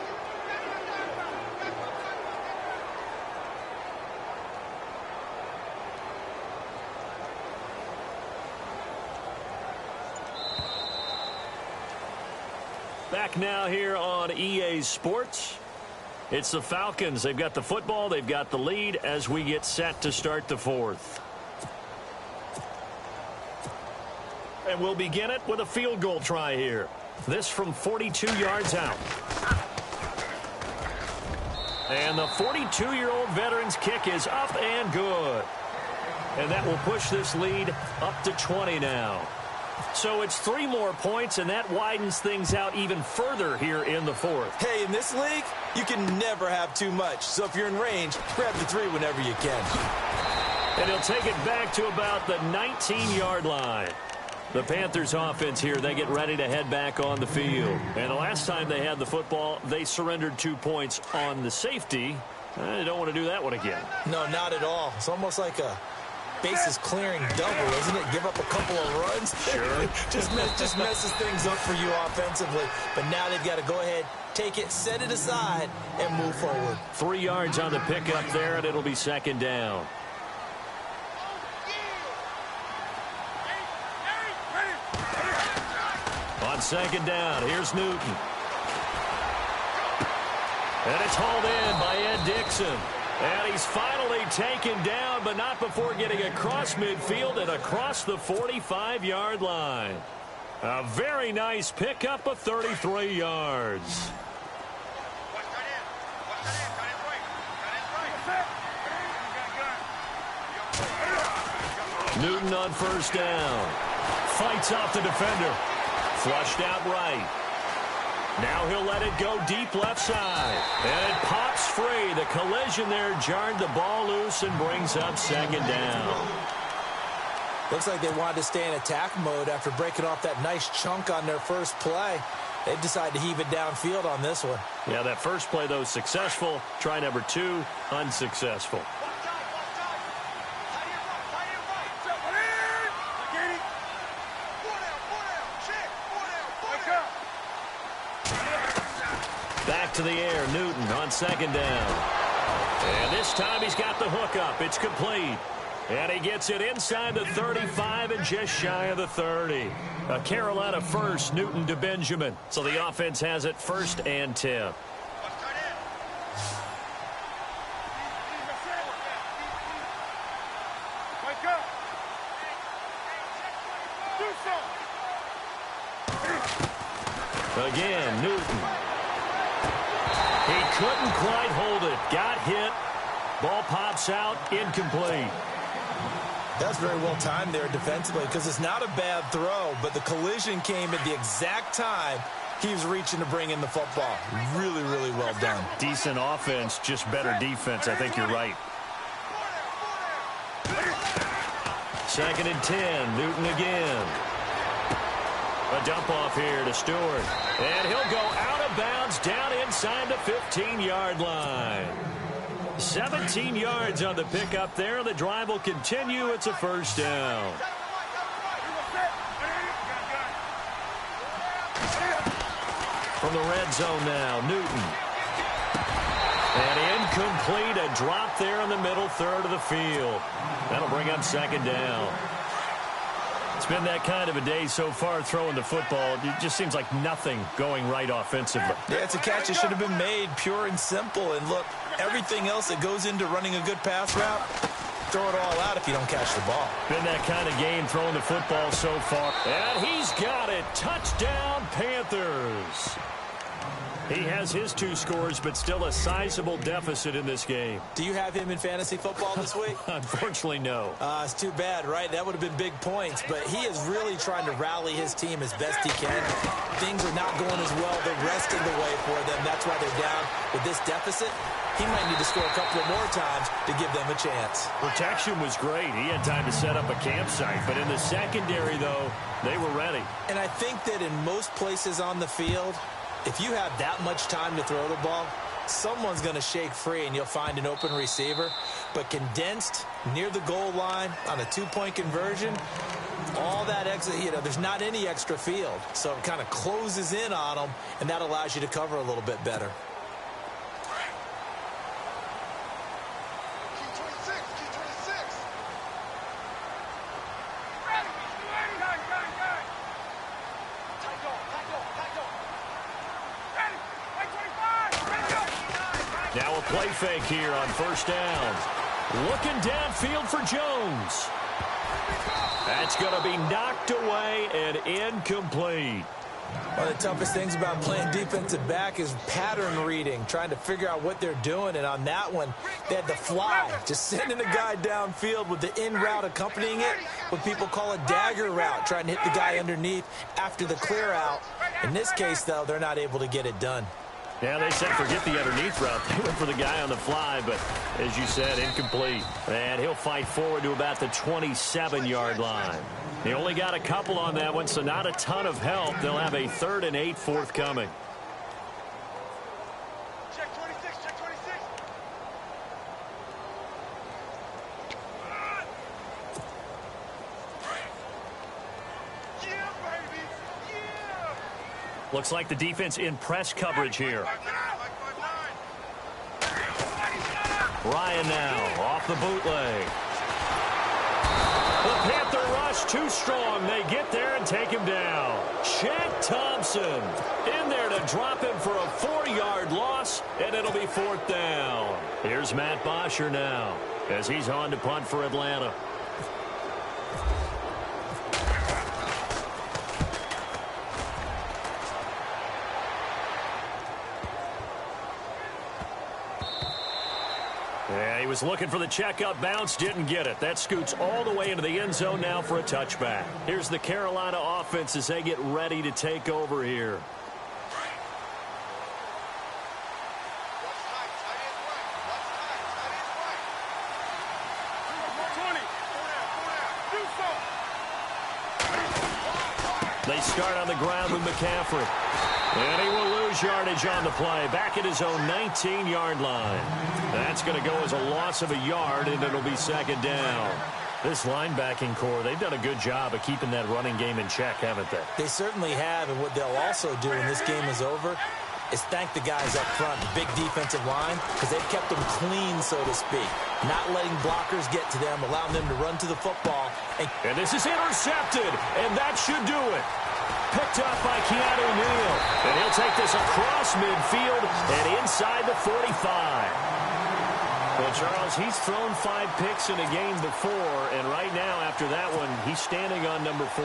Back now here on EA Sports. It's the Falcons. They've got the football. They've got the lead as we get set to start the fourth. And we'll begin it with a field goal try here. This from 42 yards out. And the 42-year-old veteran's kick is up and good. And that will push this lead up to 20 now. So it's 3 more points, and that widens things out even further here in the fourth. Hey, in this league, you can never have too much. So if you're in range, grab the 3 whenever you can. And he'll take it back to about the 19-yard line. The Panthers offense here, they get ready to head back on the field. And the last time they had the football, they surrendered 2 points on the safety. They don't want to do that one again. No, not at all. It's almost like a bases clearing double, isn't it? Give up a couple of runs. Sure. just messes things up for you offensively. But now they've got to go ahead, take it, set it aside, and move forward. 3 yards on the pickup there, and it'll be second down. On second down, here's Newton. And it's hauled in by Ed Dixon. And he's finally taken down, but not before getting across midfield and across the 45-yard line. A very nice pickup of 33 yards. Newton on first down. Fights off the defender. Flushed out right. Now he'll let it go deep left side. And it pops free. The collision there jarred the ball loose and brings up second down. Looks like they wanted to stay in attack mode after breaking off that nice chunk on their first play. They decided to heave it downfield on this one. Yeah, that first play, though, successful. Try number 2, unsuccessful. Back to the air, Newton on second down. And this time he's got the hook up. It's complete. And he gets it inside the 35 and just shy of the 30. A Carolina first, Newton to Benjamin. So the offense has it 1st and 10. Again, Newton. He couldn't quite hold it. Got hit. Ball pops out. Incomplete. That's very well timed there defensively because it's not a bad throw, but the collision came at the exact time he was reaching to bring in the football. Really, really well done. Decent offense, just better defense. I think you're right. 2nd and 10. Newton again. A dump off here to Stewart. And he'll go out of bounds down inside the 15-yard line. 17 yards on the pickup there. The drive will continue. It's a first down. From the red zone now, Newton. And incomplete. A drop there in the middle third of the field. That'll bring up second down. It's been that kind of a day so far throwing the football. It just seems like nothing going right offensively. Yeah, it's a catch that should have been made, pure and simple. And look, everything else that goes into running a good pass route, throw it all out if you don't catch the ball. Been that kind of game throwing the football so far. And he's got it. Touchdown, Panthers. He has his 2 scores, but still a sizable deficit in this game. Do you have him in fantasy football this week? Unfortunately, no. It's too bad, right? That would have been big points, but he is really trying to rally his team as best he can. Things are not going as well the rest of the way for them. That's why they're down with this deficit. He might need to score a couple of more times to give them a chance. Protection was great. He had time to set up a campsite, but in the secondary, though, they were ready. And I think that in most places on the field, if you have that much time to throw the ball, someone's going to shake free and you'll find an open receiver. But condensed near the goal line on a 2-point conversion, all that extra, there's not any extra field. So it kind of closes in on them, and that allows you to cover a little bit better. Now a play fake here on first down. Looking downfield for Jones. That's going to be knocked away and incomplete. One of the toughest things about playing defensive back is pattern reading, trying to figure out what they're doing. And on that one, they had to fly, just sending a guy downfield with the in route accompanying it, what people call a dagger route, trying to hit the guy underneath after the clear out. In this case, though, they're not able to get it done. Yeah, they said forget the underneath route. They went for the guy on the fly, but as you said, incomplete. And he'll fight forward to about the 27-yard line. They only got a couple on that one, so not a ton of help. They'll have a 3rd and 8 forthcoming. Check 26, check 26. Yeah, baby. Yeah. Looks like the defense in press coverage here. Ryan now off the bootleg. The Panther rush too strong. They get there and take him down. Chet Thompson in there to drop him for a 4-yard loss, and it'll be 4th down. Here's Matt Bosher now as he's on to punt for Atlanta. Yeah, he was looking for the checkup bounce, didn't get it. That scoots all the way into the end zone now for a touchback. Here's the Carolina offense as they get ready to take over here. They start on the ground with McCaffrey. And he will lose yardage on the play. Back at his own 19-yard line. That's going to go as a loss of a yard, and it'll be 2nd down. This linebacking core, they've done a good job of keeping that running game in check, haven't they? They certainly have, and what they'll also do when this game is over is thank the guys up front, the big defensive line, because they've kept them clean, so to speak. Not letting blockers get to them, allowing them to run to the football. And this is intercepted, and that should do it. Picked up by Keanu Neal. And he'll take this across midfield and inside the 45. Well, Charles, he's thrown 5 picks in a game before, and right now, after that one, he's standing on number 4.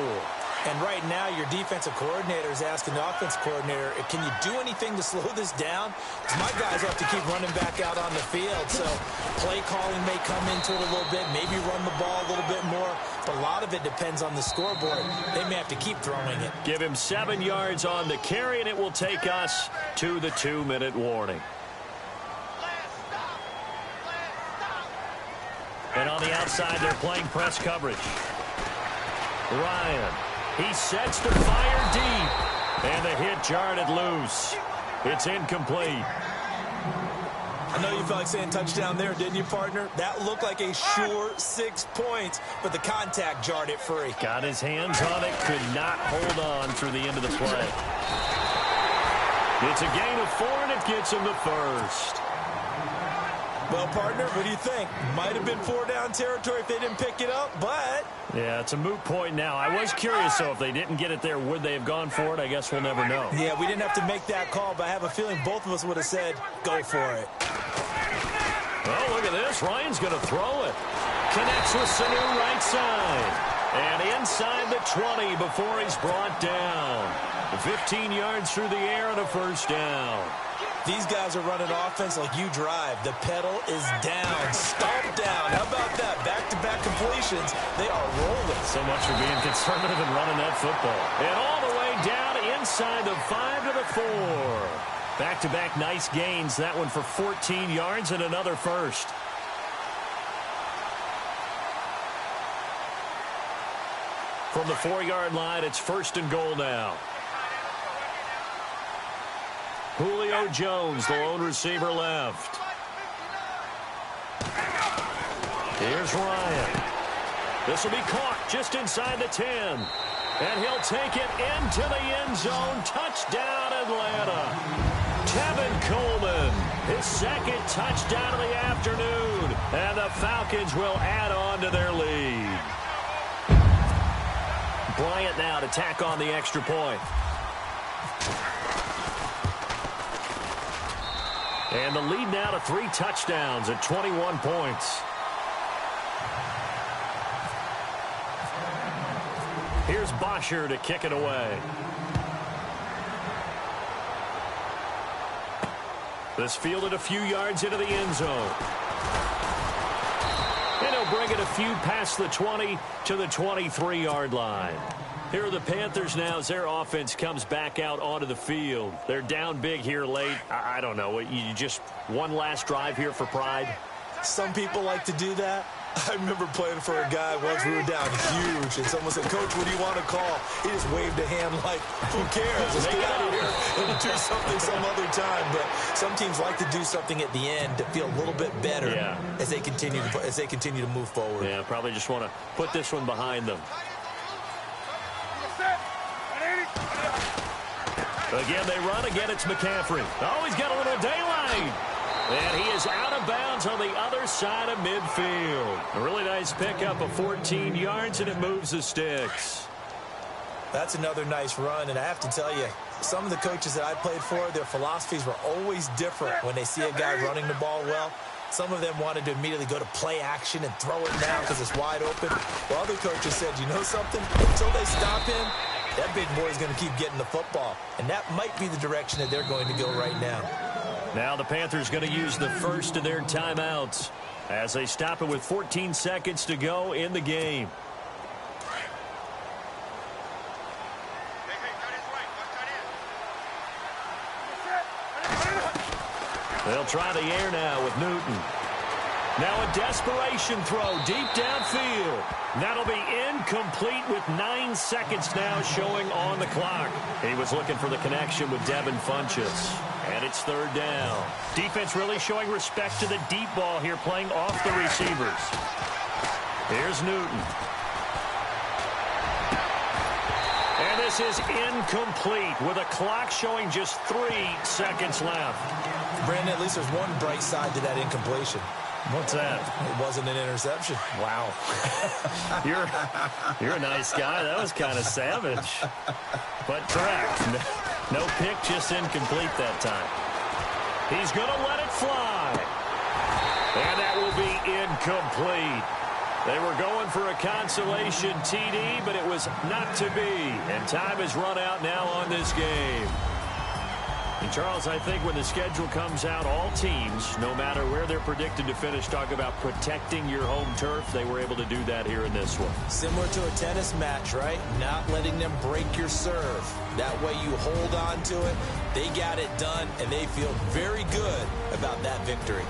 And right now, your defensive coordinator is asking the offense coordinator, can you do anything to slow this down? Because my guys have to keep running back out on the field. So play calling may come into it a little bit, maybe run the ball a little bit more. But a lot of it depends on the scoreboard. They may have to keep throwing it. Give him 7 yards on the carry, and it will take us to the 2-minute warning. And on the outside, they're playing press coverage. Ryan. He sets to fire deep. And the hit jarred it loose. It's incomplete. I know you felt like saying touchdown there, didn't you, partner? That looked like a sure 6 points, but the contact jarred it free. Got his hands on it, could not hold on through the end of the play. It's a gain of 4, and it gets him the first. Well, partner, what do you think? Might have been 4-down territory if they didn't pick it up, but... Yeah, it's a moot point now. I was curious, though, if they didn't get it there, would they have gone for it? I guess we'll never know. Yeah, we didn't have to make that call, but I have a feeling both of us would have said, go for it. Oh, look at this. Ryan's going to throw it. Connects with Sanu right side. And inside the 20 before he's brought down. 15 yards through the air and a first down. These guys are running offense like you drive. The pedal is down, stomp down. How about that? Back-to-back completions. They are rolling. So much for being conservative and running that football. And all the way down inside the 5 to the 4. Back-to-back nice gains. That one for 14 yards and another first. From the 4-yard line, it's 1st and goal now. Julio Jones, the lone receiver left. Here's Ryan. This will be caught just inside the 10. And he'll take it into the end zone. Touchdown, Atlanta. Tevin Coleman, his 2nd touchdown of the afternoon. And the Falcons will add on to their lead. Bryant now to tack on the extra point. And the lead now to 3 touchdowns at 21 points. Here's Bosher to kick it away. This fielded a few yards into the end zone. And he'll bring it a few past the 20 to the 23-yard line. Here are the Panthers now as their offense comes back out onto the field. They're down big here late. I don't know. You just one last drive here for pride? Some people like to do that. I remember playing for a guy once. We were down huge, and someone said, "Coach, what do you want to call?" He just waved a hand like, who cares? Let's get out of here and do something some other time. But some teams like to do something at the end to feel a little bit better as they continue to move forward. Yeah, probably just want to put this one behind them. Again, they run. Again, it's McCaffrey. Oh, he's got a little daylight. And he is out of bounds on the other side of midfield. A really nice pickup of 14 yards, and it moves the sticks. That's another nice run, and I have to tell you, some of the coaches that I played for, their philosophies were always different when they see a guy running the ball well. Some of them wanted to immediately go to play action and throw it down because it's wide open. While other coaches said, you know something? Until they stop him, that big boy is going to keep getting the football. And that might be the direction that they're going to go right now. Now the Panthers going to use the first of their timeouts as they stop it with 14 seconds to go in the game. They'll try the air now with Newton. Now a desperation throw deep downfield. That'll be incomplete with 9 seconds now showing on the clock. He was looking for the connection with Devin Funchess. And it's third down. Defense really showing respect to the deep ball here, playing off the receivers. Here's Newton. And this is incomplete with a clock showing just 3 seconds left. Brandon, at least there's one bright side to that incompletion. What's that? It wasn't an interception. Wow. You're a nice guy. That was kind of savage. But correct. No pick, just incomplete that time. He's going to let it fly. And that will be incomplete. They were going for a consolation TD, but it was not to be. And time has run out now on this game. And Charles, I think when the schedule comes out, all teams, no matter where they're predicted to finish, talk about protecting your home turf. They were able to do that here in this one. Similar to a tennis match, right? Not letting them break your serve. That way you hold on to it. They got it done, and they feel very good about that victory.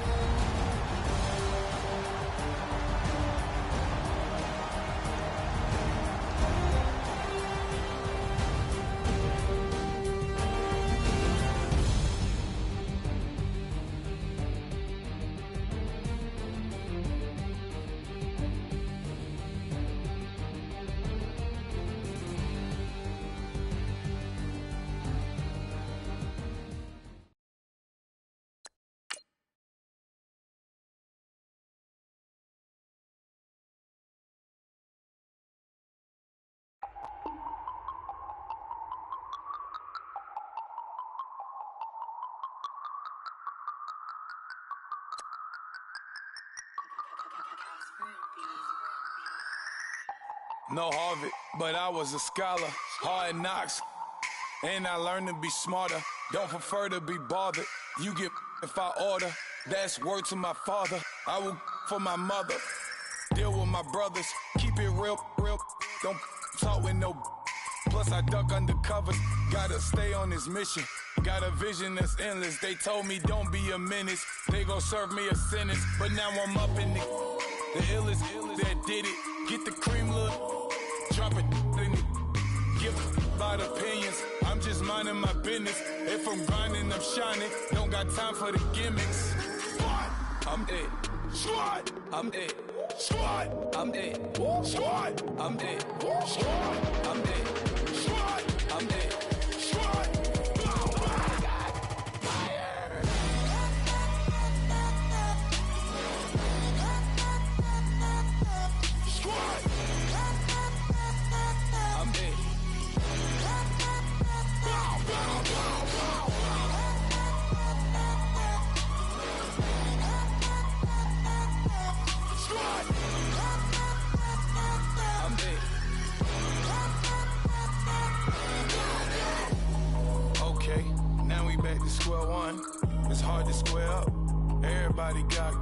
No Harvard, but I was a scholar. Hard knocks, and I learned to be smarter. Don't prefer to be bothered. You get if I order. That's word to my father. I will for my mother. Deal with my brothers. Keep it real. Don't talk with no. Plus I duck undercover. Gotta stay on this mission. Got a vision that's endless. They told me don't be a menace. They gon' serve me a sentence. But now I'm up in the illest that did it. Get the cream look. Drop it in it. Give about opinions. I'm just minding my business. If I'm grinding, I'm shining. Don't got time for the gimmicks. Squad, I'm it. Squad, I'm it. Squad, I'm it. Squad, I'm it. Squad, I'm it. Squad, I'm it. Squad. Square one, it's hard to square up. Everybody got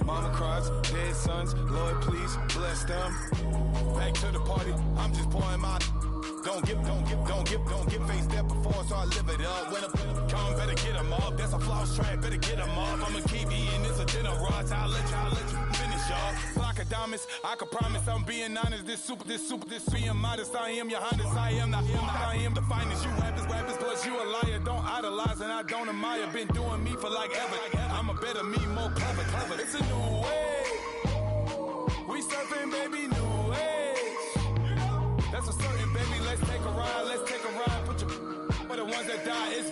Mama cries, dead sons, Lord please bless them. Back to the party, I'm just pouring my. Don't give face that before, so I live it up. When I come, better get them up. That's a floss track, better get them up. I'ma keep eating, it's a dinner rush. I'll let you finish up. Flock of diamonds, I can promise I'm being honest. This being modest. I am your Honda, I am the finest. You rappers, plus you a liar. Don't idolize and I don't admire. Been doing me for like ever. I'm a better me, more clever. It's a new way. We surfing, baby, new age. That's a certain, baby. Let's take a ride. Put your for the ones that die. It's